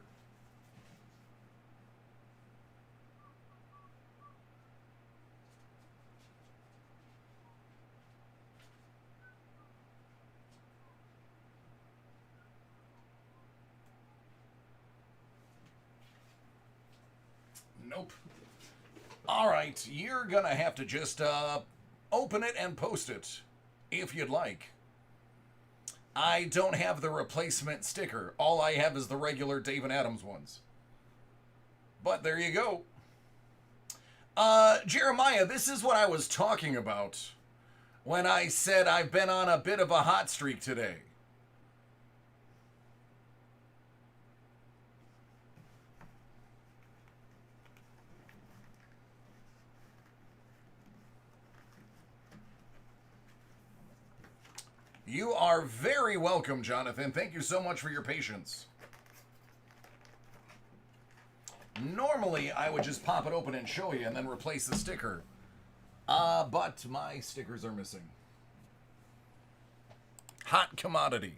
Nope. All right, you're gonna have to just open it and post it if you'd like. I don't have the replacement sticker. All I have is the regular Dave and Adams ones. But there you go. Jeremiah, this is what I was talking about when I said I've been on a bit of a hot streak today. You are very welcome, Jonathan. Thank you so much for your patience. Normally, I would just pop it open and show you and then replace the sticker. But my stickers are missing. Hot commodity.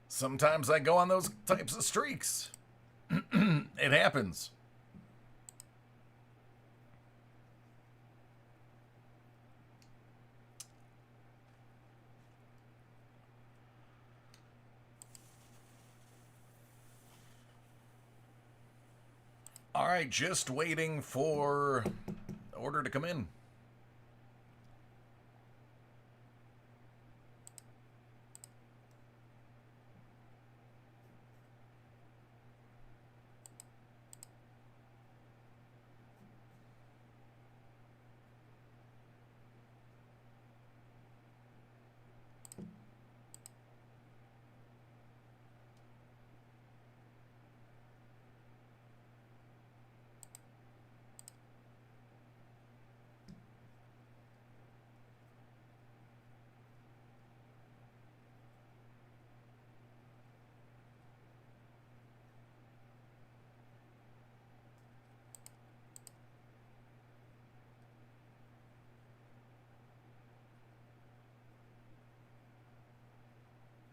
Sometimes I go on those types of streaks. It happens. All right, just waiting for the order to come in.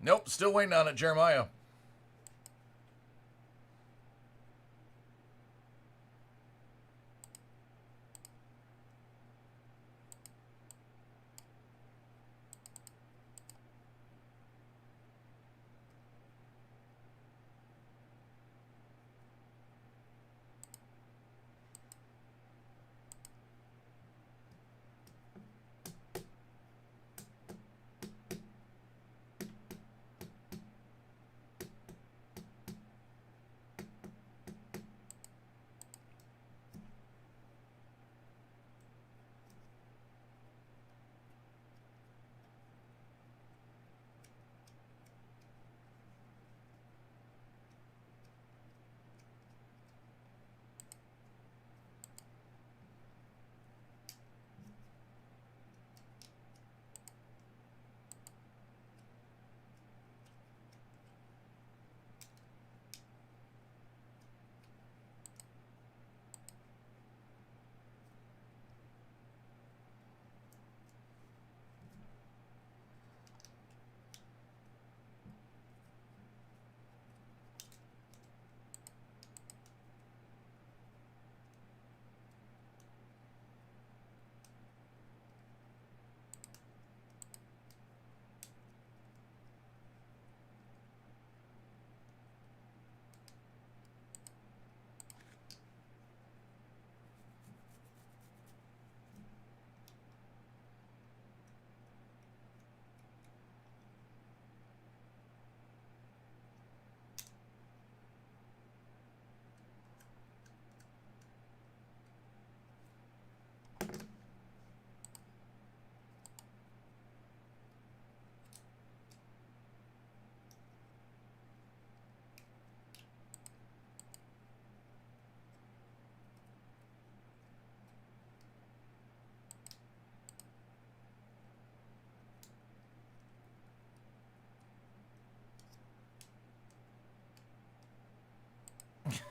Nope, still waiting on it, Jeremiah.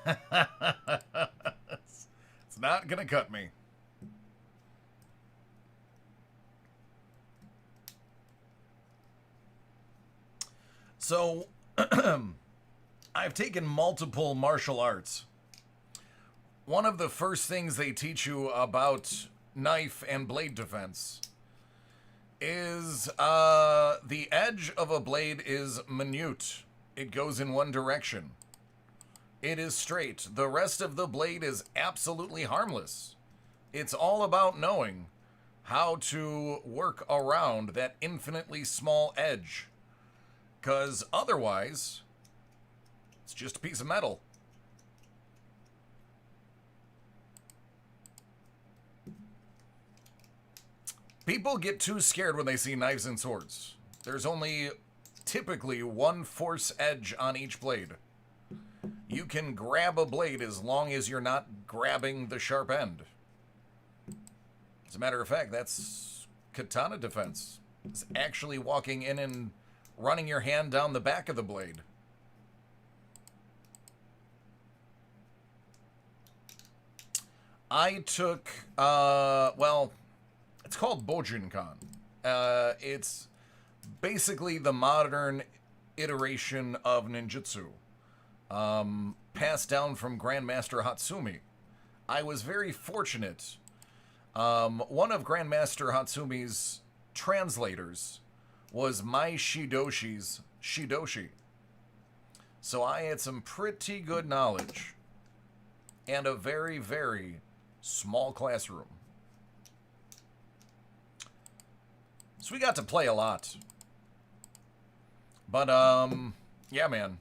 It's not gonna cut me. So, I've taken multiple martial arts. One of the first things they teach you about knife and blade defense is the edge of a blade is minute. It goes in one direction. It is straight. The rest of the blade is absolutely harmless. It's all about knowing how to work around that infinitely small edge. Because otherwise, it's just a piece of metal. People get too scared when they see knives and swords. There's only typically one force edge on each blade. You can grab a blade as long as you're not grabbing the sharp end. As a matter of fact, that's katana defense. It's actually walking in and running your hand down the back of the blade. I took, well, it's called Bojinkan. It's basically the modern iteration of ninjutsu, passed down from Grandmaster Hatsumi. I was very fortunate. One of Grandmaster Hatsumi's translators was Mai Shidoshi's Shidoshi. So I had some pretty good knowledge and a very, very small classroom. So we got to play a lot. But, yeah, man.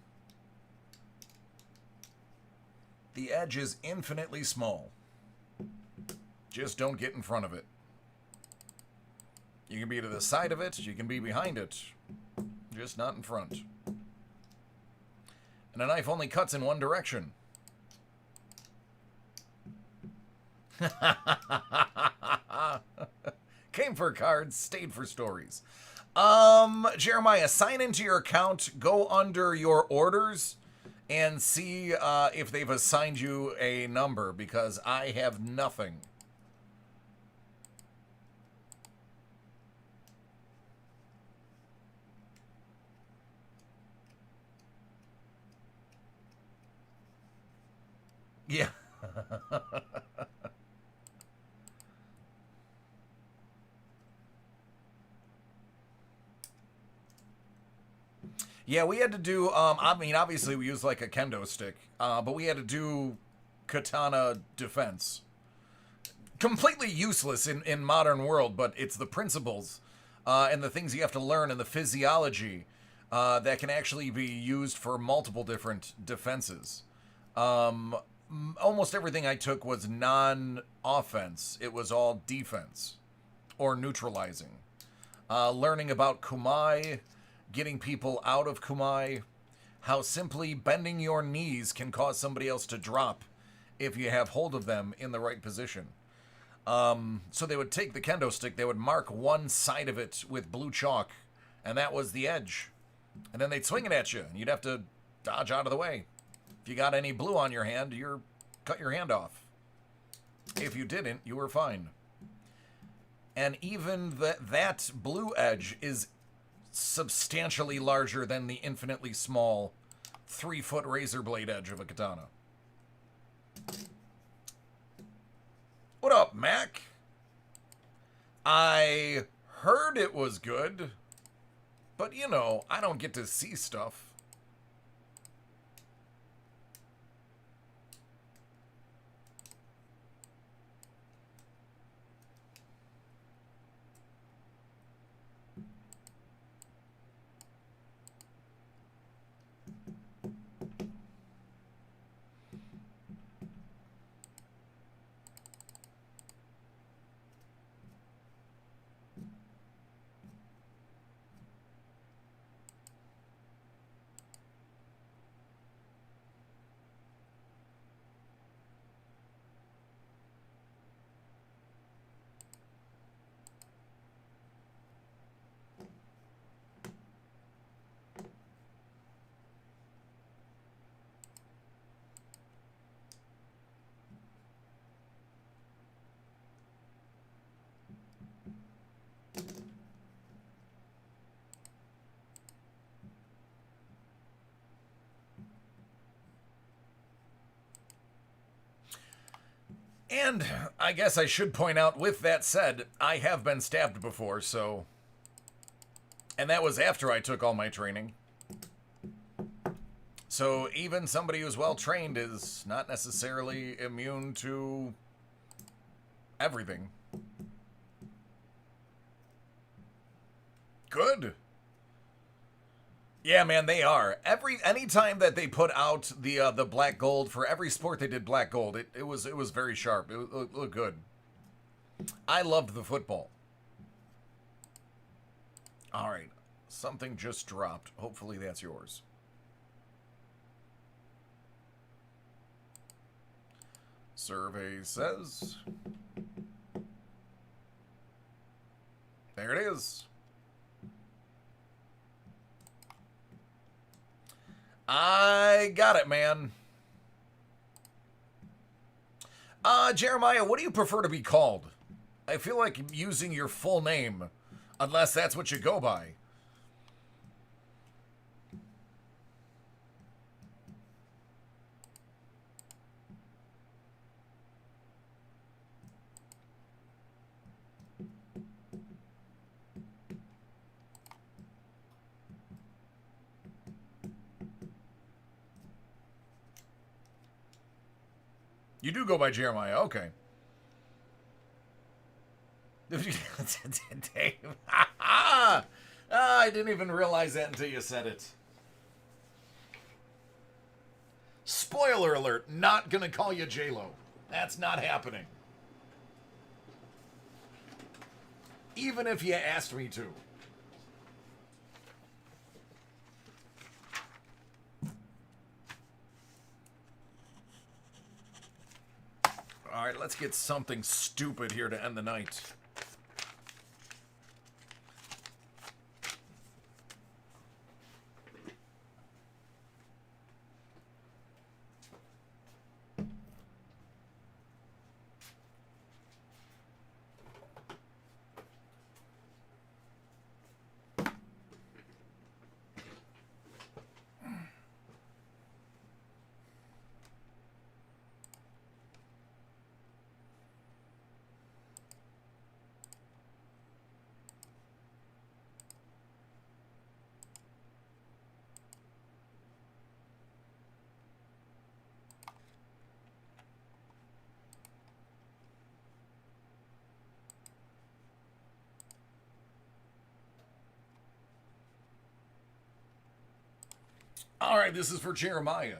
The edge is infinitely small. Just don't get in front of it. You can be to the side of it, you can be behind it. Just not in front. And a knife only cuts in one direction. Came for cards, stayed for stories. Jeremiah, sign into your account, go under your orders, and see if they've assigned you a number, because I have nothing. Yeah. Yeah, we had to do, I mean, obviously we used like a kendo stick, but we had to do katana defense. Completely useless in modern world, but it's the principles and the things you have to learn and the physiology that can actually be used for multiple different defenses. Almost everything I took was non-offense. It was all defense or neutralizing. Learning about kumai, getting people out of kumai, how simply bending your knees can cause somebody else to drop if you have hold of them in the right position. So they would take the kendo stick, they would mark one side of it with blue chalk, and that was the edge. And then they'd swing it at you, and you'd have to dodge out of the way. If you got any blue on your hand, you're cut your hand off. If you didn't, you were fine. And even that blue edge is substantially larger than the infinitely small 3-foot razor blade edge of a katana. What up, Mac? I heard it was good, but you know, I don't get to see stuff. And I guess I should point out, with that said, I have been stabbed before, so... And that was after I took all my training. So even somebody who's well-trained is not necessarily immune to everything. Good. Yeah, man, they are. Anytime that they put out the black gold for every sport, they did black gold. It was very sharp. It looked good. I loved the football. All right, something just dropped. Hopefully that's yours. Survey says. There it is. I got it, man. Jeremiah, what do you prefer to be called? I feel like using your full name, unless that's what you go by. You do go by Jeremiah, okay. Dave. I didn't even realize that until you said it. Spoiler alert, not gonna call you J-Lo. That's not happening. Even if you asked me to. All right, let's get something stupid here to end the night. All right, this is for Jeremiah.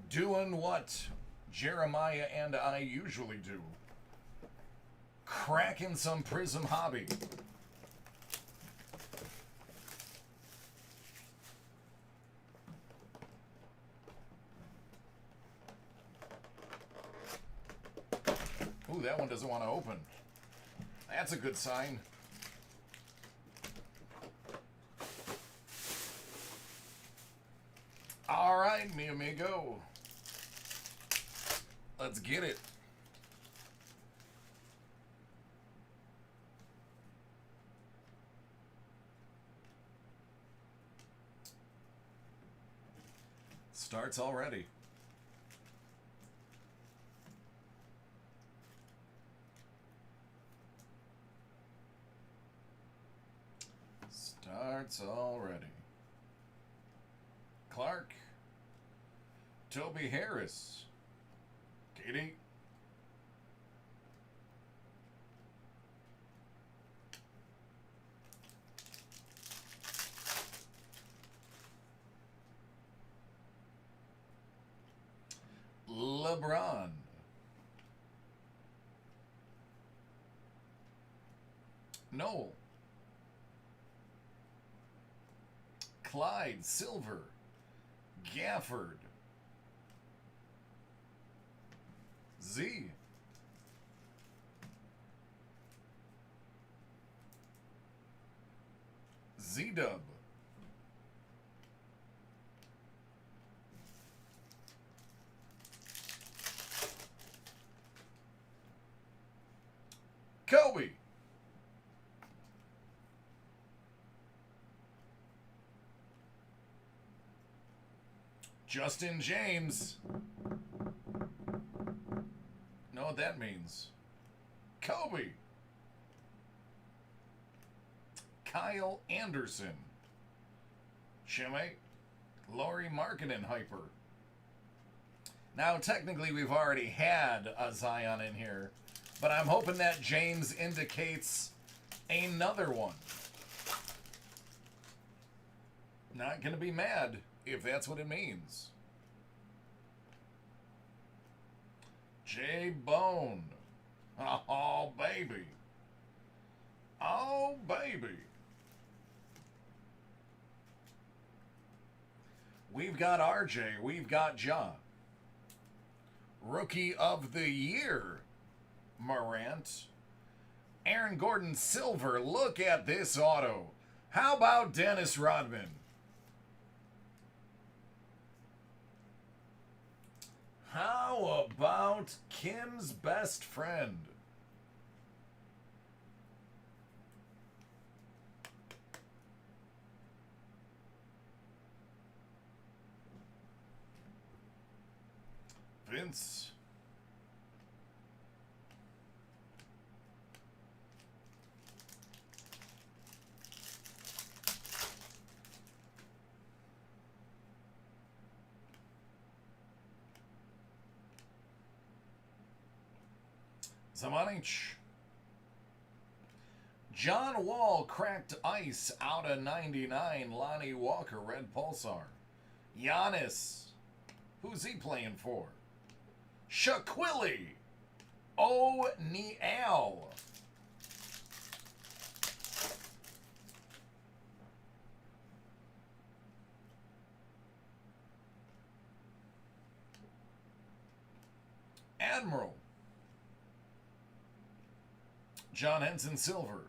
Doing what Jeremiah and I usually do. Cracking some Prism hobby. Ooh, that one doesn't want to open. That's a good sign. All right, mi amigo. Let's get it. Starts already. Starts already. Clark. Toby Harris. Katie. LeBron. Noel. Clyde Silver. Gafford. Z. Z-Dub. Kobe. Justin James. No, know what that means. Kobe. Kyle Anderson. Shimmy. Laurie Markkinen Hyper. Now, technically, we've already had a Zion in here, but I'm hoping that James indicates another one. Not going to be mad if that's what it means. J-Bone. Oh, baby. Oh, baby. We've got RJ. We've got Ja. Rookie of the Year, Morant. Aaron Gordon Silver. Look at this auto. How about Dennis Rodman? How about Kim's best friend? Vince. Zamanich. John Wall cracked ice out of 99. Lonnie Walker, red pulsar. Giannis. Who's he playing for? Shaquille O'Neal. Admiral. John Henson Silver.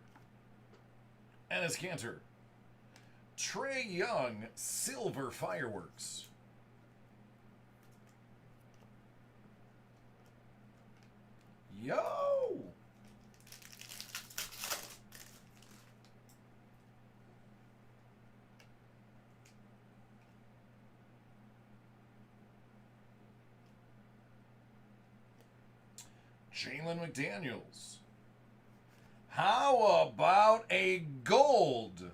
Ennis Cantor. Trae Young Silver Fireworks. Yo! Jalen McDaniels. How about a gold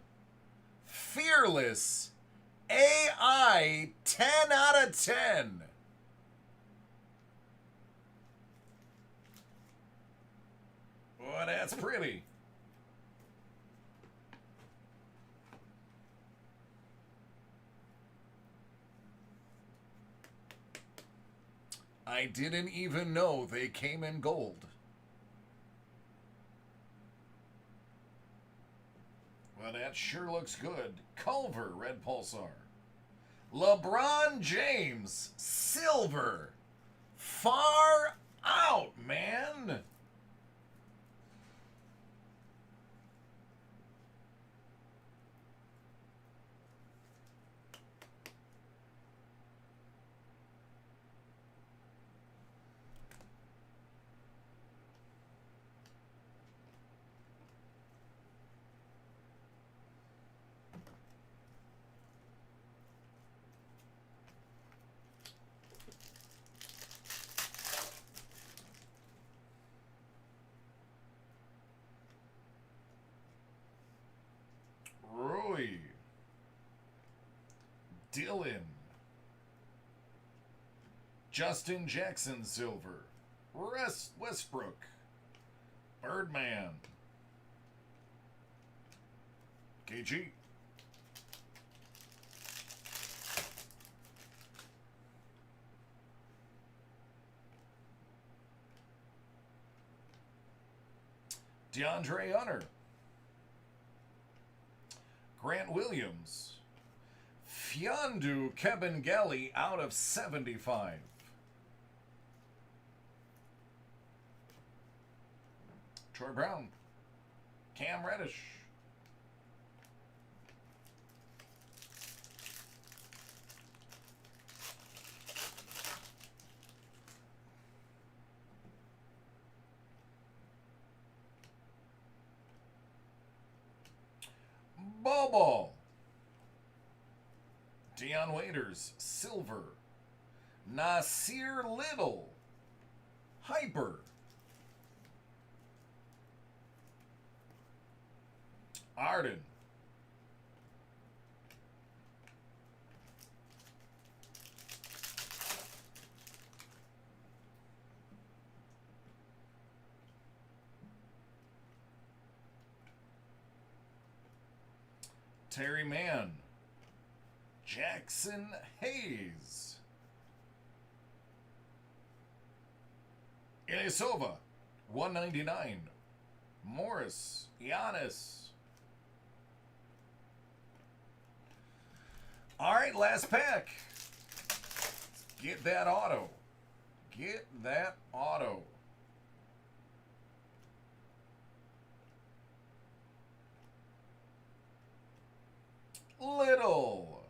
Fearless AI 10 out of 10? Boy, that's pretty. I didn't even know they came in gold. Well, that sure looks good. Culver, red pulsar. LeBron James, silver. Far out, man. Roy. Dylan. Justin Jackson silver. Westbrook. Birdman. KG. DeAndre Hunter. Grant Williams. Fiondu Kabengele out of 75. Troy Brown. Cam Reddish. Bobo. Deion Waiters, silver. Nasir Little, hyper. Arden. Terry Mann. Jackson Hayes. Ilyasova, 199. Morris, Giannis. All right, last pack. Get that auto. Get that auto. Little.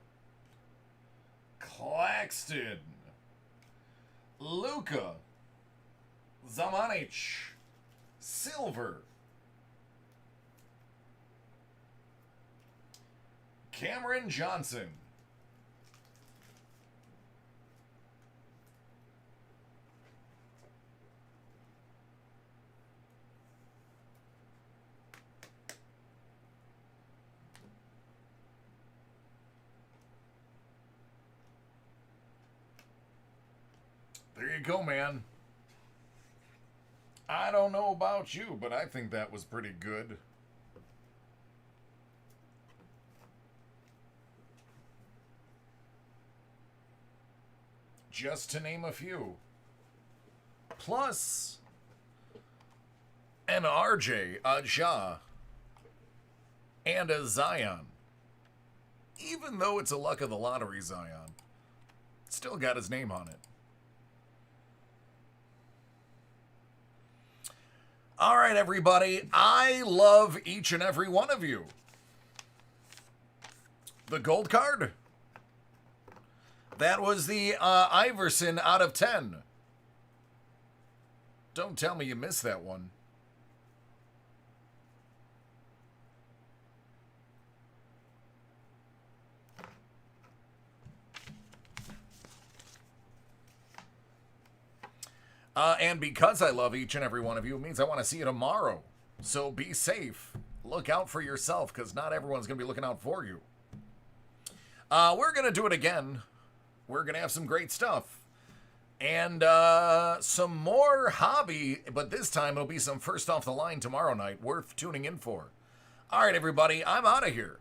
Claxton. Luka. Zamanic. Silver. Cameron Johnson. There you go, man. I don't know about you, but I think that was pretty good. Just to name a few. Plus, an RJ, a Ja, and a Zion. Even though it's a luck of the lottery Zion, still got his name on it. All right, everybody. I love each and every one of you. The gold card. That was the Iverson out of 10. Don't tell me you missed that one. And because I love each and every one of you, it means I want to see you tomorrow. So be safe. Look out for yourself, because not everyone's going to be looking out for you. We're going to do it again. We're going to have some great stuff. And some more hobby, but this time it'll be some first off the line tomorrow night, worth tuning in for. All right, everybody, I'm out of here.